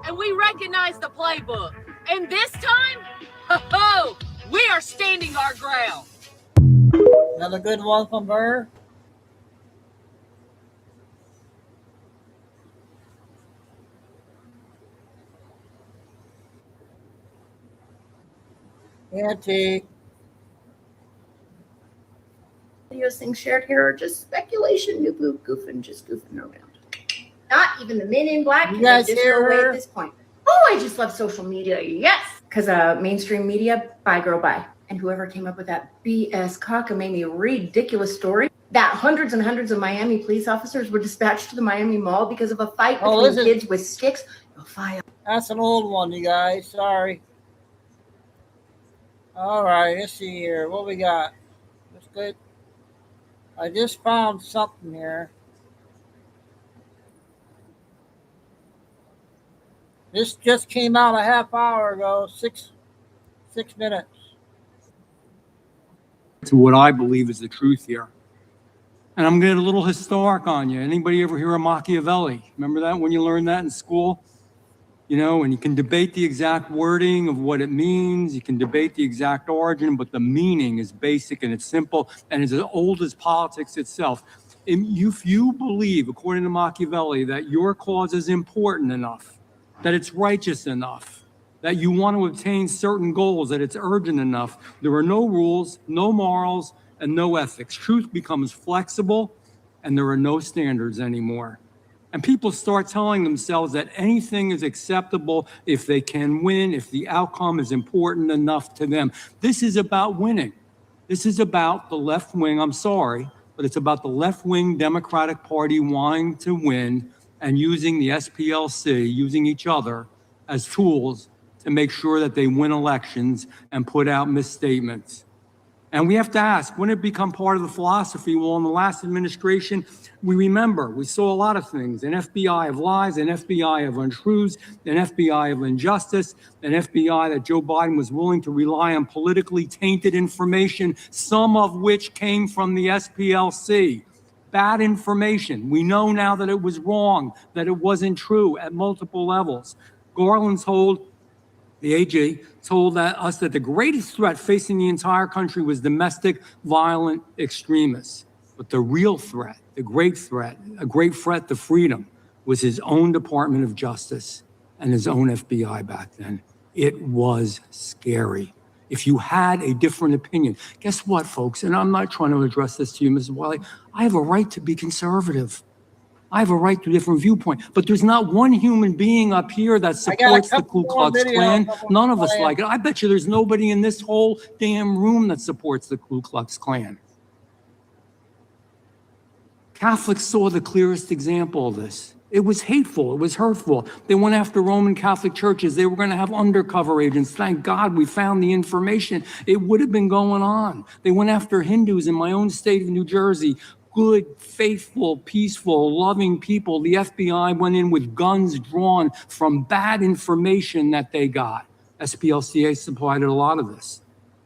and we recognize the playbook. And this time, we are standing our ground. Another good one from her. Auntie. Videos things shared here are just speculation, goofing around. Not even the men in black You can guys just hear go away her? at this point. Oh, I just love social media. Yes. Because mainstream media, bye girl, bye. And whoever came up with that BS cockamamie ridiculous story that hundreds and hundreds of Miami police officers were dispatched to the Miami Mall because of a fight between kids with sticks. You'll file. That's an old one, you guys. Sorry. All right, let's see here. What we got? That's good. I just found something here. This just came out a half hour ago, 6 minutes. To what I believe is the truth here. And I'm getting a little historic on you. Anybody ever hear of Machiavelli? Remember that when you learned that in school? You know, and you can debate the exact wording of what it means. You can debate the exact origin, but the meaning is basic and it's simple and it's as old as politics itself. If you believe, according to Machiavelli, that your cause is important enough, that it's righteous enough, that you want to obtain certain goals, that it's urgent enough, there are no rules, no morals, and no ethics. Truth becomes flexible, and there are no standards anymore. And people start telling themselves that anything is acceptable if they can win, if the outcome is important enough to them. This is about winning. This is about the left wing, I'm sorry, but it's about the left-wing Democratic Party wanting to win and using the SPLC, using each other as tools to make sure that they win elections and put out misstatements. And we have to ask, when it become part of the philosophy? Well, in the last administration, we saw a lot of things: an FBI of lies, an FBI of untruths, an FBI of injustice, an FBI that Joe Biden was willing to rely on politically tainted information, some of which came from the SPLC. Bad information. We know now that it was wrong, that it wasn't true at multiple levels. The AG told us that the greatest threat facing the entire country was domestic violent extremists. But the real threat, a great threat to freedom, was his own Department of Justice and his own FBI back then. It was scary. If you had a different opinion, guess what, folks? And I'm not trying to address this to you, Mrs. Wiley. I have a right to be conservative. I have a right to a different viewpoint, but there's not one human being up here that supports the Ku Klux Klan. None of us like it. I bet you there's nobody in this whole damn room that supports the Ku Klux Klan. Catholics saw the clearest example of this. It was hateful. It was hurtful. They went after Roman Catholic churches. They were going to have undercover agents. Thank God we found the information. It would have been going on. They went after Hindus in my own state of New Jersey. Good, faithful, peaceful, loving people. The FBI went in with guns drawn from bad information that they got. SPLCA supplied a lot of this.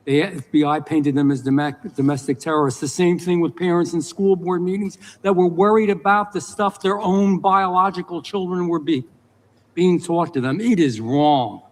The FBI painted them as domestic terrorists. The same thing with parents in school board meetings that were worried about the stuff their own biological children were being taught to them. It is wrong.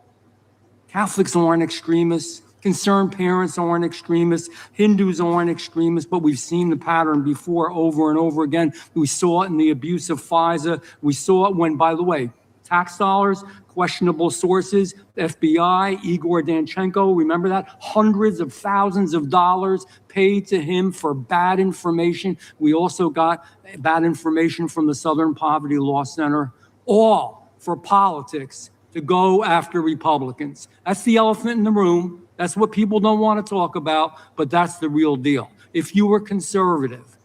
Catholics aren't extremists. Concerned parents aren't extremists. Hindus aren't extremists, but we've seen the pattern before over and over again. We saw it in the abuse of FISA. We saw it when, by the way, tax dollars, questionable sources, FBI, Igor Danchenko, remember that? Hundreds of thousands of dollars paid to him for bad information. We also got bad information from the Southern Poverty Law Center, all for politics to go after Republicans. That's the elephant in the room. That's what people don't want to talk about, but that's the real deal. If you were conservative,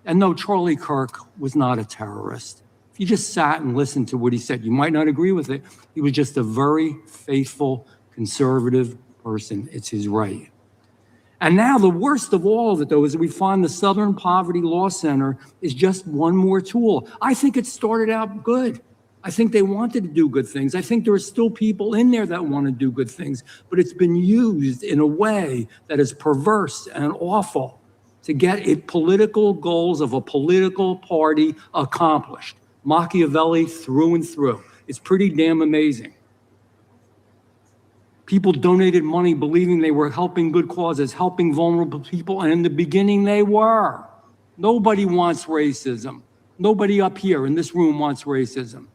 and no, Charlie Kirk was not a terrorist. If you just sat and listened to what he said, you might not agree with it. He was just a very faithful, conservative person. It's his right. And now the worst of all of it, though, is we find the Southern Poverty Law Center is just one more tool. I think it started out good. I think they wanted to do good things. I think there are still people in there that want to do good things, but it's been used in a way that is perverse and awful to get it political goals of a political party accomplished. Machiavelli through and through. It's pretty damn amazing. People donated money believing they were helping good causes, helping vulnerable people, and in the beginning they were. Nobody wants racism. Nobody up here in this room wants racism.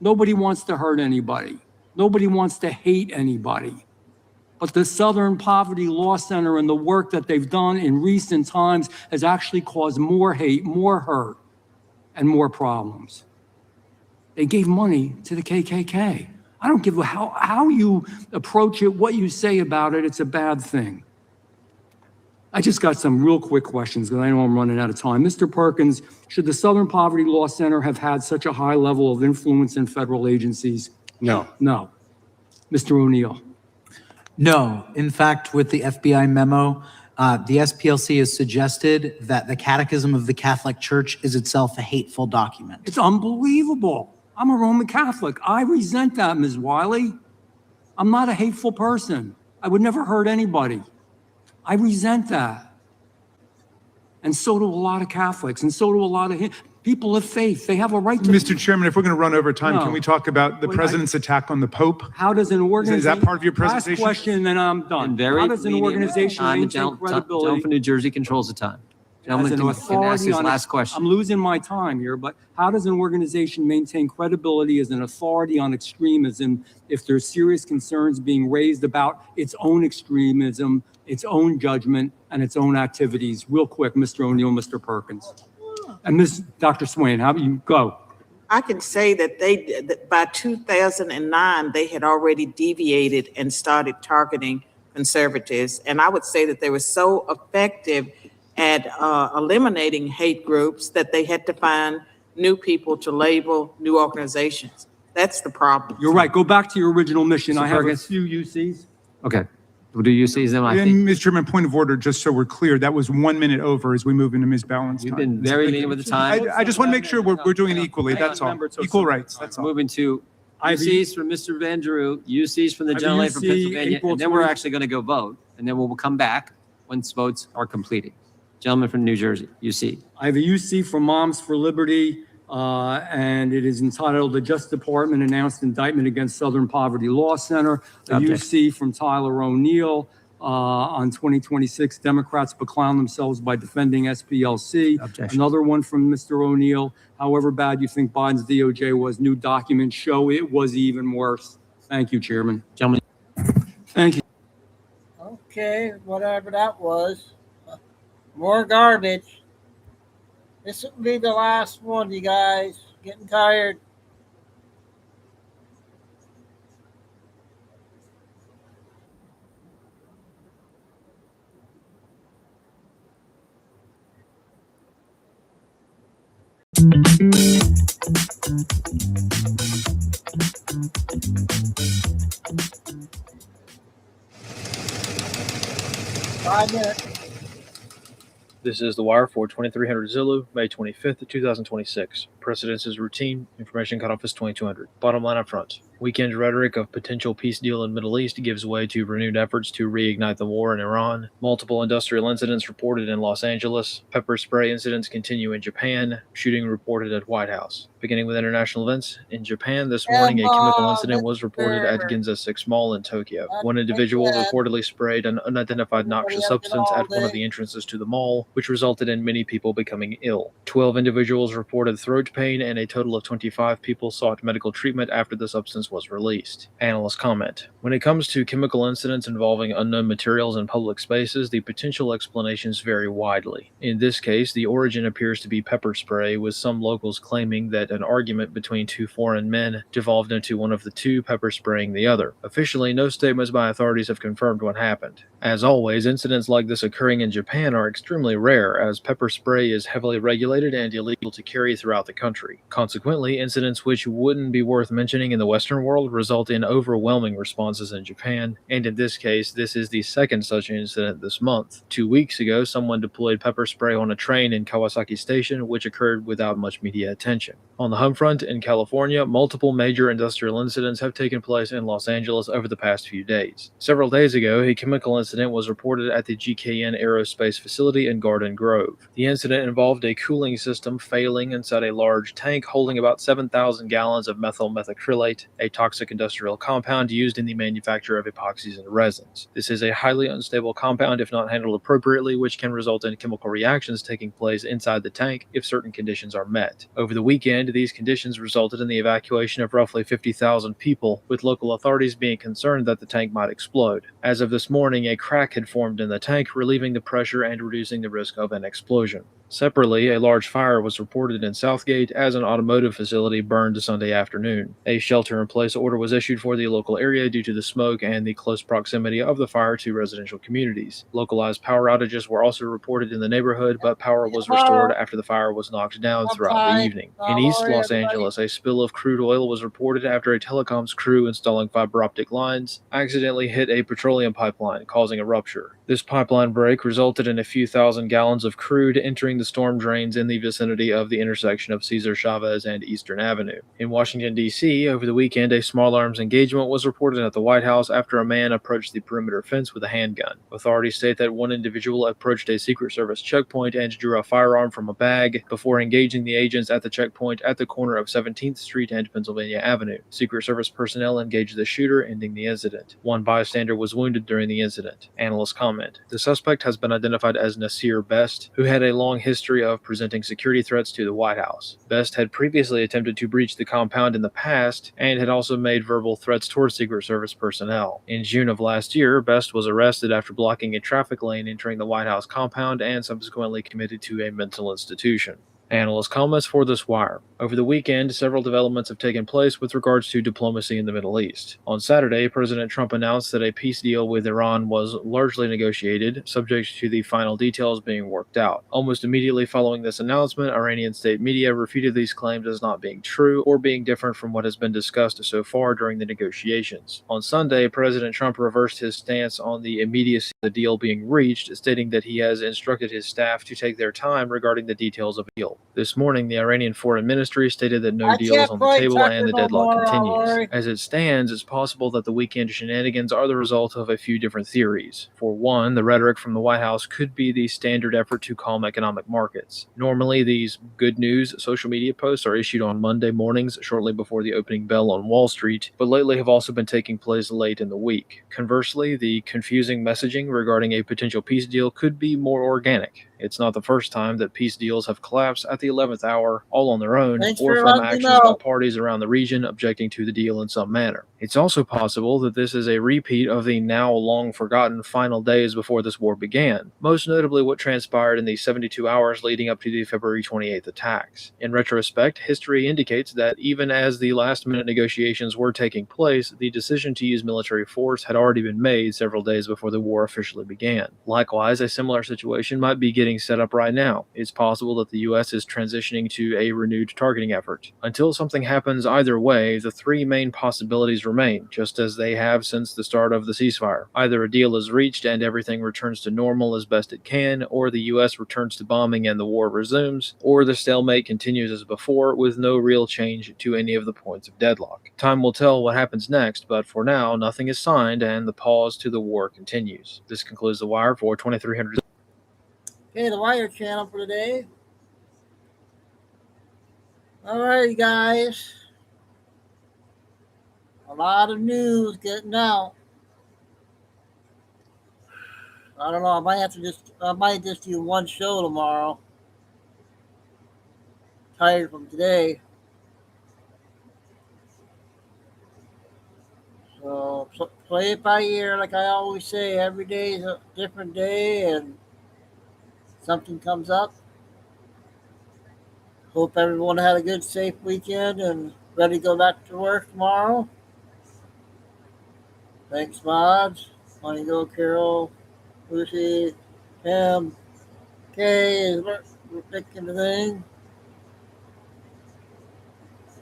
Nobody wants to hurt anybody. Nobody wants to hate anybody. But the Southern Poverty Law Center and the work that they've done in recent times has actually caused more hate, more hurt, and more problems. They gave money to the KKK. I don't give a how you approach it, what you say about it, it's a bad thing. I just got some real quick questions because I know I'm running out of time. Mr. Perkins, should the Southern Poverty Law Center have had such a high level of influence in federal agencies? No. No. Mr. O'Neill? No. In fact, with the FBI memo, the SPLC has suggested that the Catechism of the Catholic Church is itself a hateful document. It's unbelievable. I'm a Roman Catholic. I resent that, Ms. Wiley. I'm not a hateful person. I would never hurt anybody. I resent that. And so do a lot of Catholics, and so do a lot of people of faith. They have a right to... Mr. Chairman, if we're going to run over time, can we talk about the president's attack on the Pope? How does an organization... Is that part of your presentation? Last question, then I'm done. How does an organization maintain credibility... Gentleman from New Jersey controls the time. Gentleman can ask his last question. I'm losing my time here, but how does an organization maintain credibility as an authority on extremism if there's serious concerns being raised about its own extremism, its own judgment, and its own activities? Real quick, Mr. O'Neill, Mr. Perkins. And Dr. Swain, how about you go? I can say that by 2009, they had already deviated and started targeting conservatives. And I would say that they were so effective at eliminating hate groups that they had to find new people to label new organizations. That's the problem. You're right. Go back to your original mission. Mr. I have a Perkins. few UCs. Okay. Do you see them? I think. Mr. Chairman, point of order, just so we're clear, that was 1 minute over as we move into Ms. Balance. We've been very lenient with the time. I just want to make sure we're doing it equally. That's all. Equal rights. That's all. Moving to UCs from Mr. Van Drew, UCs from the gentleman from Pennsylvania, and then we're actually going to go vote, and then we'll come back once votes are completed. Gentleman from New Jersey, UC. I have a UC from Moms for Liberty, and it is entitled "The Justice Department Announced Indictment Against Southern Poverty Law Center." A UC from Tyler O'Neill on 2026. Democrats beclown themselves by defending SPLC. Objection. Another one from Mr. O'Neill. However bad you think Biden's DOJ was, new documents show it was even worse. Thank you, Chairman. Gentlemen. Thank you. Okay, whatever that was. More garbage. This will be the last one, you guys. Getting tired. Five minutes. This is The Wire for 2300 Zulu, May 25th, 2026. Precedence is routine. Information cutoff is 2200. Bottom line up front. Weekend rhetoric of potential peace deal in Middle East gives way to renewed efforts to reignite the war in Iran. Multiple industrial incidents reported in Los Angeles. Pepper spray incidents continue in Japan. Shooting reported at White House. Beginning with international events, in Japan this morning a chemical incident was reported at Ginza 6 Mall in Tokyo. One individual reportedly sprayed an unidentified noxious substance at one of the entrances to the mall, which resulted in many people becoming ill. 12 individuals reported throat pain and a total of 25 people sought medical treatment after the substance was released. Analysts comment, when it comes to chemical incidents involving unknown materials in public spaces, the potential explanations vary widely. In this case, the origin appears to be pepper spray, with some locals claiming that an argument between two foreign men devolved into one of the two pepper spraying the other. Officially, no statements by authorities have confirmed what happened. As always, incidents like this occurring in Japan are extremely rare, as pepper spray is heavily regulated and illegal to carry throughout the country. Consequently, incidents which wouldn't be worth mentioning in the Western world result in overwhelming responses in Japan, and in this case, this is the second such incident this month. 2 weeks ago, someone deployed pepper spray on a train in Kawasaki Station, which occurred without much media attention. On the home front, in California, multiple major industrial incidents have taken place in Los Angeles over the past few days. Several days ago, a chemical incident was reported at the GKN Aerospace facility in Garden Grove. The incident involved a cooling system failing inside a large tank holding about 7,000 gallons of methyl methacrylate, a toxic industrial compound used in the manufacture of epoxies and resins. This is a highly unstable compound if not handled appropriately, which can result in chemical reactions taking place inside the tank if certain conditions are met. Over the weekend, these conditions resulted in the evacuation of roughly 50,000 people, with local authorities being concerned that the tank might explode. As of this morning, a crack had formed in the tank, relieving the pressure and reducing the risk of an explosion. Separately, a large fire was reported in Southgate as an automotive facility burned Sunday afternoon. A shelter-in-place order was issued for the local area due to the smoke and the close proximity of the fire to residential communities. Localized power outages were also reported in the neighborhood, but power was restored after the fire was knocked down throughout the evening. In East Los Angeles, a spill of crude oil was reported after a telecoms crew installing fiber optic lines accidentally hit a petroleum pipeline, causing a rupture. This pipeline break resulted in a few thousand gallons of crude entering the storm drains in the vicinity of the intersection of Cesar Chavez and Eastern Avenue. In Washington, D.C., over the weekend, a small arms engagement was reported at the White House after a man approached the perimeter fence with a handgun. Authorities state that one individual approached a Secret Service checkpoint and drew a firearm from a bag before engaging the agents at the checkpoint at the corner of 17th Street and Pennsylvania Avenue. Secret Service personnel engaged the shooter, ending the incident. One bystander was wounded during the incident. Analysts comment, the suspect has been identified as Nasir Best, who had a long history of presenting security threats to the White House. Best had previously attempted to breach the compound in the past and had also made verbal threats towards Secret Service personnel. In June of last year, Best was arrested after blocking a traffic lane entering the White House compound and subsequently committed to a mental institution. Analyst comments for this wire. Over the weekend, several developments have taken place with regards to diplomacy in the Middle East. On Saturday, President Trump announced that a peace deal with Iran was largely negotiated, subject to the final details being worked out. Almost immediately following this announcement, Iranian state media refuted these claims as not being true or being different from what has been discussed so far during the negotiations. On Sunday, President Trump reversed his stance on the immediacy of the deal being reached, stating that he has instructed his staff to take their time regarding the details of the deal. This morning, the Iranian Foreign Ministry stated that no deal is on the table and the deadlock continues. As it stands, it's possible that the weekend shenanigans are the result of a few different theories. For one, the rhetoric from the White House could be the standard effort to calm economic markets. Normally, these good news social media posts are issued on Monday mornings shortly before the opening bell on Wall Street, but lately have also been taking place late in the week. Conversely, the confusing messaging regarding a potential peace deal could be more organic. It's not the first time that peace deals have collapsed at the 11th hour, all on their own, or from actions by parties around the region objecting to the deal in some manner. It's also possible that this is a repeat of the now long-forgotten final days before this war began, most notably what transpired in the 72 hours leading up to the February 28th attacks. In retrospect, history indicates that even as the last-minute negotiations were taking place, the decision to use military force had already been made several days before the war officially began. Likewise, a similar situation might be getting set up right now. It's possible that the U.S. is transitioning to a renewed targeting effort. Until something happens either way, the three main possibilities remain, just as they have since the start of the ceasefire. Either a deal is reached and everything returns to normal as best it can, or the U.S. returns to bombing and the war resumes, or the stalemate continues as before with no real change to any of the points of deadlock. Time will tell what happens next, but for now, nothing is signed and the pause to the war continues. This concludes The Wire for 2300. Okay, the Wire channel for today. Alright, guys. A lot of news getting out. I don't know. I might just do one show tomorrow. Tired from today. So play it by ear, like I always say. Every day is a different day, and something comes up. Hope everyone had a good, safe weekend and ready to go back to work tomorrow. Thanks, Mods. Want to go, Carol, Lucy, Tim, Kay is picking the thing.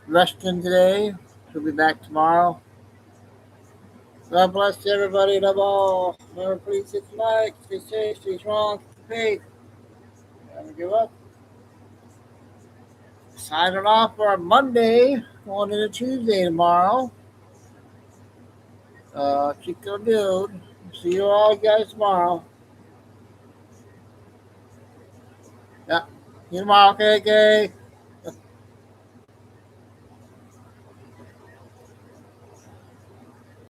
Resting today. She'll be back tomorrow. God bless everybody. Love all. Remember, please hit the like. Stay safe. Stay strong. Keep the faith. Never give up. Signing off for Monday. Going into Tuesday tomorrow. Chico dude. See you all guys tomorrow. Yeah. See you tomorrow, KK.